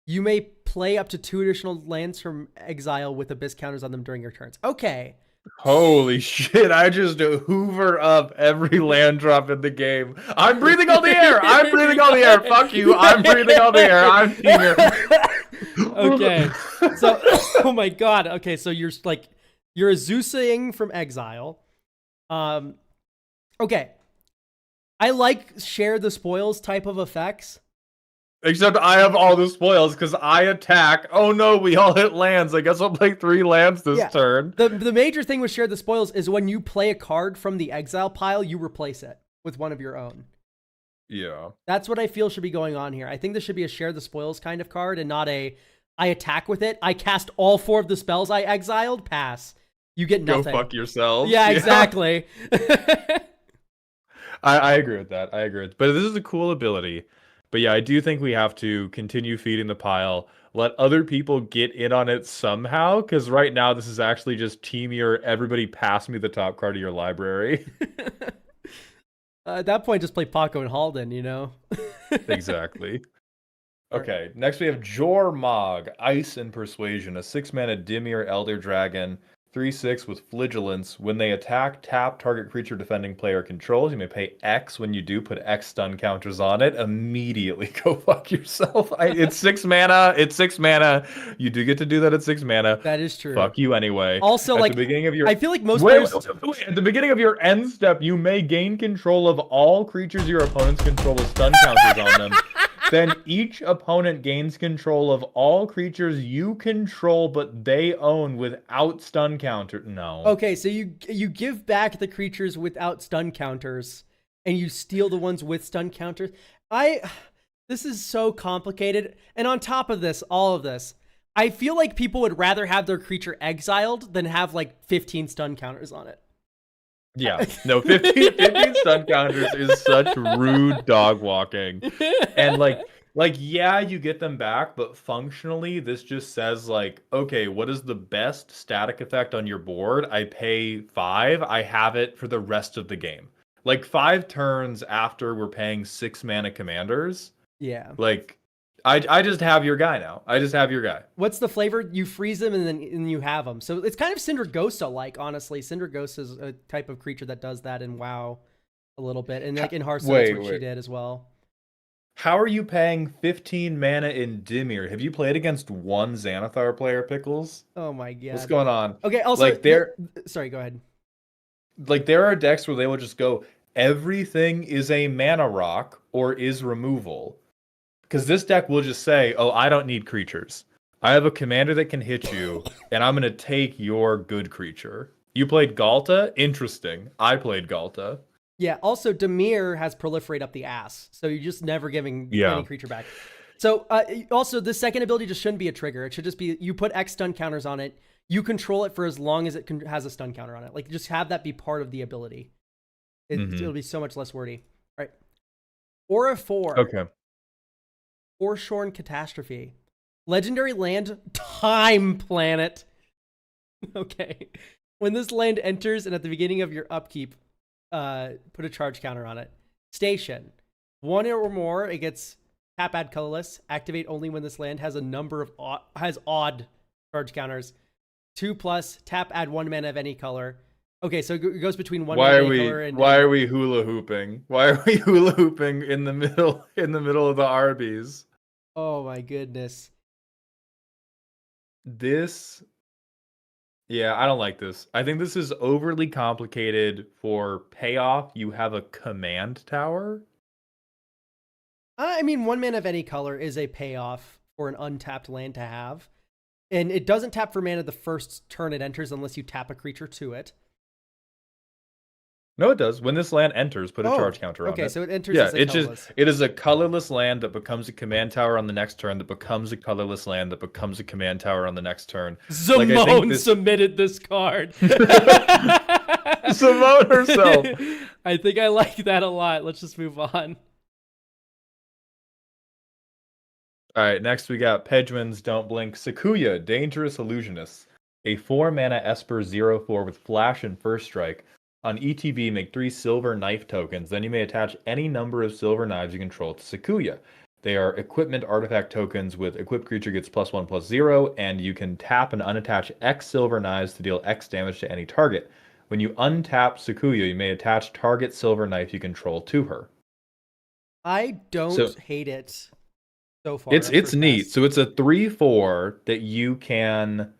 You may play up to 2 additional lands from exile with Abyss counters on them during your turns. Okay. Holy shit, I just hoover up every land drop in the game. I'm breathing all the air. Fuck you. I'm breathing all the air. I'm here. Okay. So, oh my god. Okay, so you're a Zeusing from exile. Okay. I like share the spoils type of effects. Except I have all the spoils because I attack. Oh no, we all hit lands. I guess I'll play 3 lands this turn. The major thing with share the spoils is when you play a card from the exile pile, you replace it with one of your own. Yeah. That's what I feel should be going on here. I think this should be a share the spoils kind of card and not a I attack with it. I cast all 4 of the spells I exiled. Pass. You get Go nothing. fuck yourselves. Yeah, exactly. I agree with that. I agree. But this is a cool ability. But yeah, I do think we have to continue feeding the pile. Let other people get in on it somehow. Because right now, this is actually just team your everybody pass me the top card of your library. At that point, just play Paco and Halden, you know? Exactly. Okay, next we have Jormog, Ice and Persuasion, a 6-mana Dimir Elder Dragon, 3/6 with Flagellance. When they attack, tap target creature defending player controls. You may pay X. When you do, put X stun counters on it. Immediately go fuck yourself. It's 6 mana. It's 6 mana. You do get to do that at 6 mana. That is true. Fuck you anyway. Also, at like, the beginning of your... I feel like most wait, players... wait, at the beginning of your end step, you may gain control of all creatures your opponents control with stun counters on them. Then each opponent gains control of all creatures you control but they own without stun counter. No. Okay, so you give back the creatures without stun counters, and you steal the ones with stun counters. This is so complicated. And on top of this, all of this, I feel like people would rather have their creature exiled than have like 15 stun counters on it. Yeah. No, 15 stun counters is such rude dog walking. And like yeah, you get them back, but functionally this just says like, okay, what is the best static effect on your board? I pay 5, I have it for the rest of the game. Like 5 turns after we're paying 6 mana commanders. Yeah. Like I just have your guy now. I just have your guy. What's the flavor? You freeze them and you have them. So it's kind of Syndragosa-like, honestly. Syndragosa is a type of creature that does that in WoW a little bit. And like in Hearthstone, that's what she did as well. How are you paying 15 mana in Dimir? Have you played against one Xanathar player, Pickles? Oh my god. What's going on? Okay, also... Like sorry, go ahead. Like there are decks where they will just go, everything is a mana rock or is removal. Because this deck will just say, oh, I don't need creatures. I have a commander that can hit you, and I'm going to take your good creature. You played Galta? Interesting. I played Galta. Yeah, also, Dimir has Proliferate up the ass, so you're just never giving any creature back. So, also, the second ability just shouldn't be a trigger. It should just be, you put X stun counters on it, you control it for as long as it has a stun counter on it. Like, just have that be part of the ability. It'll be so much less wordy. All right. Aura 4. Okay. Foreshorn Catastrophe. Legendary land, Time Planet. Okay. When this land enters and at the beginning of your upkeep, put a charge counter on it. Station. 1 or more, it gets tap, add colorless. Activate only when this land has a number of has odd charge counters. 2+, tap, add 1 mana of any color. Okay, so it goes between 1 mana of any color and... Why are we hula hooping? Why are we hula hooping in the middle of the Arby's? Oh my goodness. Yeah, I don't like this. I think this is overly complicated for payoff. You have a command tower. I mean, 1 mana of any color is a payoff for an untapped land to have. And it doesn't tap for mana the first turn it enters unless you tap a creature to it. No, it does. When this land enters, put a charge counter on it. Okay, so it enters yeah, as a colorless. It is a colorless land that becomes a command tower on the next turn, that becomes a colorless land that becomes a command tower on the next turn. Simone submitted this card. Simone herself. I think I like that a lot. Let's just move on. All right, next we got Pedgman's Don't Blink. Sakuya, Dangerous Illusionist. A 4-mana Esper 0/4 with Flash and First Strike. On ETB, make 3 silver knife tokens. Then you may attach any number of silver knives you control to Sakuya. They are equipment artifact tokens with equipped creature gets +1/+0, and you can tap and unattach X silver knives to deal X damage to any target. When you untap Sakuya, you may attach target silver knife you control to her. I don't hate it so far. It's neat. So it's a 3/4 that you can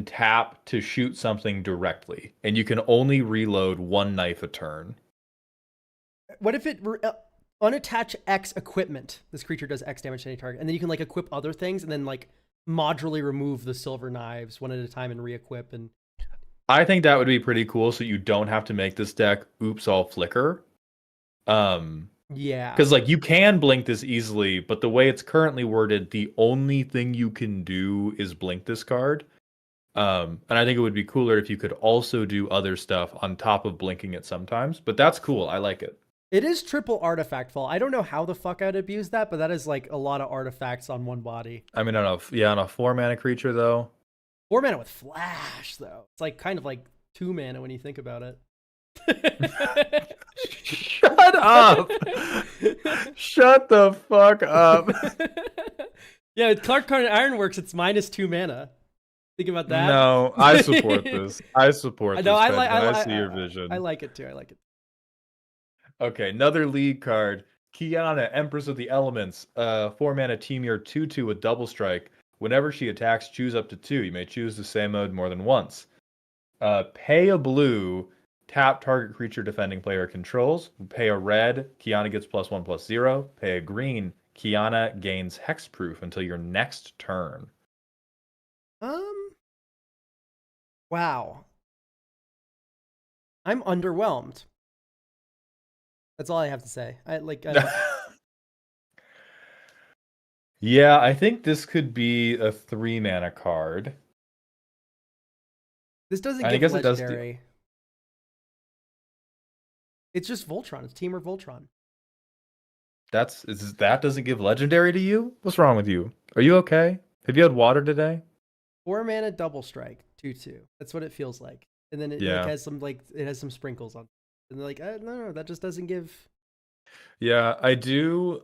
tap to shoot something directly, and you can only reload 1 knife a turn. What if it unattach X equipment? This creature does X damage to any target, and then you can like equip other things, and then like modularly remove the silver knives one at a time and re-equip. And I think that would be pretty cool, so you don't have to make this deck oops all flicker. Yeah. Because like you can blink this easily, but the way it's currently worded, the only thing you can do is blink this card. And I think it would be cooler if you could also do other stuff on top of blinking it sometimes. But that's cool. I like it. It is triple artifact fall. I don't know how the fuck I'd abuse that, but that is like a lot of artifacts on one body. I mean, on a 4-mana creature though. 4 mana with flash though. It's like kind of like 2 mana when you think about it. Shut up! Shut the fuck up! Yeah, with Clark Card Ironworks, it's -2 mana. Think about that. No, I support this. I support this. No, I see your vision. I like it too. I like it. Okay, another league card. Kiana, Empress of the Elements. 4-mana Temur 2/2 with double strike. Whenever she attacks, choose up to 2. You may choose the same mode more than once. Pay a blue. Tap target creature defending player controls. Pay a red. Kiana gets +1/+0. Pay a green. Kiana gains hexproof until your next turn. Wow. I'm underwhelmed. That's all I have to say. Yeah, I think this could be a 3-mana card. This doesn't I give guess it does legendary. It's just Voltron. It's Temur Voltron. That doesn't give legendary to you? What's wrong with you? Are you okay? Have you had water today? 4 mana double strike, 2/2. That's what it feels like. And then it has some sprinkles on. And they're like, no, that just doesn't give. Yeah, I do.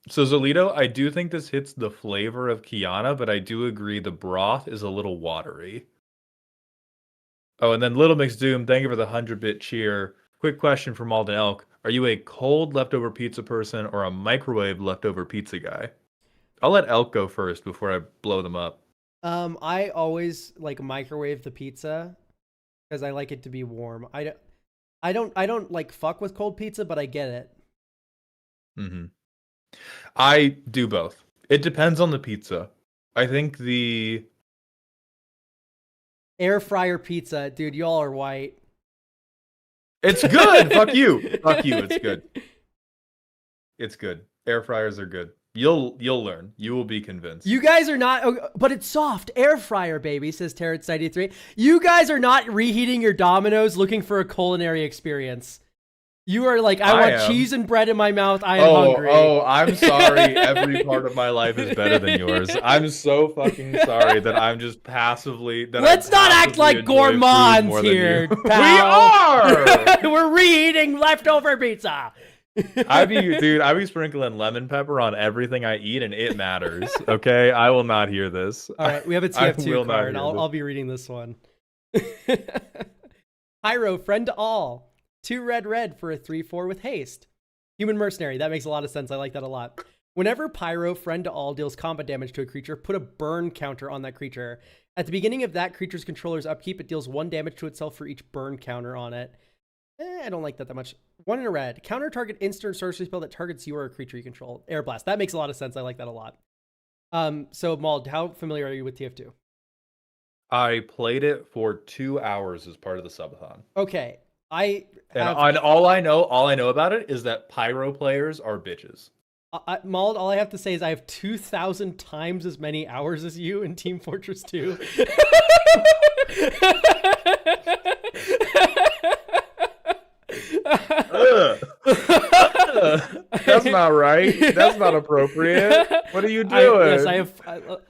So Zolito, I do think this hits the flavor of Kiana, but I do agree the broth is a little watery. Oh, and then Little Mix Doom, thank you for the 100-bit cheer. Quick question from Alden Elk. Are you a cold leftover pizza person or a microwave leftover pizza guy? I'll let Elk go first before I blow them up. I always like microwave the pizza because I like it to be warm. I don't like fuck with cold pizza, but I get it. Mm-hmm. I do both. It depends on the pizza. I think the air fryer pizza, dude, y'all are white. It's good. Fuck you. Fuck you. It's good. It's good. Air fryers are good. You'll learn. You will be convinced. You guys are not, but it's soft. Air fryer, baby, says Terrence93. You guys are not reheating your Dominoes looking for a culinary experience. You are like, I want cheese and bread in my mouth. I am hungry. Oh, I'm sorry. Every part of my life is better than yours. I'm so fucking sorry that I'm just passively. Let's not act like gourmands here, pal. We are. We're reheating leftover pizza. I be sprinkling lemon pepper on everything I eat, and it matters. Okay, I will not hear this. All right, we have a TF2 card. I'll be reading this one. Pyro, friend to all. 2 red for a 3/4 with haste. Human mercenary. That makes a lot of sense. I like that a lot. Whenever Pyro, friend to all, deals combat damage to a creature, put a burn counter on that creature. At the beginning of that creature's controller's upkeep, it deals 1 damage to itself for each burn counter on it. I don't like that much. 1 in a red. Counter target instant sorcery spell that targets you or a creature you control. Air Blast. That makes a lot of sense. I like that a lot. So Mald, how familiar are you with TF2? I played it for 2 hours as part of the subathon. Okay. All I know about it is that Pyro players are bitches. Mald, all I have to say is I have 2,000 times as many hours as you in Team Fortress 2. That's not right. That's not appropriate. What are you doing? I have.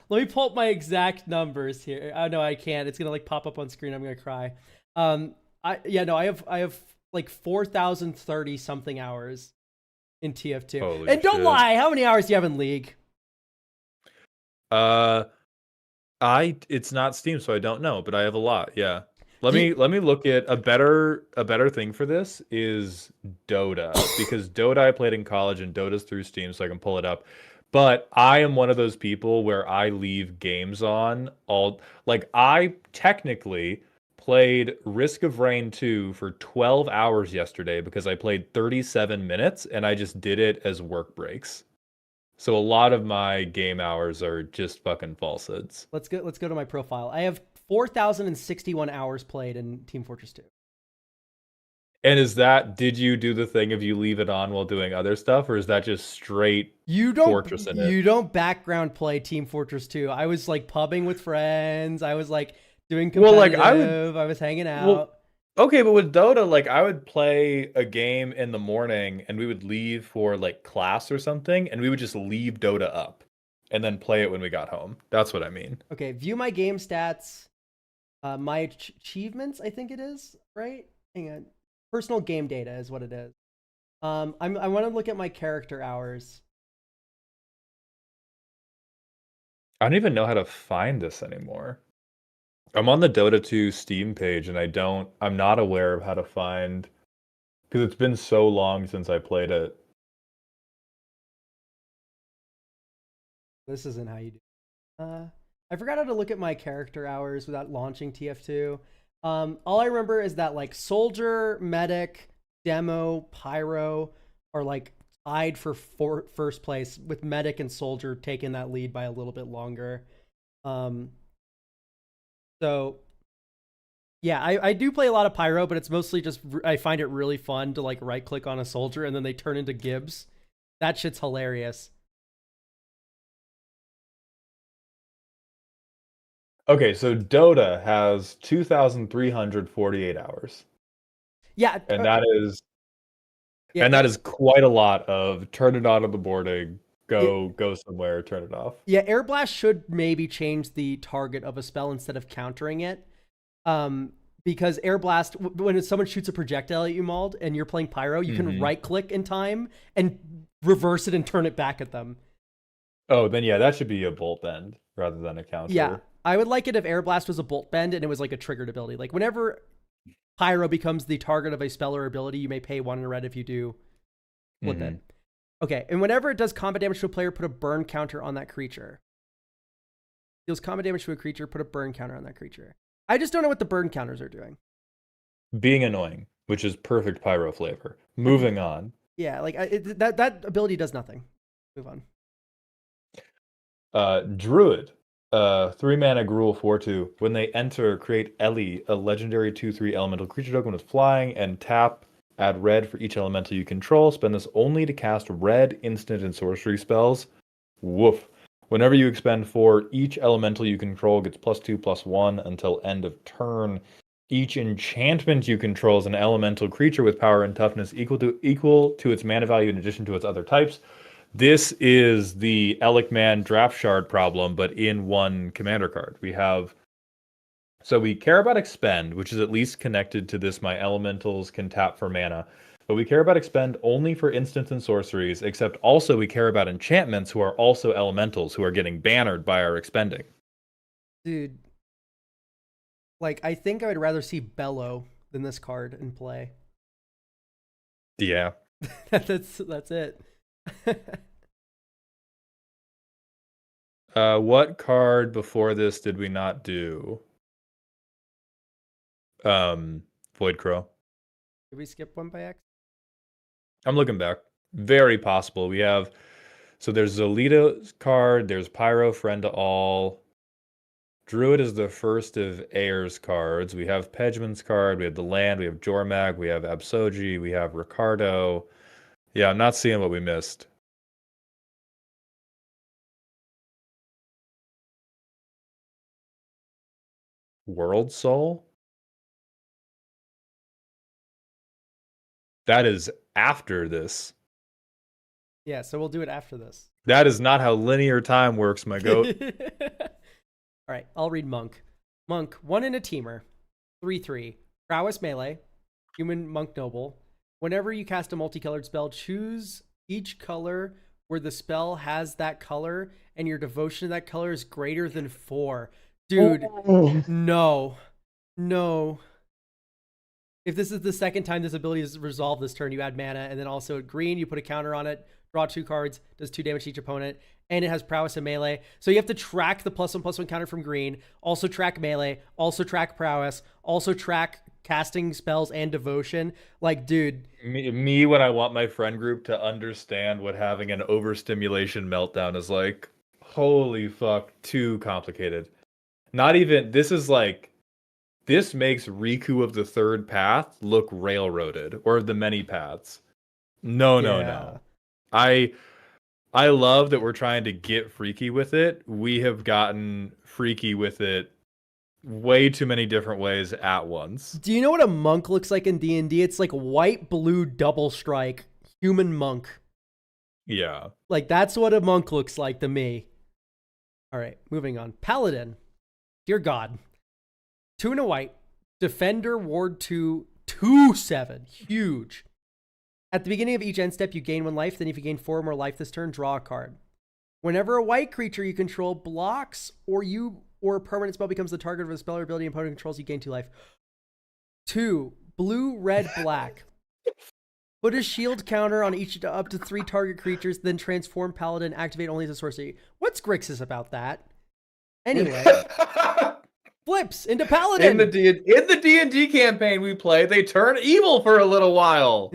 Let me pull up my exact numbers here. Oh no, I can't. It's gonna like pop up on screen. I'm gonna cry. I have like 4,030 something hours in TF2. Holy and don't shit. lie, how many hours do you have in League? It's not Steam, so I don't know, but I have a lot. Yeah. Let me look at a better thing for this is Dota, because Dota I played in college and Dota's through Steam, so I can pull it up. But I am one of those people where I leave games on I technically played Risk of Rain 2 for 12 hours yesterday because I played 37 minutes and I just did it as work breaks. So a lot of my game hours are just fucking falsehoods. Let's go to my profile. I have 4,061 hours played in Team Fortress 2. And did you do the thing if you leave it on while doing other stuff, or is that just straight You Fortress in it? you don't background play Team Fortress 2. I was like pubbing with friends. I was like doing Well, competitive. I was hanging out. well, okay, but with Dota, like I would play a game in the morning and we would leave for like class or something, and we would just leave Dota up and then play it when we got home. That's what I mean. Okay, view my game stats. My achievements, I think it is, right? Hang on. Personal game data is what it is. I want to look at my character hours. I don't even know how to find this anymore. I'm on the Dota 2 Steam page and I'm not aware of how to find, because it's been so long since I played it. This isn't how you do. I forgot how to look at my character hours without launching TF2. All I remember is that like soldier, medic, demo, pyro are like tied for first place, with medic and soldier taking that lead by a little bit longer. So yeah, I do play a lot of pyro, but it's mostly just I find it really fun to like right click on a soldier and then they turn into gibs. That shit's hilarious. Okay, so Dota has 2,348 hours. Yeah, And that is yeah, and that is quite a lot of turn it on in the morning, go somewhere, turn it off. yeah. Air Blast should maybe change the target of a spell instead of countering it. Because Air Blast, when someone shoots a projectile at you, Mauled, and you're playing Pyro, you can right click in time and reverse it and turn it back at them. Oh, then yeah, that should be a bolt bend rather than a counter. Yeah, I would like it if Air Blast was a bolt bend and it was like a triggered ability. Like whenever Pyro becomes the target of a spell or ability, you may pay 1 in red if you do flip it. Okay, and whenever it does combat damage to a player, put a burn counter on that creature. Deals combat damage to a creature, put a burn counter on that creature. I just don't know what the burn counters are doing. Being annoying, which is perfect Pyro flavor. Moving on. Yeah, like that ability does nothing. Move on. Druid. 3-mana Gruul 4/2. When they enter, create Ellie, a legendary 2/3 elemental creature token with flying, and tap, add red for each elemental you control. Spend this only to cast red instant and sorcery spells. Woof. Whenever you expend 4, each elemental you control gets +2/+1 until end of turn. Each enchantment you control is an elemental creature with power and toughness equal to its mana value in addition to its other types. This is the Elikman draft shard problem, but in one commander card. So we care about expend, which is at least connected to this my elementals can tap for mana. But we care about expend only for instants and sorceries, except also we care about enchantments who are also elementals who are getting bannered by our expending. Dude, like I think I would rather see Bellow than this card in play. Yeah. that's it. What card before this did we not do? Void Crow. Did we skip one by accident? I'm looking back. Very possible. So there's Zolita's card, there's Pyro, Friend to All. Druid is the first of Ayer's cards. We have Pejman's card, we have the land, we have Jormag, we have Absoji, we have Ricardo. Yeah, I'm not seeing what we missed. World Soul? That is after this. Yeah, so we'll do it after this. That is not how linear time works, my goat. All right, I'll read Monk. Monk, 1 in a teamer. 3/3. Prowess melee. Human Monk Noble. Whenever you cast a multicolored spell, choose each color where the spell has that color and your devotion to that color is greater than 4. Dude, no. If this is the second time this ability is resolved this turn, you add mana, and then also green, you put a counter on it, draw 2 cards, does 2 damage to each opponent, and it has prowess and melee. So you have to track the +1/+1 counter from green, also track melee, also track prowess, also track casting spells and devotion. Like, dude. Me when I want my friend group to understand what having an overstimulation meltdown is like. Holy fuck, too complicated. Not even, this is like this makes Riku of the third path look railroaded, or the many paths. No, no, Yeah. no. I love that we're trying to get freaky with it. We have gotten freaky with it way too many different ways at once. Do you know what a monk looks like in D&D? It's like white, blue, double strike, human monk. Yeah. Like, that's what a monk looks like to me. All right, moving on. Paladin. Dear God. 2 and a white. Defender, ward 2, 2/7. Huge. At the beginning of each end step, you gain 1 life. Then if you gain 4 more life this turn, draw a card. Whenever a white creature you control blocks or a permanent spell becomes the target of a spell or ability opponent controls, you gain 2 life. 2. Blue, red, black. Put a shield counter on each up to 3 target creatures, then transform Paladin, activate only as a sorcery. What's Grixis about that? Anyway. Flips into Paladin. In the D&D campaign we play, they turn evil for a little while.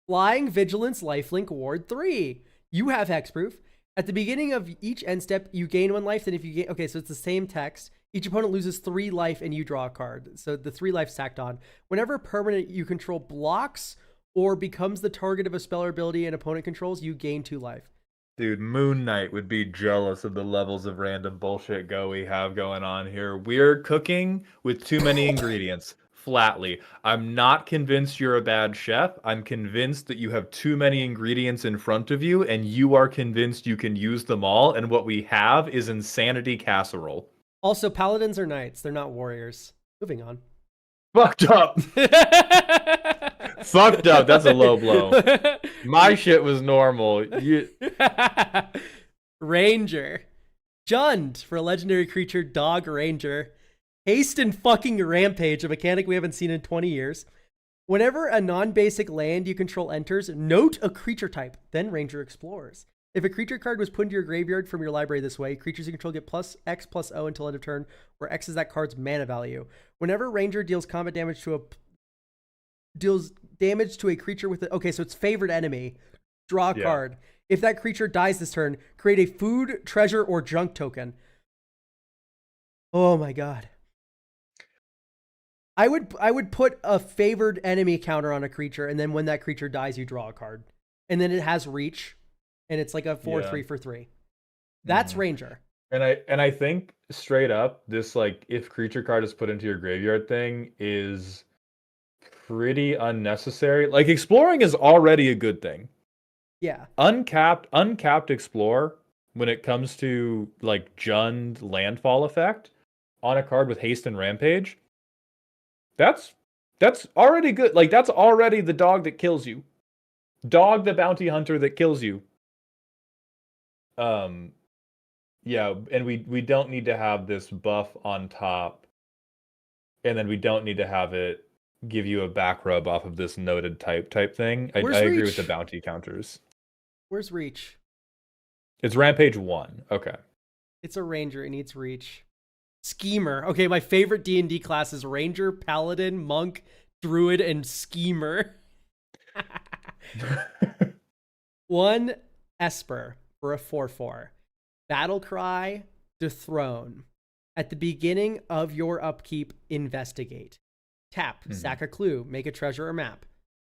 Flying, Vigilance, Lifelink, Ward 3. You have Hexproof. At the beginning of each end step, you gain 1 life. Then if you gain... Okay, so it's the same text. Each opponent loses 3 life and you draw a card. So the 3 life stacked on. Whenever a permanent you control blocks or becomes the target of a spell or ability an opponent controls, you gain 2 life. Dude, Moon Knight would be jealous of the levels of random bullshit we have going on here. We're cooking with too many ingredients. Flatly. I'm not convinced you're a bad chef. I'm convinced that you have too many ingredients in front of you, and you are convinced you can use them all, and what we have is insanity casserole. Also, paladins are knights. They're not warriors. Moving on. Fucked up. Fucked up. That's a low blow. My shit was normal. Ranger. Jund for a legendary creature, Dog Ranger. Haste and fucking Rampage, a mechanic we haven't seen in 20 years. Whenever a non-basic land you control enters, note a creature type, then Ranger explores. If a creature card was put into your graveyard from your library this way, creatures you control get plus X plus O until end of turn, where X is that card's mana value. Whenever Ranger deals combat damage to a creature with okay, so it's favored enemy, draw a card. If that creature dies this turn, create a food, treasure, or junk token. Oh my god. I would put a favored enemy counter on a creature, and then when that creature dies, you draw a card. And then it has reach, and it's like a 4/3 for 3. That's Ranger. And I think straight up, this like if creature card is put into your graveyard thing is pretty unnecessary. Like exploring is already a good thing. Yeah. Uncapped explore when it comes to like Jund landfall effect on a card with haste and rampage. That's already good. Like that's already the dog that kills you. Dog the bounty hunter that kills you. Yeah, and we don't need to have this buff on top. And then we don't need to have it give you a back rub off of this noted type thing. I agree with the bounty counters. Where's reach? It's Rampage 1. Okay. It's a Ranger. It needs reach. Schemer. Okay, my favorite D&D class is Ranger, Paladin, Monk, Druid, and Schemer. 1 Esper for a 4/4. Battle Cry, Dethrone. At the beginning of your upkeep, investigate. Tap, sack a clue, make a treasure or map.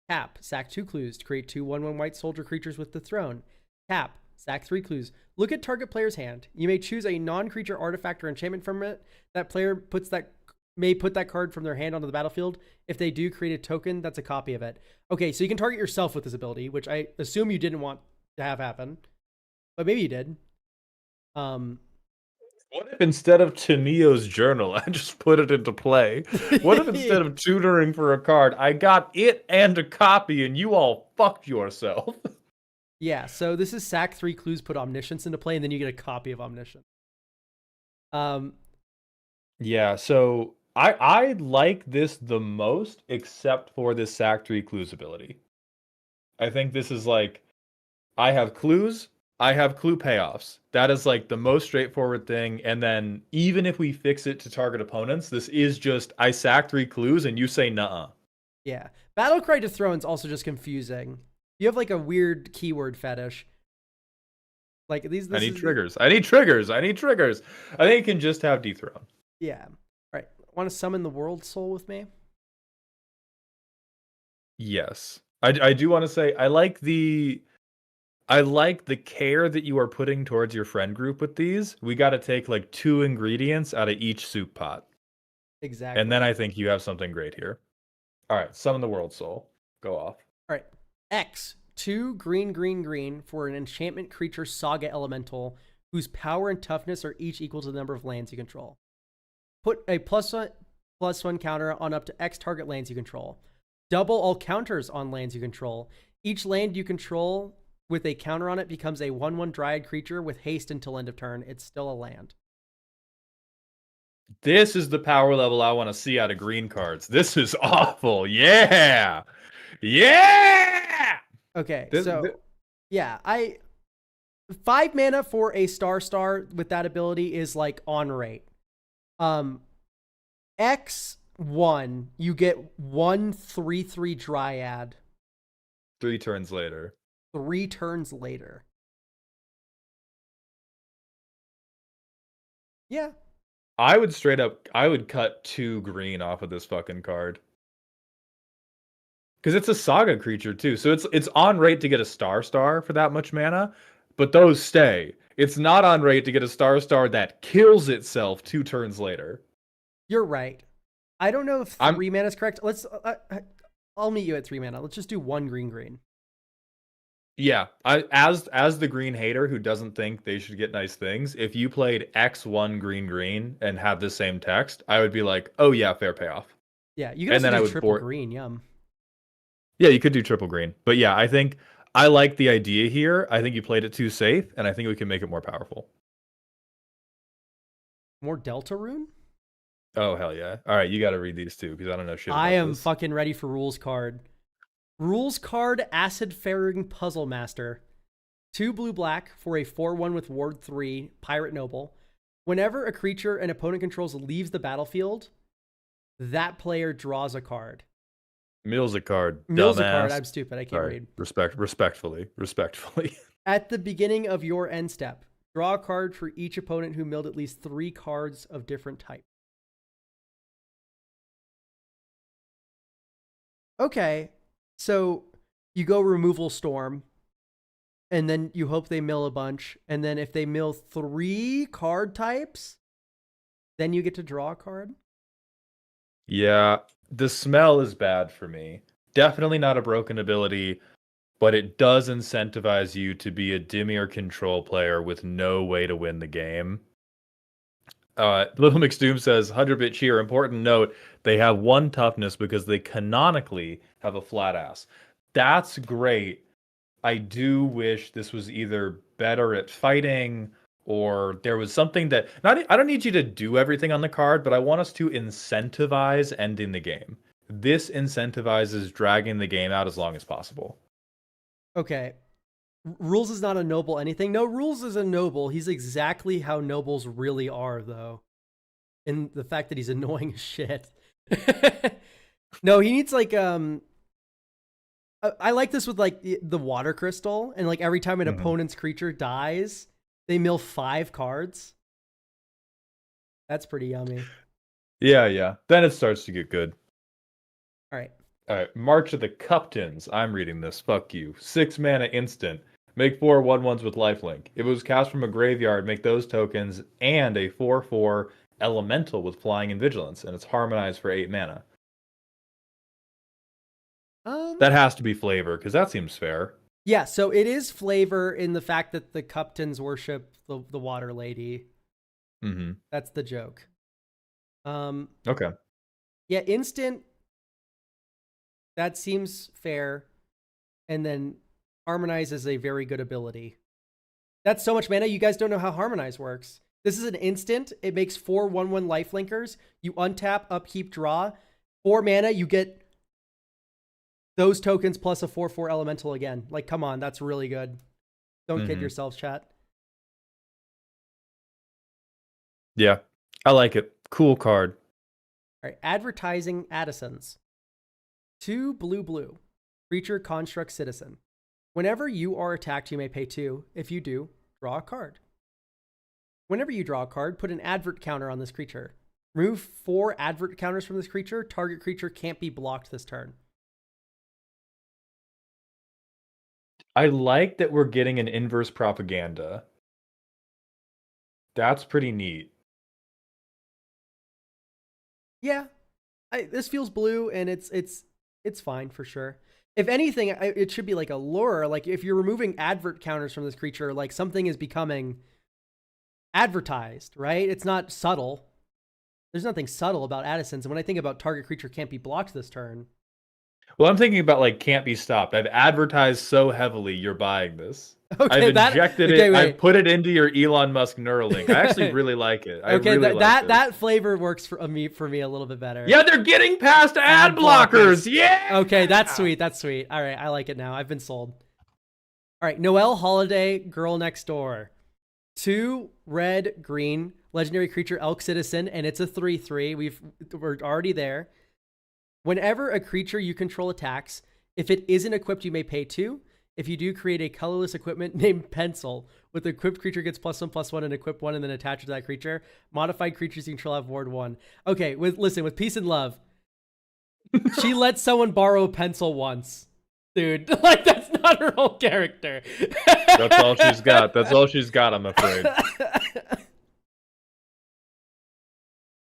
Tap, sack 2 clues to create 2 1/1 white soldier creatures with Dethrone. Tap, sack 3 clues. Look at target player's hand. You may choose a non-creature artifact or enchantment from it. That player may put that card from their hand onto the battlefield. If they do, create a token that's a copy of it. Okay, so you can target yourself with this ability, which I assume you didn't want to have happen, but maybe you did. What if instead of Taneo's journal, I just put it into play? What if instead of tutoring for a card, I got it and a copy and you all fucked yourself? Yeah, so this is sack 3 clues, put Omniscience into play, and then you get a copy of Omniscience. Yeah, so I like this the most, except for this sack 3 clues ability. I think this is like, I have clues, I have clue payoffs. That is like the most straightforward thing. And then even if we fix it to target opponents, this is just, I sack 3 clues and you say nuh-uh. Yeah. Battlecry Dethrone's also just confusing. You have like a weird keyword fetish. Like these. I need triggers. I need triggers. I think you can just have dethrone. Yeah. All right. Want to summon the World Soul with me? Yes. I do want to say I like the care that you are putting towards your friend group with these. We got to take like 2 ingredients out of each soup pot. Exactly. And then I think you have something great here. All right, summon the World Soul. Go off. All right. X, 2 green, green, green for an enchantment creature saga elemental whose power and toughness are each equal to the number of lands you control. Put a +1/+1 counter on up to X target lands you control. Double all counters on lands you control. Each land you control with a counter on it becomes a 1/1 Dryad creature with haste until end of turn. It's still a land. This is the power level I want to see out of green cards. This is awful. Yeah. Yeah. Okay, This- so thi- yeah, 5 mana for a star with that ability is like on rate. X1, you get 1/3/3 Dryad 3 turns later. 3 turns later. Yeah. I would cut 2 green off of this fucking card. Because it's a saga creature too. So it's on rate to get a star for that much mana, but those stay. It's not on rate to get a star that kills itself 2 turns later. You're right. I don't know if I'm- 3 mana is correct. I'll meet you at 3 mana. Let's just do 1 green green. Yeah, as the green hater who doesn't think they should get nice things, if you played X1 green green and had the same text, I would be like, oh yeah, fair payoff. Yeah, you can And also then I do would triple board- green. Yum. Yeah, you could do triple green. But yeah, I think I like the idea here. I think you played it too safe, and I think we can make it more powerful. More Delta Rune? Oh hell yeah. All right, you got to read these too because I don't know shit about I am this. fucking ready for rules card. Rules card, Acid Faring Puzzle Master. 2 blue black for a 4/1 with Ward 3, Pirate Noble. Whenever a creature an opponent controls leaves the battlefield, that player draws a card. Mill's a card. Mill's a dumbass. card. I'm stupid. I can't Sorry. read. Respectfully. At the beginning of your end step, draw a card for each opponent who milled at least 3 cards of different type. Okay, so you go Removal Storm, and then you hope they mill a bunch, and then if they mill 3 card types, then you get to draw a card? Yeah, the smell is bad for me. Definitely not a broken ability, but it does incentivize you to be a Dimir control player with no way to win the game. Little McStoom says, 100-bit cheer, important note, they have 1 toughness because they canonically have a flat ass. That's great. I do wish this was either better at fighting or there was something that... I don't need you to do everything on the card, but I want us to incentivize ending the game. This incentivizes dragging the game out as long as possible. Okay. Rules is not a noble anything. No, Rules is a noble. He's exactly how nobles really are, though. In the fact that he's annoying as shit. No, he needs like I like this with like the water crystal, and like every time an opponent's creature dies, they mill 5 cards. That's pretty yummy. Yeah. Then it starts to get good. All right. All right, March of the Cuptons. I'm reading this. Fuck you. 6 mana instant. Make 4 1/1s with lifelink. If it was cast from a graveyard, make those tokens and a 4/4 elemental with flying and vigilance, and it's harmonized for 8 mana. That has to be flavor, because that seems fair. Yeah, so it is flavor in the fact that the Cuptons worship the water lady. Mm-hmm. That's the joke. Okay. Yeah, instant. That seems fair. And then Harmonize is a very good ability. That's so much mana. You guys don't know how Harmonize works. This is an instant. It makes 4 1/1 lifelinkers. You untap, upkeep, draw. 4 mana, you get those tokens plus a 4/4 elemental again. Like, come on, that's really good. Don't kid yourselves, chat. Yeah, I like it. Cool card. All right, Advertising Addisons. 2 blue. Creature Construct Citizen. Whenever you are attacked, you may pay 2. If you do, draw a card. Whenever you draw a card, put an advert counter on this creature. Remove 4 advert counters from this creature. Target creature can't be blocked this turn. I like that we're getting an inverse propaganda. That's pretty neat. Yeah, this feels blue, and it's fine for sure. If anything, it should be like a lure. Like if you're removing advert counters from this creature, like something is becoming advertised, right? It's not subtle. There's nothing subtle about Addison's. And when I think about target creature can't be blocked this turn. Well, I'm thinking about like can't be stopped. I've advertised so heavily you're buying this. Okay, I've injected it. wait. I've put it into your Elon Musk Neuralink. I actually really like it. That flavor works for me a little bit better. Yeah, they're getting past ad blockers. Yeah. Okay, that's sweet. That's sweet. All right, I like it now. I've been sold. All right, Noelle Holiday, Girl Next Door. 2 red, green, legendary creature, Elk Citizen, and it's a 3/3. We're already there. Whenever a creature you control attacks, if it isn't equipped, you may pay 2. If you do, create a colorless equipment named Pencil. With the equipped creature gets +1/+1 and equip 1 and then attach it to that creature. Modified creatures you control have ward 1. Okay, with peace and love. She let someone borrow a pencil once. Dude, like that's not her whole character. That's all she's got. That's all she's got, I'm afraid.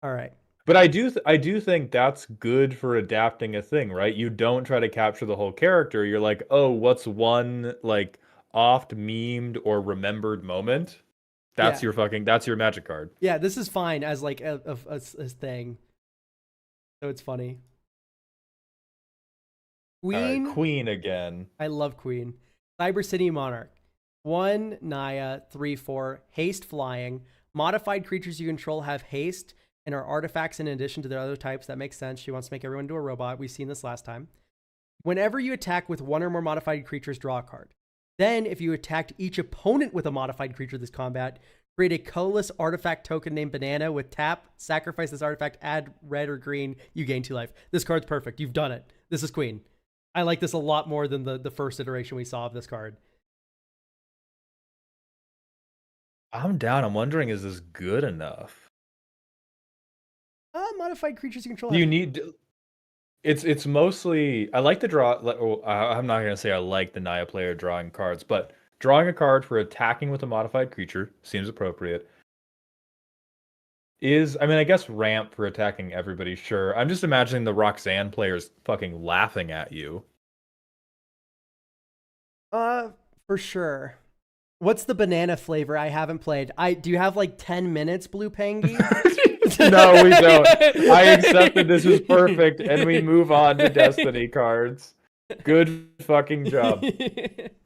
All right. But I do think that's good for adapting a thing, right? You don't try to capture the whole character. You're like, oh, what's one like oft memed or remembered moment? That's your magic card. Yeah, this is fine as like a thing. So it's funny. Queen. Right, Queen again. I love Queen. Cyber City Monarch. 1 Naya 3/4 haste flying. Modified creatures you control have haste and are artifacts in addition to their other types. That makes sense. She wants to make everyone into a robot. We've seen this last time. Whenever you attack with 1 or more modified creatures, draw a card. Then, if you attacked each opponent with a modified creature this combat, create a colorless artifact token named Banana with tap, sacrifice this artifact, add red or green, you gain 2 life. This card's perfect. You've done it. This is Queen. I like this a lot more than the first iteration we saw of this card. I'm down. I'm wondering, is this good enough? Modified creatures you control. You need. It's mostly. I like the draw. I'm not gonna say I like the Naya player drawing cards, but drawing a card for attacking with a modified creature seems appropriate. I guess ramp for attacking everybody, sure. I'm just imagining the Roxanne players fucking laughing at you. For sure. What's the banana flavor? I haven't played. Do you have like 10 minutes, Blue Pangy? No, we don't. I accept that this is perfect, and we move on to Destiny cards. Good fucking job.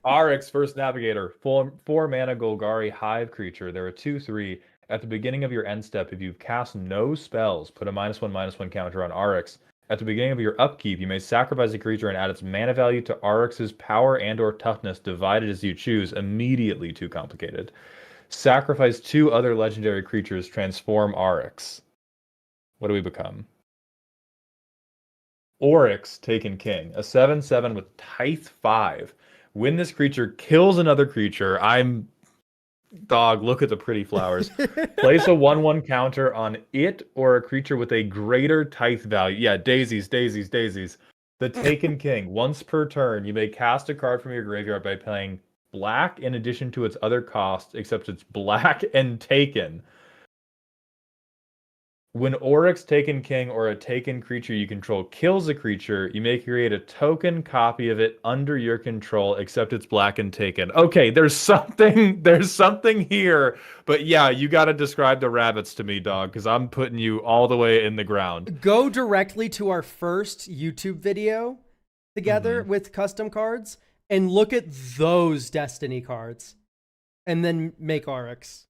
Arix, First Navigator. 4 mana Golgari Hive creature. There are 2/3. At the beginning of your end step, if you've cast no spells, put a -1/-1 counter on Arix. At the beginning of your upkeep, you may sacrifice a creature and add its mana value to Arix's power and or toughness divided as you choose. Immediately too complicated. Sacrifice 2 other legendary creatures, transform Arix. What do we become? Oryx, Taken King. A 7/7 with Tithe 5. When this creature kills another creature, Dog, look at the pretty flowers. Place a 1/1 counter on it or a creature with a greater Tithe value. Yeah, daisies. The Taken King. Once per turn, you may cast a card from your graveyard by playing black in addition to its other costs, except it's black and taken. When Oryx, Taken King, or a taken creature you control kills a creature, you may create a token copy of it under your control, except it's black and taken. Okay, there's something here, but yeah, you got to describe the rabbits to me, dog, because I'm putting you all the way in the ground. Go directly to our first YouTube video together with custom cards and look at those Destiny cards, and then make Arix.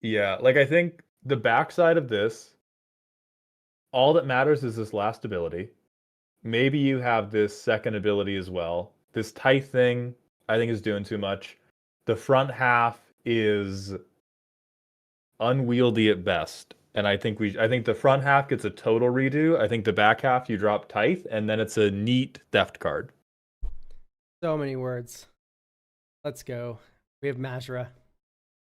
Yeah, like I think the backside of this, all that matters is this last ability. Maybe you have this second ability as well. This Tithe thing, I think, is doing too much. The front half is unwieldy at best. And I think the front half gets a total redo. I think the back half you drop Tithe, and then it's a neat theft card. So many words. Let's go. We have Majra.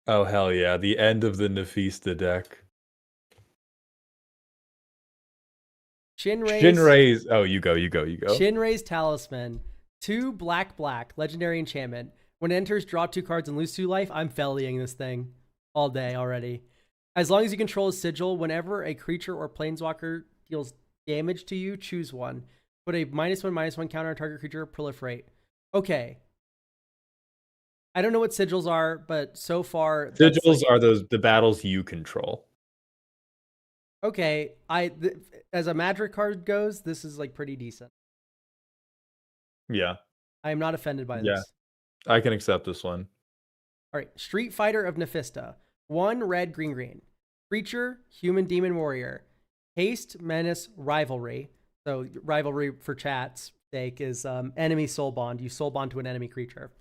Oh, hell yeah. The end of the Nefista deck. Shinray's. Oh, you go. Shinray's Talisman. 2 black, legendary enchantment. When it enters, draw 2 cards and lose 2 life. I'm fellying this thing all day already. As long as you control a sigil, whenever a creature or planeswalker deals damage to you, choose one. Put a -1/-1 counter on target creature, proliferate. Okay. I don't know what sigils are, but so far Sigils are the battles you control. Okay, as a magic card goes, this is like pretty decent. Yeah. I am not offended by Yeah. this. I can accept this one. All right, Street Fighter of Nephista. 1 red, green. Creature, human, demon, warrior. Haste, menace, rivalry. So rivalry for chat's sake is enemy soul bond. You soul bond to an enemy creature.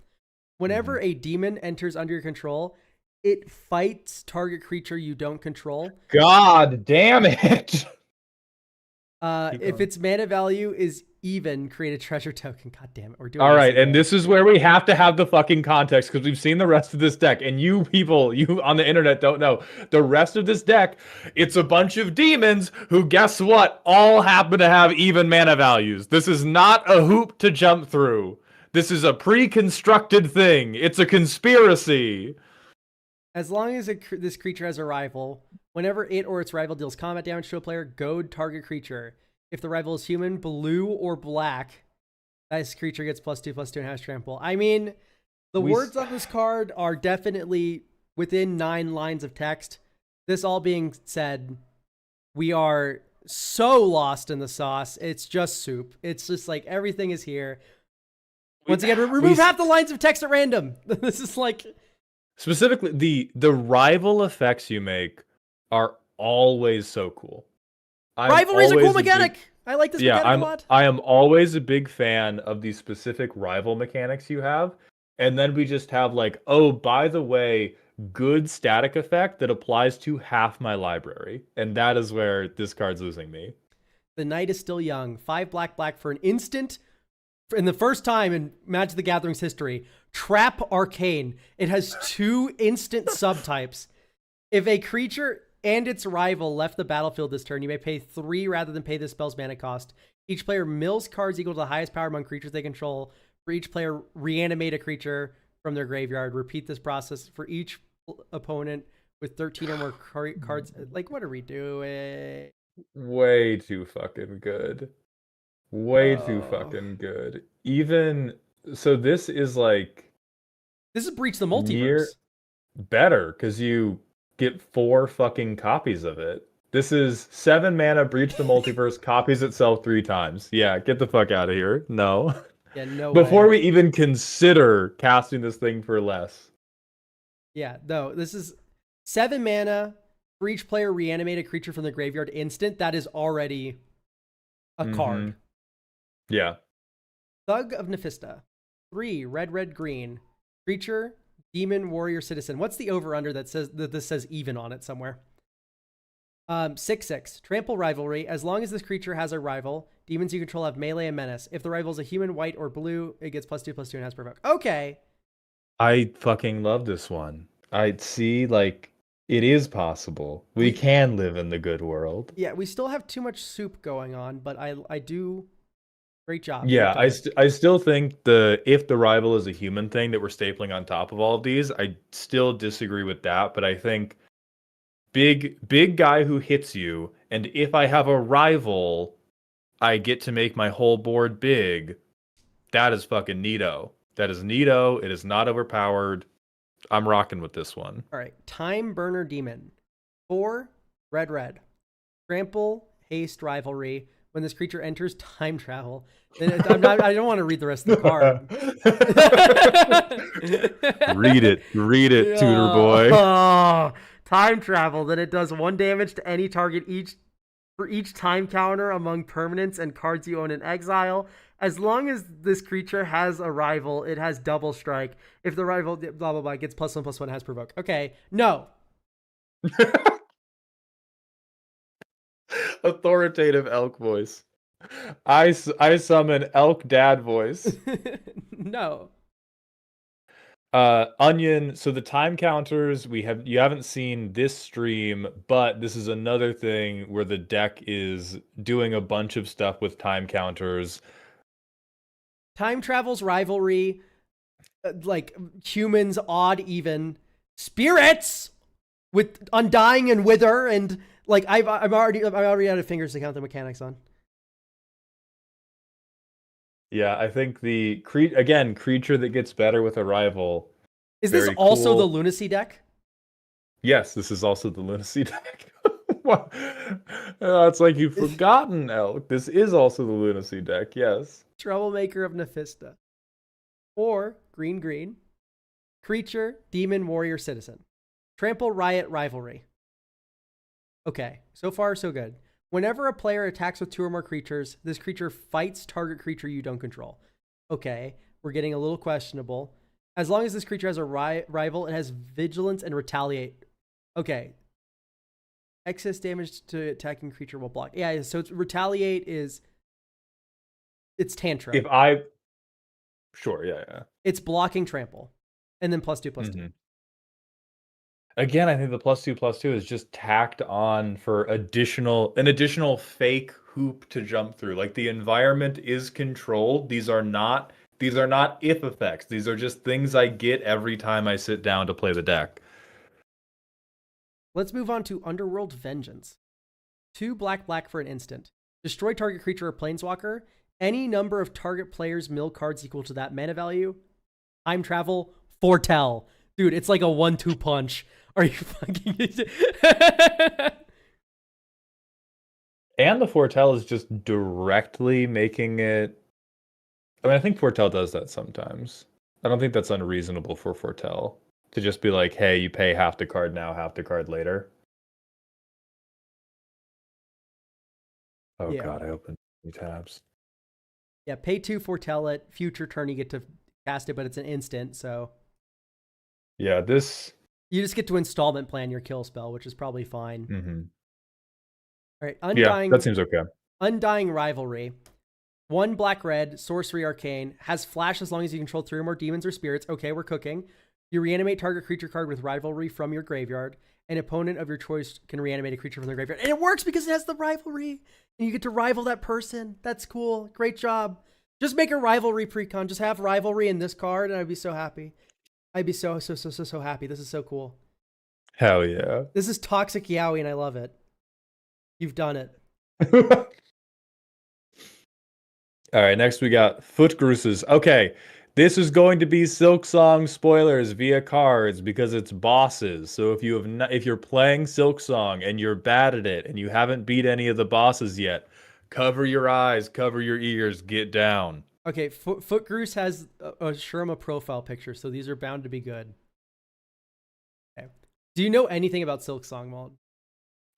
Whenever a demon enters under your control, it fights target creature you don't control. God damn it! If its mana value is even, create a treasure token. God damn it, we're doing. All right, and this is where we have to have the fucking context because we've seen the rest of this deck, and you people, you on the internet don't know the rest of this deck. It's a bunch of demons who, guess what, all happen to have even mana values. This is not a hoop to jump through. This is a pre-constructed thing. It's a conspiracy. As long as this creature has a rival, whenever it or its rival deals combat damage to a player, goad target creature. If the rival is human, blue, or black, this creature gets +2/+2 and has trample. I mean, the words on this card are definitely within 9 lines of text. This all being said, we are so lost in the sauce. It's just soup. It's just like everything is here. Once again, remove half the lines of text at random. This is like... Specifically, the rival effects you make are always so cool. Rivalry's a cool mechanic. I like this mechanic a lot. I am always a big fan of these specific rival mechanics you have. And then we just have like, oh, by the way, good static effect that applies to half my library. And that is where this card's losing me. The Night is Still Young. 5 black for an instant. In the first time in Magic the Gathering's history, Trap Arcane. It has 2 instant subtypes. If a creature and its rival left the battlefield this turn, you may pay 3 rather than pay the spell's mana cost. Each player mills cards equal to the highest power among creatures they control. For each player, reanimate a creature from their graveyard. Repeat this process for each opponent with 13 or more cards. Like, what are we doing? Way too fucking good. Way too fucking good. Even so, this is like this is Breach the Multiverse. Better because you get 4 fucking copies of it. This is 7 mana, Breach the Multiverse, copies itself 3 times. Yeah, get the fuck out of here. No. Yeah, no. Before we even consider casting this thing for less. Yeah, no. This is 7 mana for each player. Reanimate a creature from the graveyard instant. That is already a card. Yeah. Thug of Nephista. 3 red, green. Creature, demon, warrior, citizen. What's the over/under that says that this says even on it somewhere? 6/6. Trample rivalry. As long as this creature has a rival, demons you control have melee and menace. If the rival is a human, white, or blue, it gets +2/+2 and has provoke. Okay. I fucking love this one. I see, like, it is possible. We can live in the good world. Yeah, we still have too much soup going on, but I do. Great job. Yeah, I still think if the rival is a human thing that we're stapling on top of all of these, I still disagree with that. But I think big guy who hits you, and if I have a rival, I get to make my whole board big. That is fucking neato. That is neato. It is not overpowered. I'm rocking with this one. All right, Time Burner Demon. 4 red. Trample, haste, rivalry. When this creature enters time travel, then I don't want to read the rest of the card. Read it, tutor boy. Time travel. Then it does 1 damage to any target for each time counter among permanents and cards you own in exile. As long as this creature has a rival, it has double strike. If the rival blah blah blah gets +1/+1, has provoke. Okay, no. Authoritative elk voice. I summon elk dad voice. No. Onion, so the time counters, you haven't seen this stream, but this is another thing where the deck is doing a bunch of stuff with time counters. Time Travel's Rivalry, like humans, odd even, spirits with Undying and Wither, and like I'm already out of fingers to count the mechanics on. Yeah, I think creature that gets better with a rival. Is this Very also cool. the Lunacy deck? Yes, this is also the Lunacy deck. What? It's like you've forgotten, Elk. This is also the Lunacy deck, yes. Troublemaker of Nephista. Or green, creature, demon, warrior, citizen. Trample, riot, rivalry. Okay, so far so good. Whenever a player attacks with 2 or more creatures, this creature fights target creature you don't control. Okay, we're getting a little questionable. As long as this creature has a rival, it has vigilance and retaliate. Okay. Excess damage to attacking creature will block. Yeah, so it's retaliate is... It's tantrum. Sure, yeah. It's blocking trample. And then +2/+2. Again, I think the +2/+2 is just tacked on for an additional fake hoop to jump through. Like the environment is controlled. These are not if effects. These are just things I get every time I sit down to play the deck. Let's move on to Underworld Vengeance. 2 black for an instant. Destroy target creature or planeswalker. Any number of target players' mill cards equal to that mana value. Time travel, foretell. Dude, it's like a 1-2 punch. Are you fucking... And the foretell is just directly making it... I mean, I think foretell does that sometimes. I don't think that's unreasonable for foretell. To just be like, hey, you pay half the card now, half the card later. Oh Yeah. God, I opened 2 tabs. Yeah, pay 2, foretell it. Future turn, you get to cast it, but it's an instant, so... Yeah, this... You just get to installment plan your kill spell, which is probably fine. Mm-hmm. All right, Undying... Yeah, that seems okay. Undying Rivalry. 1 black-red, sorcery arcane, has flash as long as you control 3 or more demons or spirits. Okay, we're cooking. You reanimate target creature card with rivalry from your graveyard. An opponent of your choice can reanimate a creature from their graveyard. And it works because it has the rivalry. And you get to rival that person. That's cool. Great job. Just make a rivalry precon. Just have rivalry in this card, and I'd be so happy. I'd be so happy. This is so cool. Hell yeah. This is toxic yaoi, and I love it. You've done it. All right, next we got Foot Gruses. Okay, this is going to be Silksong spoilers via cards because it's bosses. So if you're playing Silksong and you're bad at it and you haven't beat any of the bosses yet, cover your eyes, cover your ears, get down. Okay, Footgoose has a Shurima profile picture, so these are bound to be good. Okay. Do you know anything about Silksong, Mald?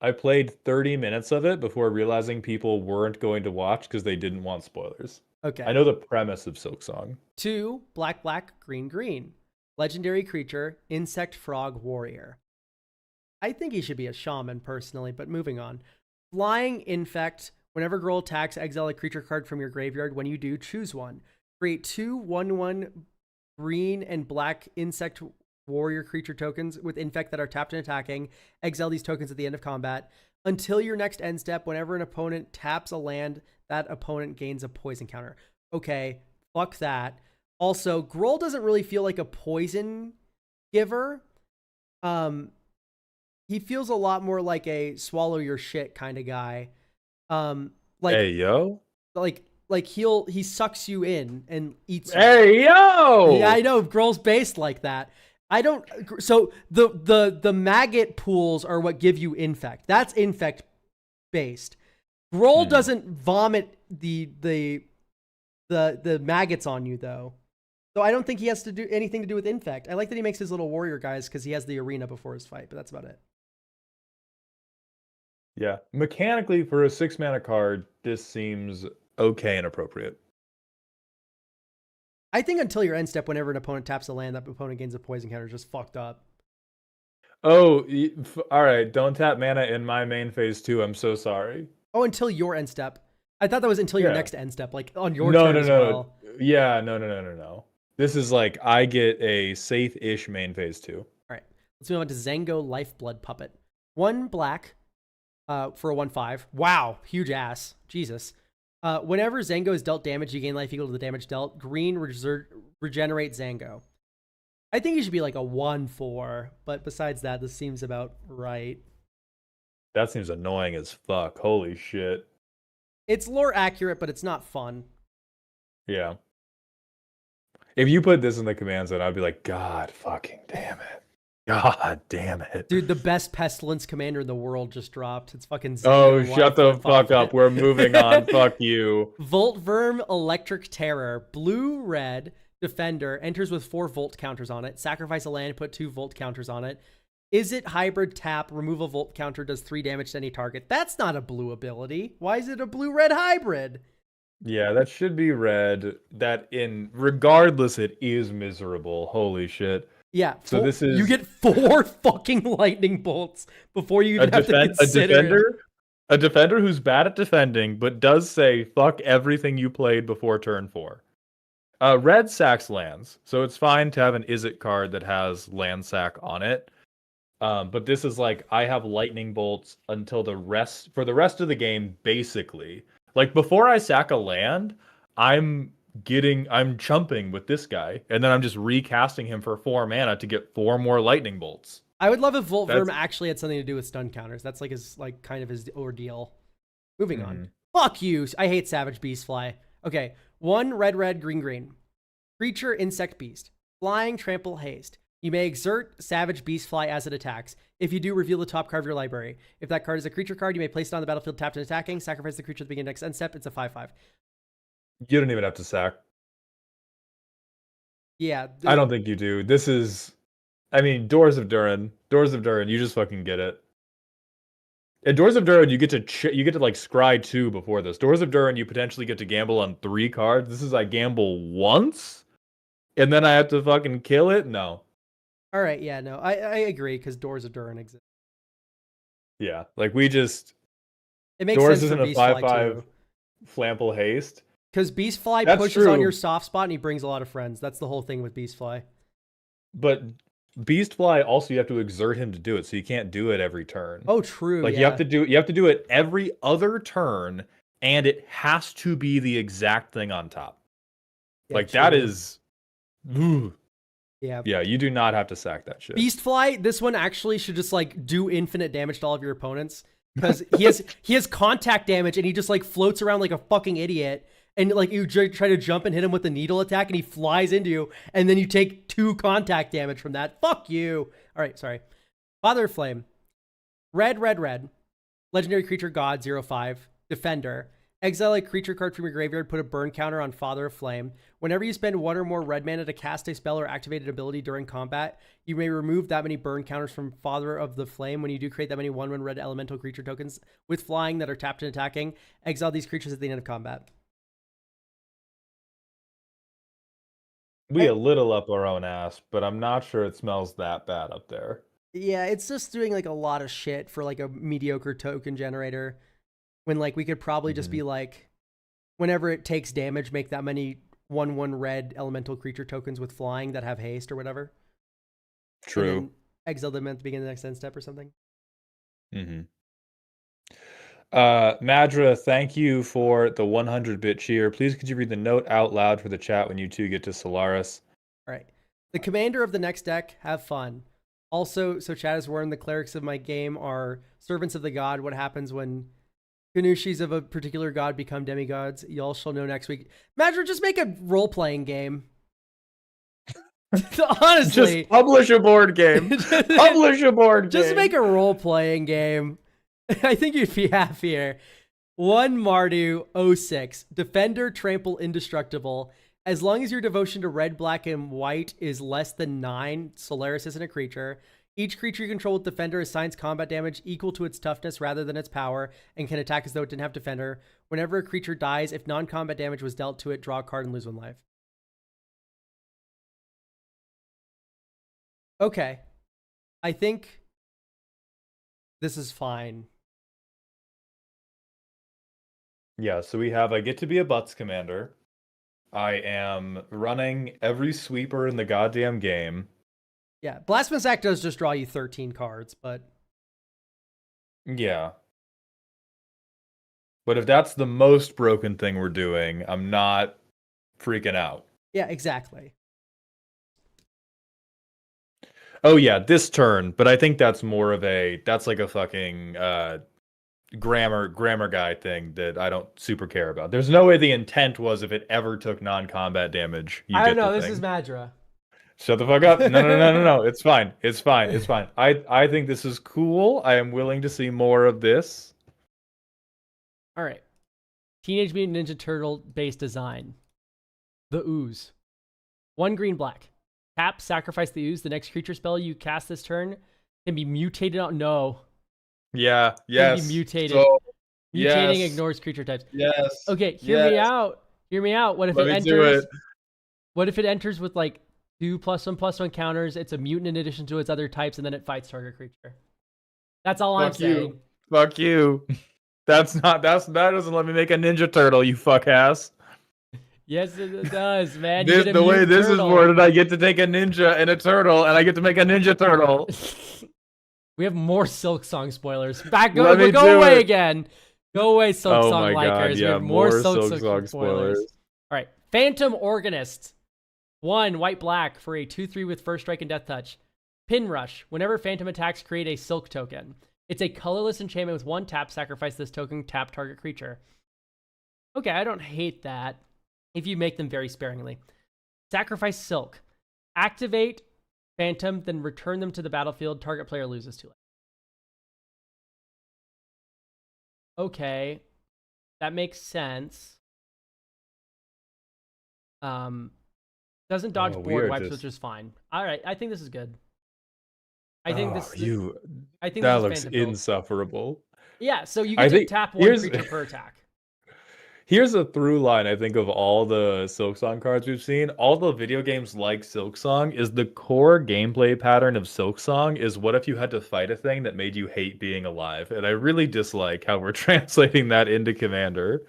I played 30 minutes of it before realizing people weren't going to watch because they didn't want spoilers. Okay. I know the premise of Silksong. 2 black, green. Legendary creature, insect frog warrior. I think he should be a shaman personally, but moving on. Flying infect. Whenever girl attacks, exile a creature card from your graveyard. When you do, choose one. Create 2 1/1 green and black insect warrior creature tokens with infect that are tapped and attacking. Exile these tokens at the end of combat. Until your next end step, whenever an opponent taps a land, that opponent gains a poison counter. Okay, fuck that. Also, Gruul doesn't really feel like a poison giver. He feels a lot more like a swallow your shit kind of guy. Like, hey yo, like he sucks you in and eats you. Hey yo. Yeah, I know Gruul's based like that. I don't. So the maggot pools are what give you infect. That's infect based. Gruul doesn't vomit the maggots on you though. So I don't think he has to do anything to do with infect. I like that he makes his little warrior guys because he has the arena before his fight, but that's about it. Yeah, mechanically for a 6-mana card, this seems okay and appropriate. I think until your end step, whenever an opponent taps a land, that opponent gains a poison counter is just fucked up. Oh, all right. Don't tap mana in my main phase 2. I'm so sorry. Oh, until your end step. I thought that was until your next end step, like on your no, turn no, as no. well. Yeah, no. This is like I get a safe-ish main phase 2. All right. Let's move on to Zango Lifeblood Puppet. 1 black for a 1/5. Wow. Huge ass. Jesus. Whenever Zango is dealt damage, you gain life equal to the damage dealt. Green regenerate Zango. I think it should be like a 1/4, but besides that, this seems about right. That seems annoying as fuck. Holy shit. It's lore accurate, but it's not fun. Yeah. If you put this in the command zone, I'd be like, God fucking damn it. God damn it. Dude, the best Pestilence commander in the world just dropped. It's fucking Zango Oh, shut the Lifeblood fuck Puppet. up. We're moving on. Fuck you. Volt Verm Electric Terror. Blue, red, defender. Enters with 4 volt counters on it. Sacrifice a land, put 2 volt counters on it. Is it hybrid tap? Remove a volt counter, does 3 damage to any target. That's not a blue ability. Why is it a blue-red hybrid? Yeah, that should be red. Regardless, it is miserable. Holy shit. Yeah. So this is... You get 4 fucking lightning bolts before you even have to consider a defender who's bad at defending, but does say, fuck everything you played before turn 4. Red sacks lands, so it's fine to have an Is It card that has land sack on it. But this is like, I have lightning bolts until for the rest of the game, basically. Like, before I sack a land, I'm chumping with this guy, and then I'm just recasting him for 4 mana to get 4 more lightning bolts. I would love if Volt Verm actually had something to do with stun counters. That's like his kind of his ordeal. Moving on. Fuck you. I hate Savage Beastfly. Okay. 1 red, green. Creature, insect, beast. Flying, trample, haste. You may exert Savage Beastfly as it attacks. If you do, reveal the top card of your library. If that card is a creature card, you may place it on the battlefield tapped and attacking. Sacrifice the creature at the beginning of next end step. It's a 5/5. You don't even have to sack. Yeah. I don't think you do. This is... I mean, Doors of Durin, you just fucking get it. At Doors of Durin, you get to like scry 2 before this. Doors of Durin, you potentially get to gamble on 3 cards. This is I gamble once, and then I have to fucking kill it? No. All right, yeah, no, I agree, because Doors of Durin exist. Yeah, like we just... It makes Doors sense for isn't a Beastfly 5/5 too. Flample haste. Because Beastfly That's pushes true. on your soft spot and he brings a lot of friends. That's the whole thing with Beastfly. But Beastfly also, you have to exert him to do it, so you can't do it every turn. Oh, true. Like yeah. you have to do it every other turn, and it has to be the exact thing on top. Yeah, like true. that is... Yeah. Yeah, you do not have to sack that shit. Beastfly, this one actually should just like do infinite damage to all of your opponents. Because he has contact damage and he just like floats around like a fucking idiot. And like you try to jump and hit him with the needle attack and he flies into you. And then you take 2 contact damage from that. Fuck you. All right, sorry. Father of Flame. Red. Legendary creature god 0/5. Defender. Exile a creature card from your graveyard, put a burn counter on Father of Flame. Whenever you spend 1 or more red mana to cast a spell or activate an ability during combat, you may remove that many burn counters from Father of the Flame. When you do, create that many 1/1 red elemental creature tokens with flying that are tapped and attacking. Exile these creatures at the end of combat. We a little up our own ass, but I'm not sure it smells that bad up there. Yeah, it's just doing like a lot of shit for like a mediocre token generator. When like we could probably just be like, whenever it takes damage, make that many 1/1 red elemental creature tokens with flying that have haste or whatever. True. And then exile them at the beginning of the next end step or something. Madra, thank you for the 100-bit cheer. Please could you read the note out loud for the chat when you two get to Solaris? All right. The commander of the next deck, have fun. Also, so chat is warned, the clerics of my game are servants of the god. What happens when Ganushis of a particular god become demigods? Y'all shall know next week. Madra, just make a role-playing game. Honestly. Just publish a board game. Publish a board game. Just make a role-playing game. I think you'd be happier. 1 Mardu 06. Defender, trample, indestructible. As long as your devotion to red, black, and white is less than 9, Solaris isn't a creature. Each creature you control with Defender assigns combat damage equal to its toughness rather than its power and can attack as though it didn't have Defender. Whenever a creature dies, if non-combat damage was dealt to it, draw a card and lose 1 life. Okay. I think this is fine. Yeah, so we have I get to be a Butts commander. I am running every sweeper in the goddamn game. Yeah, Blasphemous Act does just draw you 13 cards, but Yeah. But if that's the most broken thing we're doing, I'm not freaking out. yeah, exactly. Oh yeah, this turn, but I think that's more of that's like a fucking grammar guy thing that I don't super care about. There's no way the intent was if it ever took non-combat damage, you I don't get know. the This is thing. Madra. Shut the fuck up. No. It's fine. It's fine. It's fine. I think this is cool. I am willing to see more of this. All right. Teenage Mutant Ninja Turtle base design. The Ooze. 1 green black. Tap, sacrifice the Ooze. The next creature spell you cast this turn can be mutated. No. Yeah, Can yes. be mutated. So, Mutating yes. ignores creature types. Yes. Okay, hear me out. Hear me out. What if Let it me do enters? it. What if it enters with like 2+1/+1 counters? It's a mutant in addition to its other types, and then it fights target creature. That's all I'm Fuck you. saying. Fuck you. That doesn't let me make a Ninja Turtle, you fuck ass. Yes, it does, man. The way this is worded, I get to take a ninja and a turtle, and I get to make a Ninja Turtle. We have more Silk Song spoilers. Go Let me go do away it. again. Go away, Silk Oh Song my God, likers. We yeah, have more more Silk Silk Song Song spoilers. spoilers. All right, Phantom Organist. 1 white black for a 2/3 with first strike and death touch. Pin Rush. Whenever Phantom attacks, create a Silk token. It's a colorless enchantment with 1 tap. Sacrifice this token. Tap target creature. Okay, I don't hate that if you make them very sparingly. Sacrifice Silk. Activate Phantom, then return them to the battlefield. Target player loses 2 life. Okay, that makes sense. Doesn't dodge board wipes, which is fine. All right, I think this is good. I think I think that this is looks Phantom built. insufferable. Yeah, so you I get to think tap 1 creature per attack. Here's a through line, I think, of all the Silksong cards we've seen. All the video games like Silksong is the core gameplay pattern of Silksong is what if you had to fight a thing that made you hate being alive? And I really dislike how we're translating that into Commander.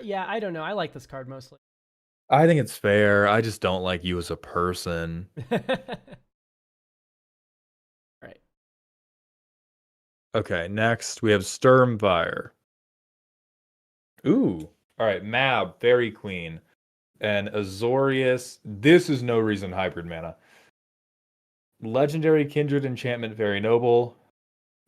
Yeah, I don't know. I like this card mostly. I think it's fair. I just don't like you as a person. Right. Okay, next we have Sturmfire. Ooh. All right, Mab, Fairy Queen, and Azorius. This is no reason hybrid mana. Legendary Kindred Enchantment, very noble.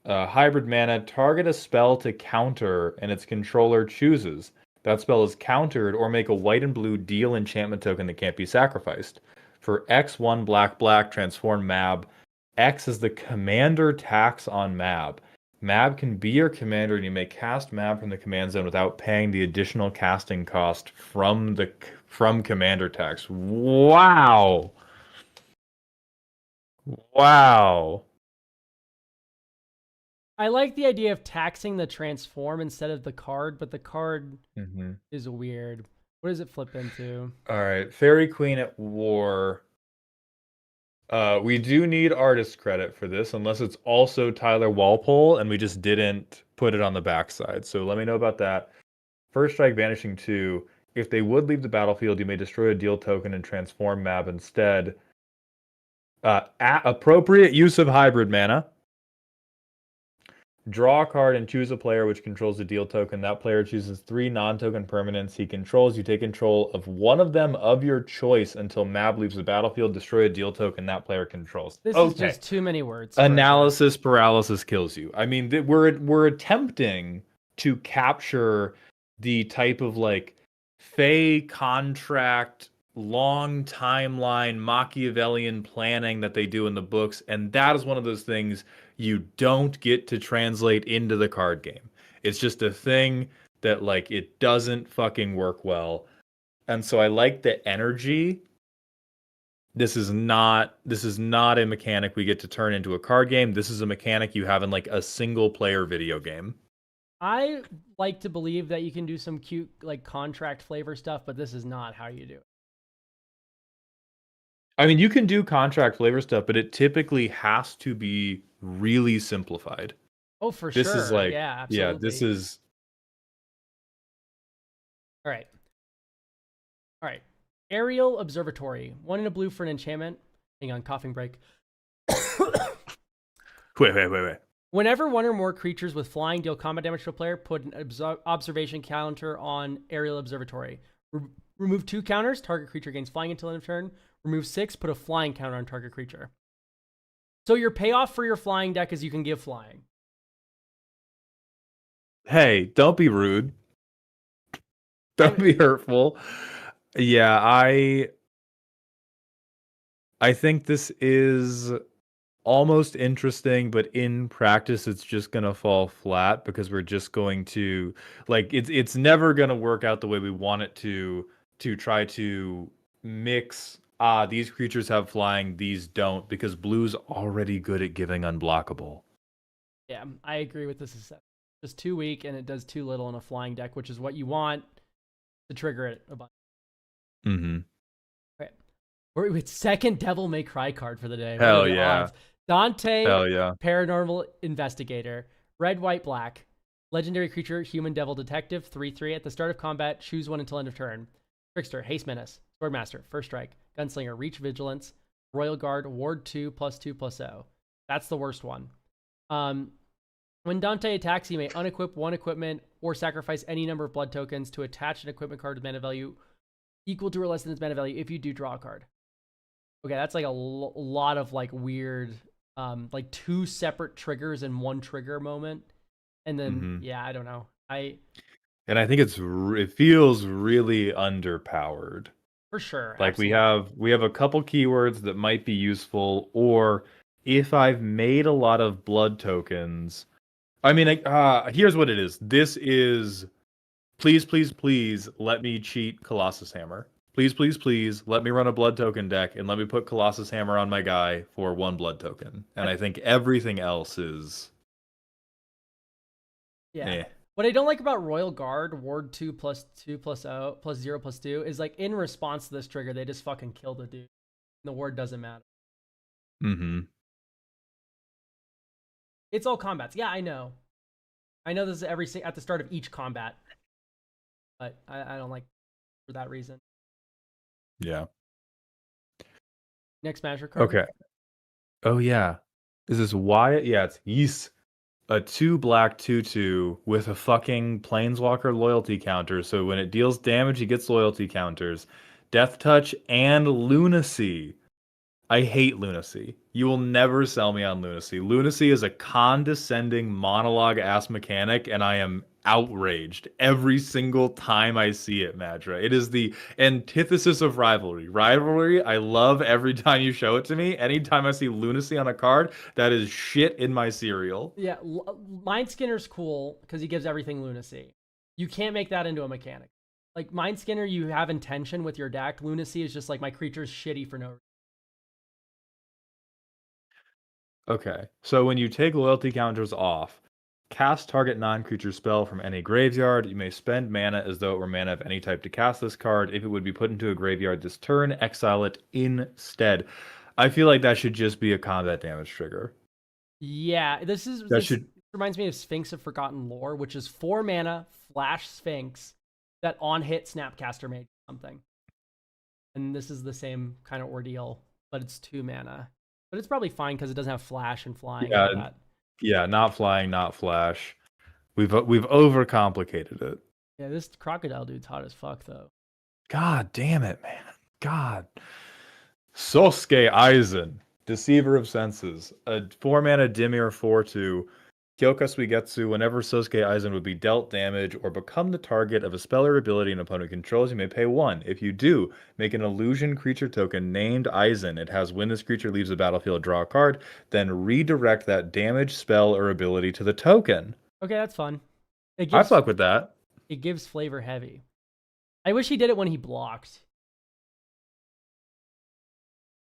Hybrid mana, target a spell to counter, and its controller chooses. That spell is countered, or make a white and blue deal enchantment token that can't be sacrificed. For X1 black, transform Mab. X is the commander tax on Mab. Mab can be your commander, and you may cast Mab from the command zone without paying the additional casting cost from commander tax. Wow. Wow. I like the idea of taxing the transform instead of the card, but the card Mm-hmm. is weird. What does it flip into? All right, Fairy Queen at War. We do need artist credit for this, unless it's also Tyler Walpole, and we just didn't put it on the backside. So let me know about that. First Strike, Vanishing 2. If they would leave the battlefield, you may destroy a deal token and transform Mab instead. Appropriate use of hybrid mana. Draw a card and choose a player which controls the deal token. That player chooses 3 non-token permanents he controls. You take control of one of them of your choice until Mab leaves the battlefield. Destroy a deal token that player controls. This is just too many words. Analysis paralysis kills you. I mean, we're attempting to capture the type of like Fey contract, long timeline, Machiavellian planning that they do in the books, and that is one of those things you don't get to translate into the card game. It's just a thing that like it doesn't fucking work well. And so I like the energy. This is not a mechanic we get to turn into a card game. This is a mechanic you have in like a single player video game. I like to believe that you can do some cute like contract flavor stuff, but this is not how you do it. I mean, you can do contract flavor stuff, but it typically has to be really simplified. Oh, for sure. This is like, yeah, absolutely. this is. All right. All right. Aerial Observatory. 1 in a blue for an enchantment. Hang on, coughing break. Wait. Whenever one or more creatures with flying deal combat damage to a player, put an observation counter on Aerial Observatory. Remove 2 counters. Target creature gains flying until end of turn. Remove 6. Put a flying counter on target creature. So your payoff for your flying deck is you can give flying. Hey, don't be rude. Don't be hurtful. Yeah, I think this is almost interesting, but in practice it's just gonna fall flat because we're just going to like it's never gonna work out the way we want it to try to mix these creatures have flying, these don't, because blue's already good at giving unblockable. Yeah, I agree with this. It's just too weak and it does too little in a flying deck, which is what you want to trigger it a bunch. Mm-hmm. Okay. We're with second Devil May Cry card for the day. Hell What are the yeah. odds? Dante, Hell yeah. Paranormal Investigator, red, white, black, legendary creature, human devil detective, 3/3. At the start of combat, choose one until end of turn. Trickster, haste menace, swordmaster, first strike, gunslinger, reach vigilance, royal guard, ward 2/2/0. That's the worst one. When Dante attacks, he may unequip one equipment or sacrifice any number of blood tokens to attach an equipment card with mana value equal to or less than its mana value. If you do, draw a card. Okay, that's like a lot of like weird, like 2 separate triggers in one trigger moment, and then yeah, I don't know. And I think it feels really underpowered. For sure. Like absolutely. we have a couple keywords that might be useful, or if I've made a lot of blood tokens. I mean, here's what it is. This is please let me cheat Colossus Hammer. Please let me run a blood token deck and let me put Colossus Hammer on my guy for 1 blood token. And I think everything else is Yeah. What I don't like about Royal Guard, Ward 2/2/0/0/2 is like in response to this trigger, they just fucking kill the dude. The ward doesn't matter. Mm-hmm. It's all combats. Yeah, I know. I know this is at the start of each combat. But I don't like for that reason. Yeah. Next Smasher card. Okay. Oh yeah. Is this Wyatt? Yeah, it's Ys. A 2 black 2/2 with a fucking Planeswalker loyalty counter. So when it deals damage, he gets loyalty counters. Death Touch and Lunacy. I hate Lunacy. You will never sell me on Lunacy. Lunacy is a condescending monologue-ass mechanic, and I am outraged every single time I see it, Madra. It is the antithesis of rivalry. Rivalry, I love every time you show it to me. Anytime I see Lunacy on a card, that is shit in my cereal. Yeah, Mind Skinner's cool because he gives everything Lunacy. You can't make that into a mechanic. Like Mind Skinner, you have intention with your deck. Lunacy is just like my creature's shitty for no reason. Okay, so when you take loyalty counters off, cast target non-creature spell from any graveyard. You may spend mana as though it were mana of any type to cast this card. If it would be put into a graveyard this turn, exile it instead. I feel like that should just be a combat damage trigger. Yeah, this reminds me of Sphinx of Forgotten Lore, which is 4 mana, flash Sphinx, that on hit Snapcaster made something. And this is the same kind of ordeal, but it's 2 mana. But it's probably fine because it doesn't have flash and flying and all that. Yeah, not flying, not flash. We've overcomplicated it. Yeah, this crocodile dude's hot as fuck though. God damn it, man. God. Sosuke Aizen, Deceiver of Senses. A 4 mana Dimir 4/2. Kyoka Suigetsu, whenever Sosuke Aizen would be dealt damage or become the target of a spell or ability an opponent controls, you may pay 1. If you do, make an illusion creature token named Aizen. It has when this creature leaves the battlefield, draw a card, then redirect that damage, spell, or ability to the token. Okay, that's fun. I fuck with that. It gives flavor heavy. I wish he did it when he blocked.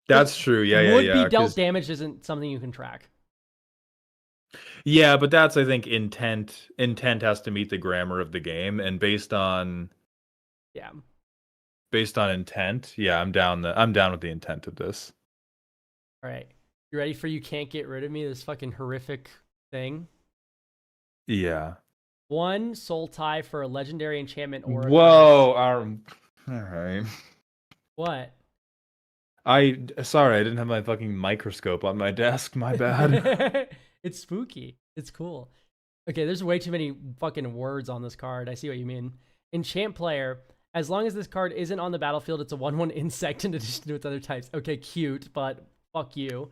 That's true. Yeah. Would be dealt damage isn't something you can track. Yeah, but that's, I think, intent. Intent has to meet the grammar of the game, and based on intent, yeah, I'm down with the intent of this. All right, you ready for You Can't Get Rid of Me? This fucking horrific thing. Yeah. 1 soul tie for a legendary enchantment or. Whoa! All right. What? Sorry, I didn't have my fucking microscope on my desk. My bad. It's spooky. It's cool. Okay, there's way too many fucking words on this card. I see what you mean. Enchant player. As long as this card isn't on the battlefield, it's a 1/1 insect in addition to its other types. Okay, cute, but fuck you.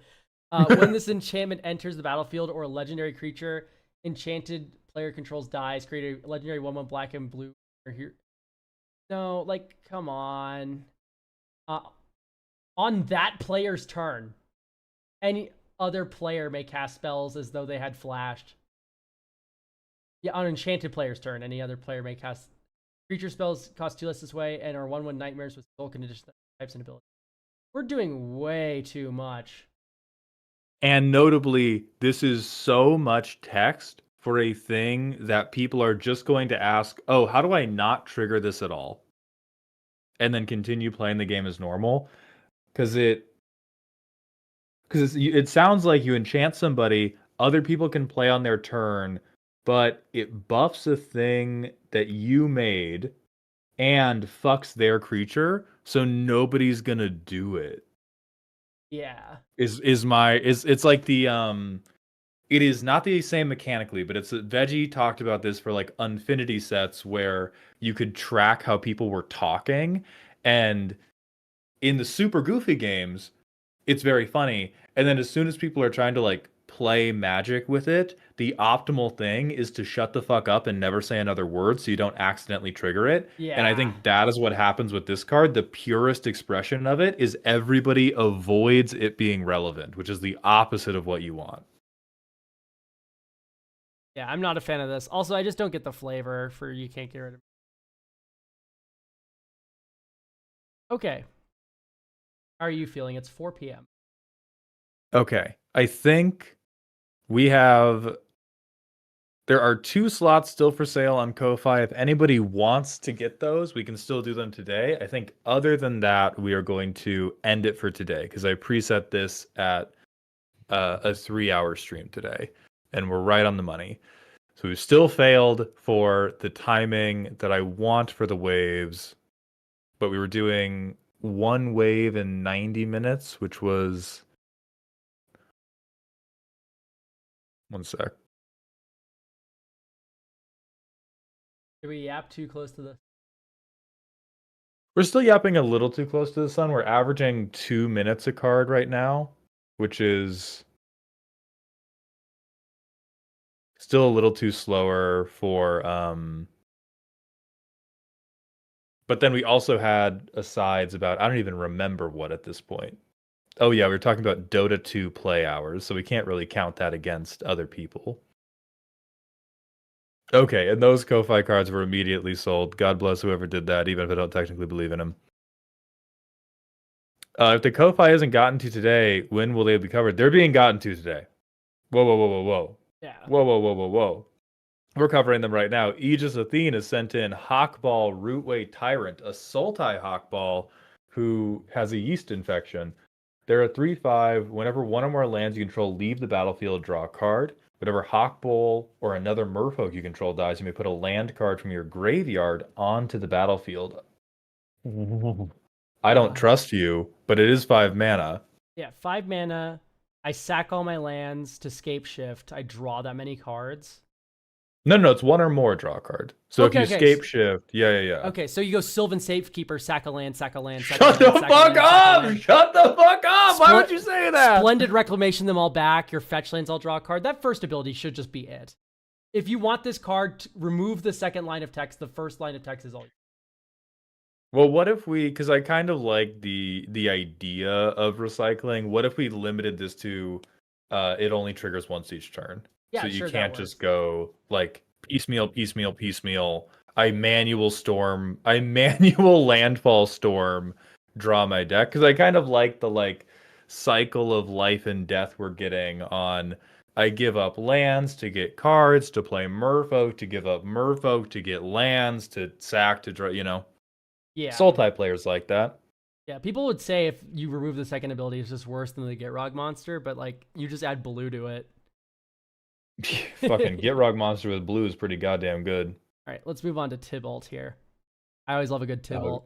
When this enchantment enters the battlefield or a legendary creature enchanted player controls dies, create a legendary 1/1 black and blue. Here. No, like, come on. On that player's turn, any other player may cast spells as though they had flashed. Yeah, on enchanted player's turn, any other player may cast creature spells cost 2 less this way and are 1/1 nightmares with bulk and additional types and abilities. We're doing way too much. And notably, this is so much text for a thing that people are just going to ask, oh, how do I not trigger this at all? And then continue playing the game as normal. Because it sounds like you enchant somebody, other people can play on their turn, but it buffs a thing that you made and fucks their creature, so nobody's gonna do it. Yeah. It's like the it is not the same mechanically, but it's Veggie talked about this for like Unfinity sets where you could track how people were talking, and in the super goofy games, it's very funny. And then as soon as people are trying to like play Magic with it, the optimal thing is to shut the fuck up and never say another word so you don't accidentally trigger it. Yeah. And I think that is what happens with this card. The purest expression of it is everybody avoids it being relevant, which is the opposite of what you want. Yeah, I'm not a fan of this. Also, I just don't get the flavor for you can't get rid of it. Okay. How are you feeling? It's 4 p.m. Okay. I think there are 2 slots still for sale on Ko-Fi. If anybody wants to get those, we can still do them today. I think other than that, we are going to end it for today because I preset this at a 3-hour stream today, and we're right on the money. So we've still failed for the timing that I want for the waves, but we were doing 1 wave in 90 minutes, which was... One sec. Did we yap too close to the... We're still yapping a little too close to the sun. We're averaging 2 minutes a card right now, which is still a little too slower for... But then we also had asides about, I don't even remember what at this point. Oh yeah, we were talking about Dota 2 play hours, so we can't really count that against other people. Okay, and those Ko-Fi cards were immediately sold. God bless whoever did that, even if I don't technically believe in him. If the Ko-Fi isn't gotten to today, when will they be covered? They're being gotten to today. Whoa, whoa, whoa, whoa, whoa. Yeah. Whoa, whoa, whoa, whoa, whoa. We're covering them right now. Aegis Athene has sent in Hawkball Rootway Tyrant, a Sultai Hawkball who has a yeast infection. They're a 3/5. Whenever one or more lands you control leave the battlefield, draw a card. Whenever Hawkbull or another merfolk you control dies, you may put a land card from your graveyard onto the battlefield. I don't trust you, but it is 5 mana. Yeah, 5 mana. I sack all my lands to scape shift. I draw that many cards. No, it's 1 or more, draw a card. So if you scape shift, yeah. Okay, so you go Sylvan Safekeeper, sack a land, sack a land, sack Shut a land, the fuck up! Shut the fuck up! Why would you say that? Splendid Reclamation them all back. Your fetch lands, I'll draw a card. That first ability should just be it. If you want this card, remove the second line of text. The first line of text is all. Well, what if we, because I kind of like the idea of recycling, what if we limited this to it only triggers once each turn? Yeah, so you sure, can't just go like piecemeal. I manual landfall storm, draw my deck, because I kind of like the like cycle of life and death we're getting on. I give up lands to get cards, to play merfolk, to give up merfolk, to get lands, to sack, to draw, Yeah. Sultai players like that. Yeah, people would say if you remove the second ability, it's just worse than the Gitrog monster, but like you just add blue to it. Fucking Gitrog monster with blue is pretty goddamn good. All right, let's move on to Tybalt here. I always love a good Tybalt.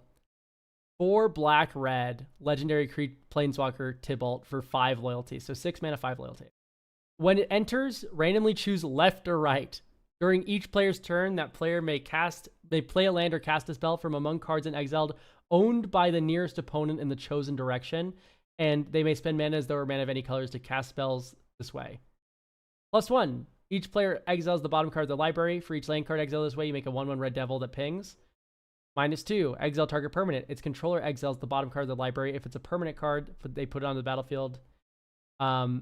4 black, red, legendary planeswalker Tybalt for 5 loyalty. So 6 mana, 5 loyalty. When it enters, randomly choose left or right. During each player's turn, that player may play a land or cast a spell from among cards in exiled owned by the nearest opponent in the chosen direction, and they may spend mana as though or mana of any colors to cast spells this way. +1. Each player exiles the bottom card of the library. For each land card exiled this way, you make a 1/1 red devil that pings. -2. Exile target permanent. Its controller exiles the bottom card of the library. If it's a permanent card, they put it on the battlefield. I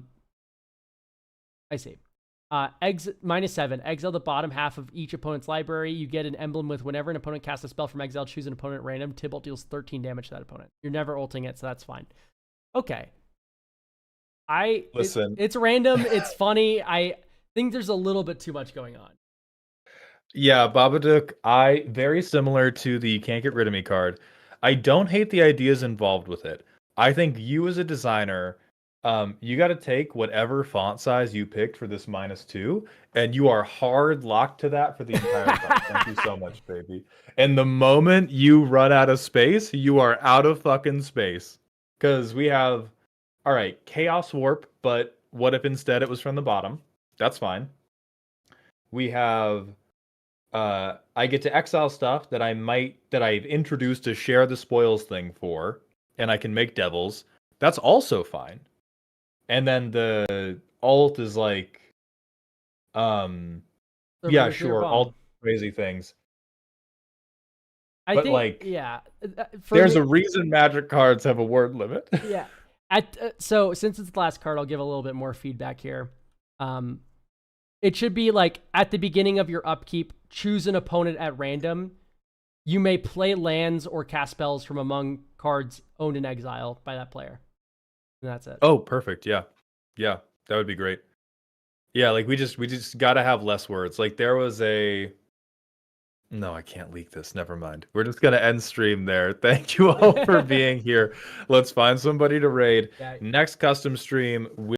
see. -7. Exile the bottom half of each opponent's library. You get an emblem with whenever an opponent casts a spell from exile, choose an opponent at random. Tybalt deals 13 damage to that opponent. You're never ulting it, so that's fine. Okay. Listen. It's random. It's funny. I think there's a little bit too much going on. Yeah, Babadook, very similar to the Can't Get Rid of Me card. I don't hate the ideas involved with it. I think you as a designer, you got to take whatever font size you picked for this -2, and you are hard locked to that for the entire card. Thank you so much, baby. And the moment you run out of space, you are out of fucking space. Because we have, all right, Chaos Warp, but what if instead it was from the bottom? That's fine. We have, I get to exile stuff that I've introduced to share the spoils thing for, and I can make devils. That's also fine. And then the alt is like, yeah, sure, alt crazy things. I but think, like, yeah, there's a reason Magic cards have a word limit. Yeah. So since it's the last card, I'll give a little bit more feedback here. It should be like at the beginning of your upkeep, choose an opponent at random. You may play lands or cast spells from among cards owned in exile by that player. And that's it. Oh, perfect. Yeah. Yeah, that would be great. Yeah, like we just got to have less words. Like there was no, I can't leak this. Never mind. We're just going to end stream there. Thank you all for being here. Let's find somebody to raid. Yeah. Next custom stream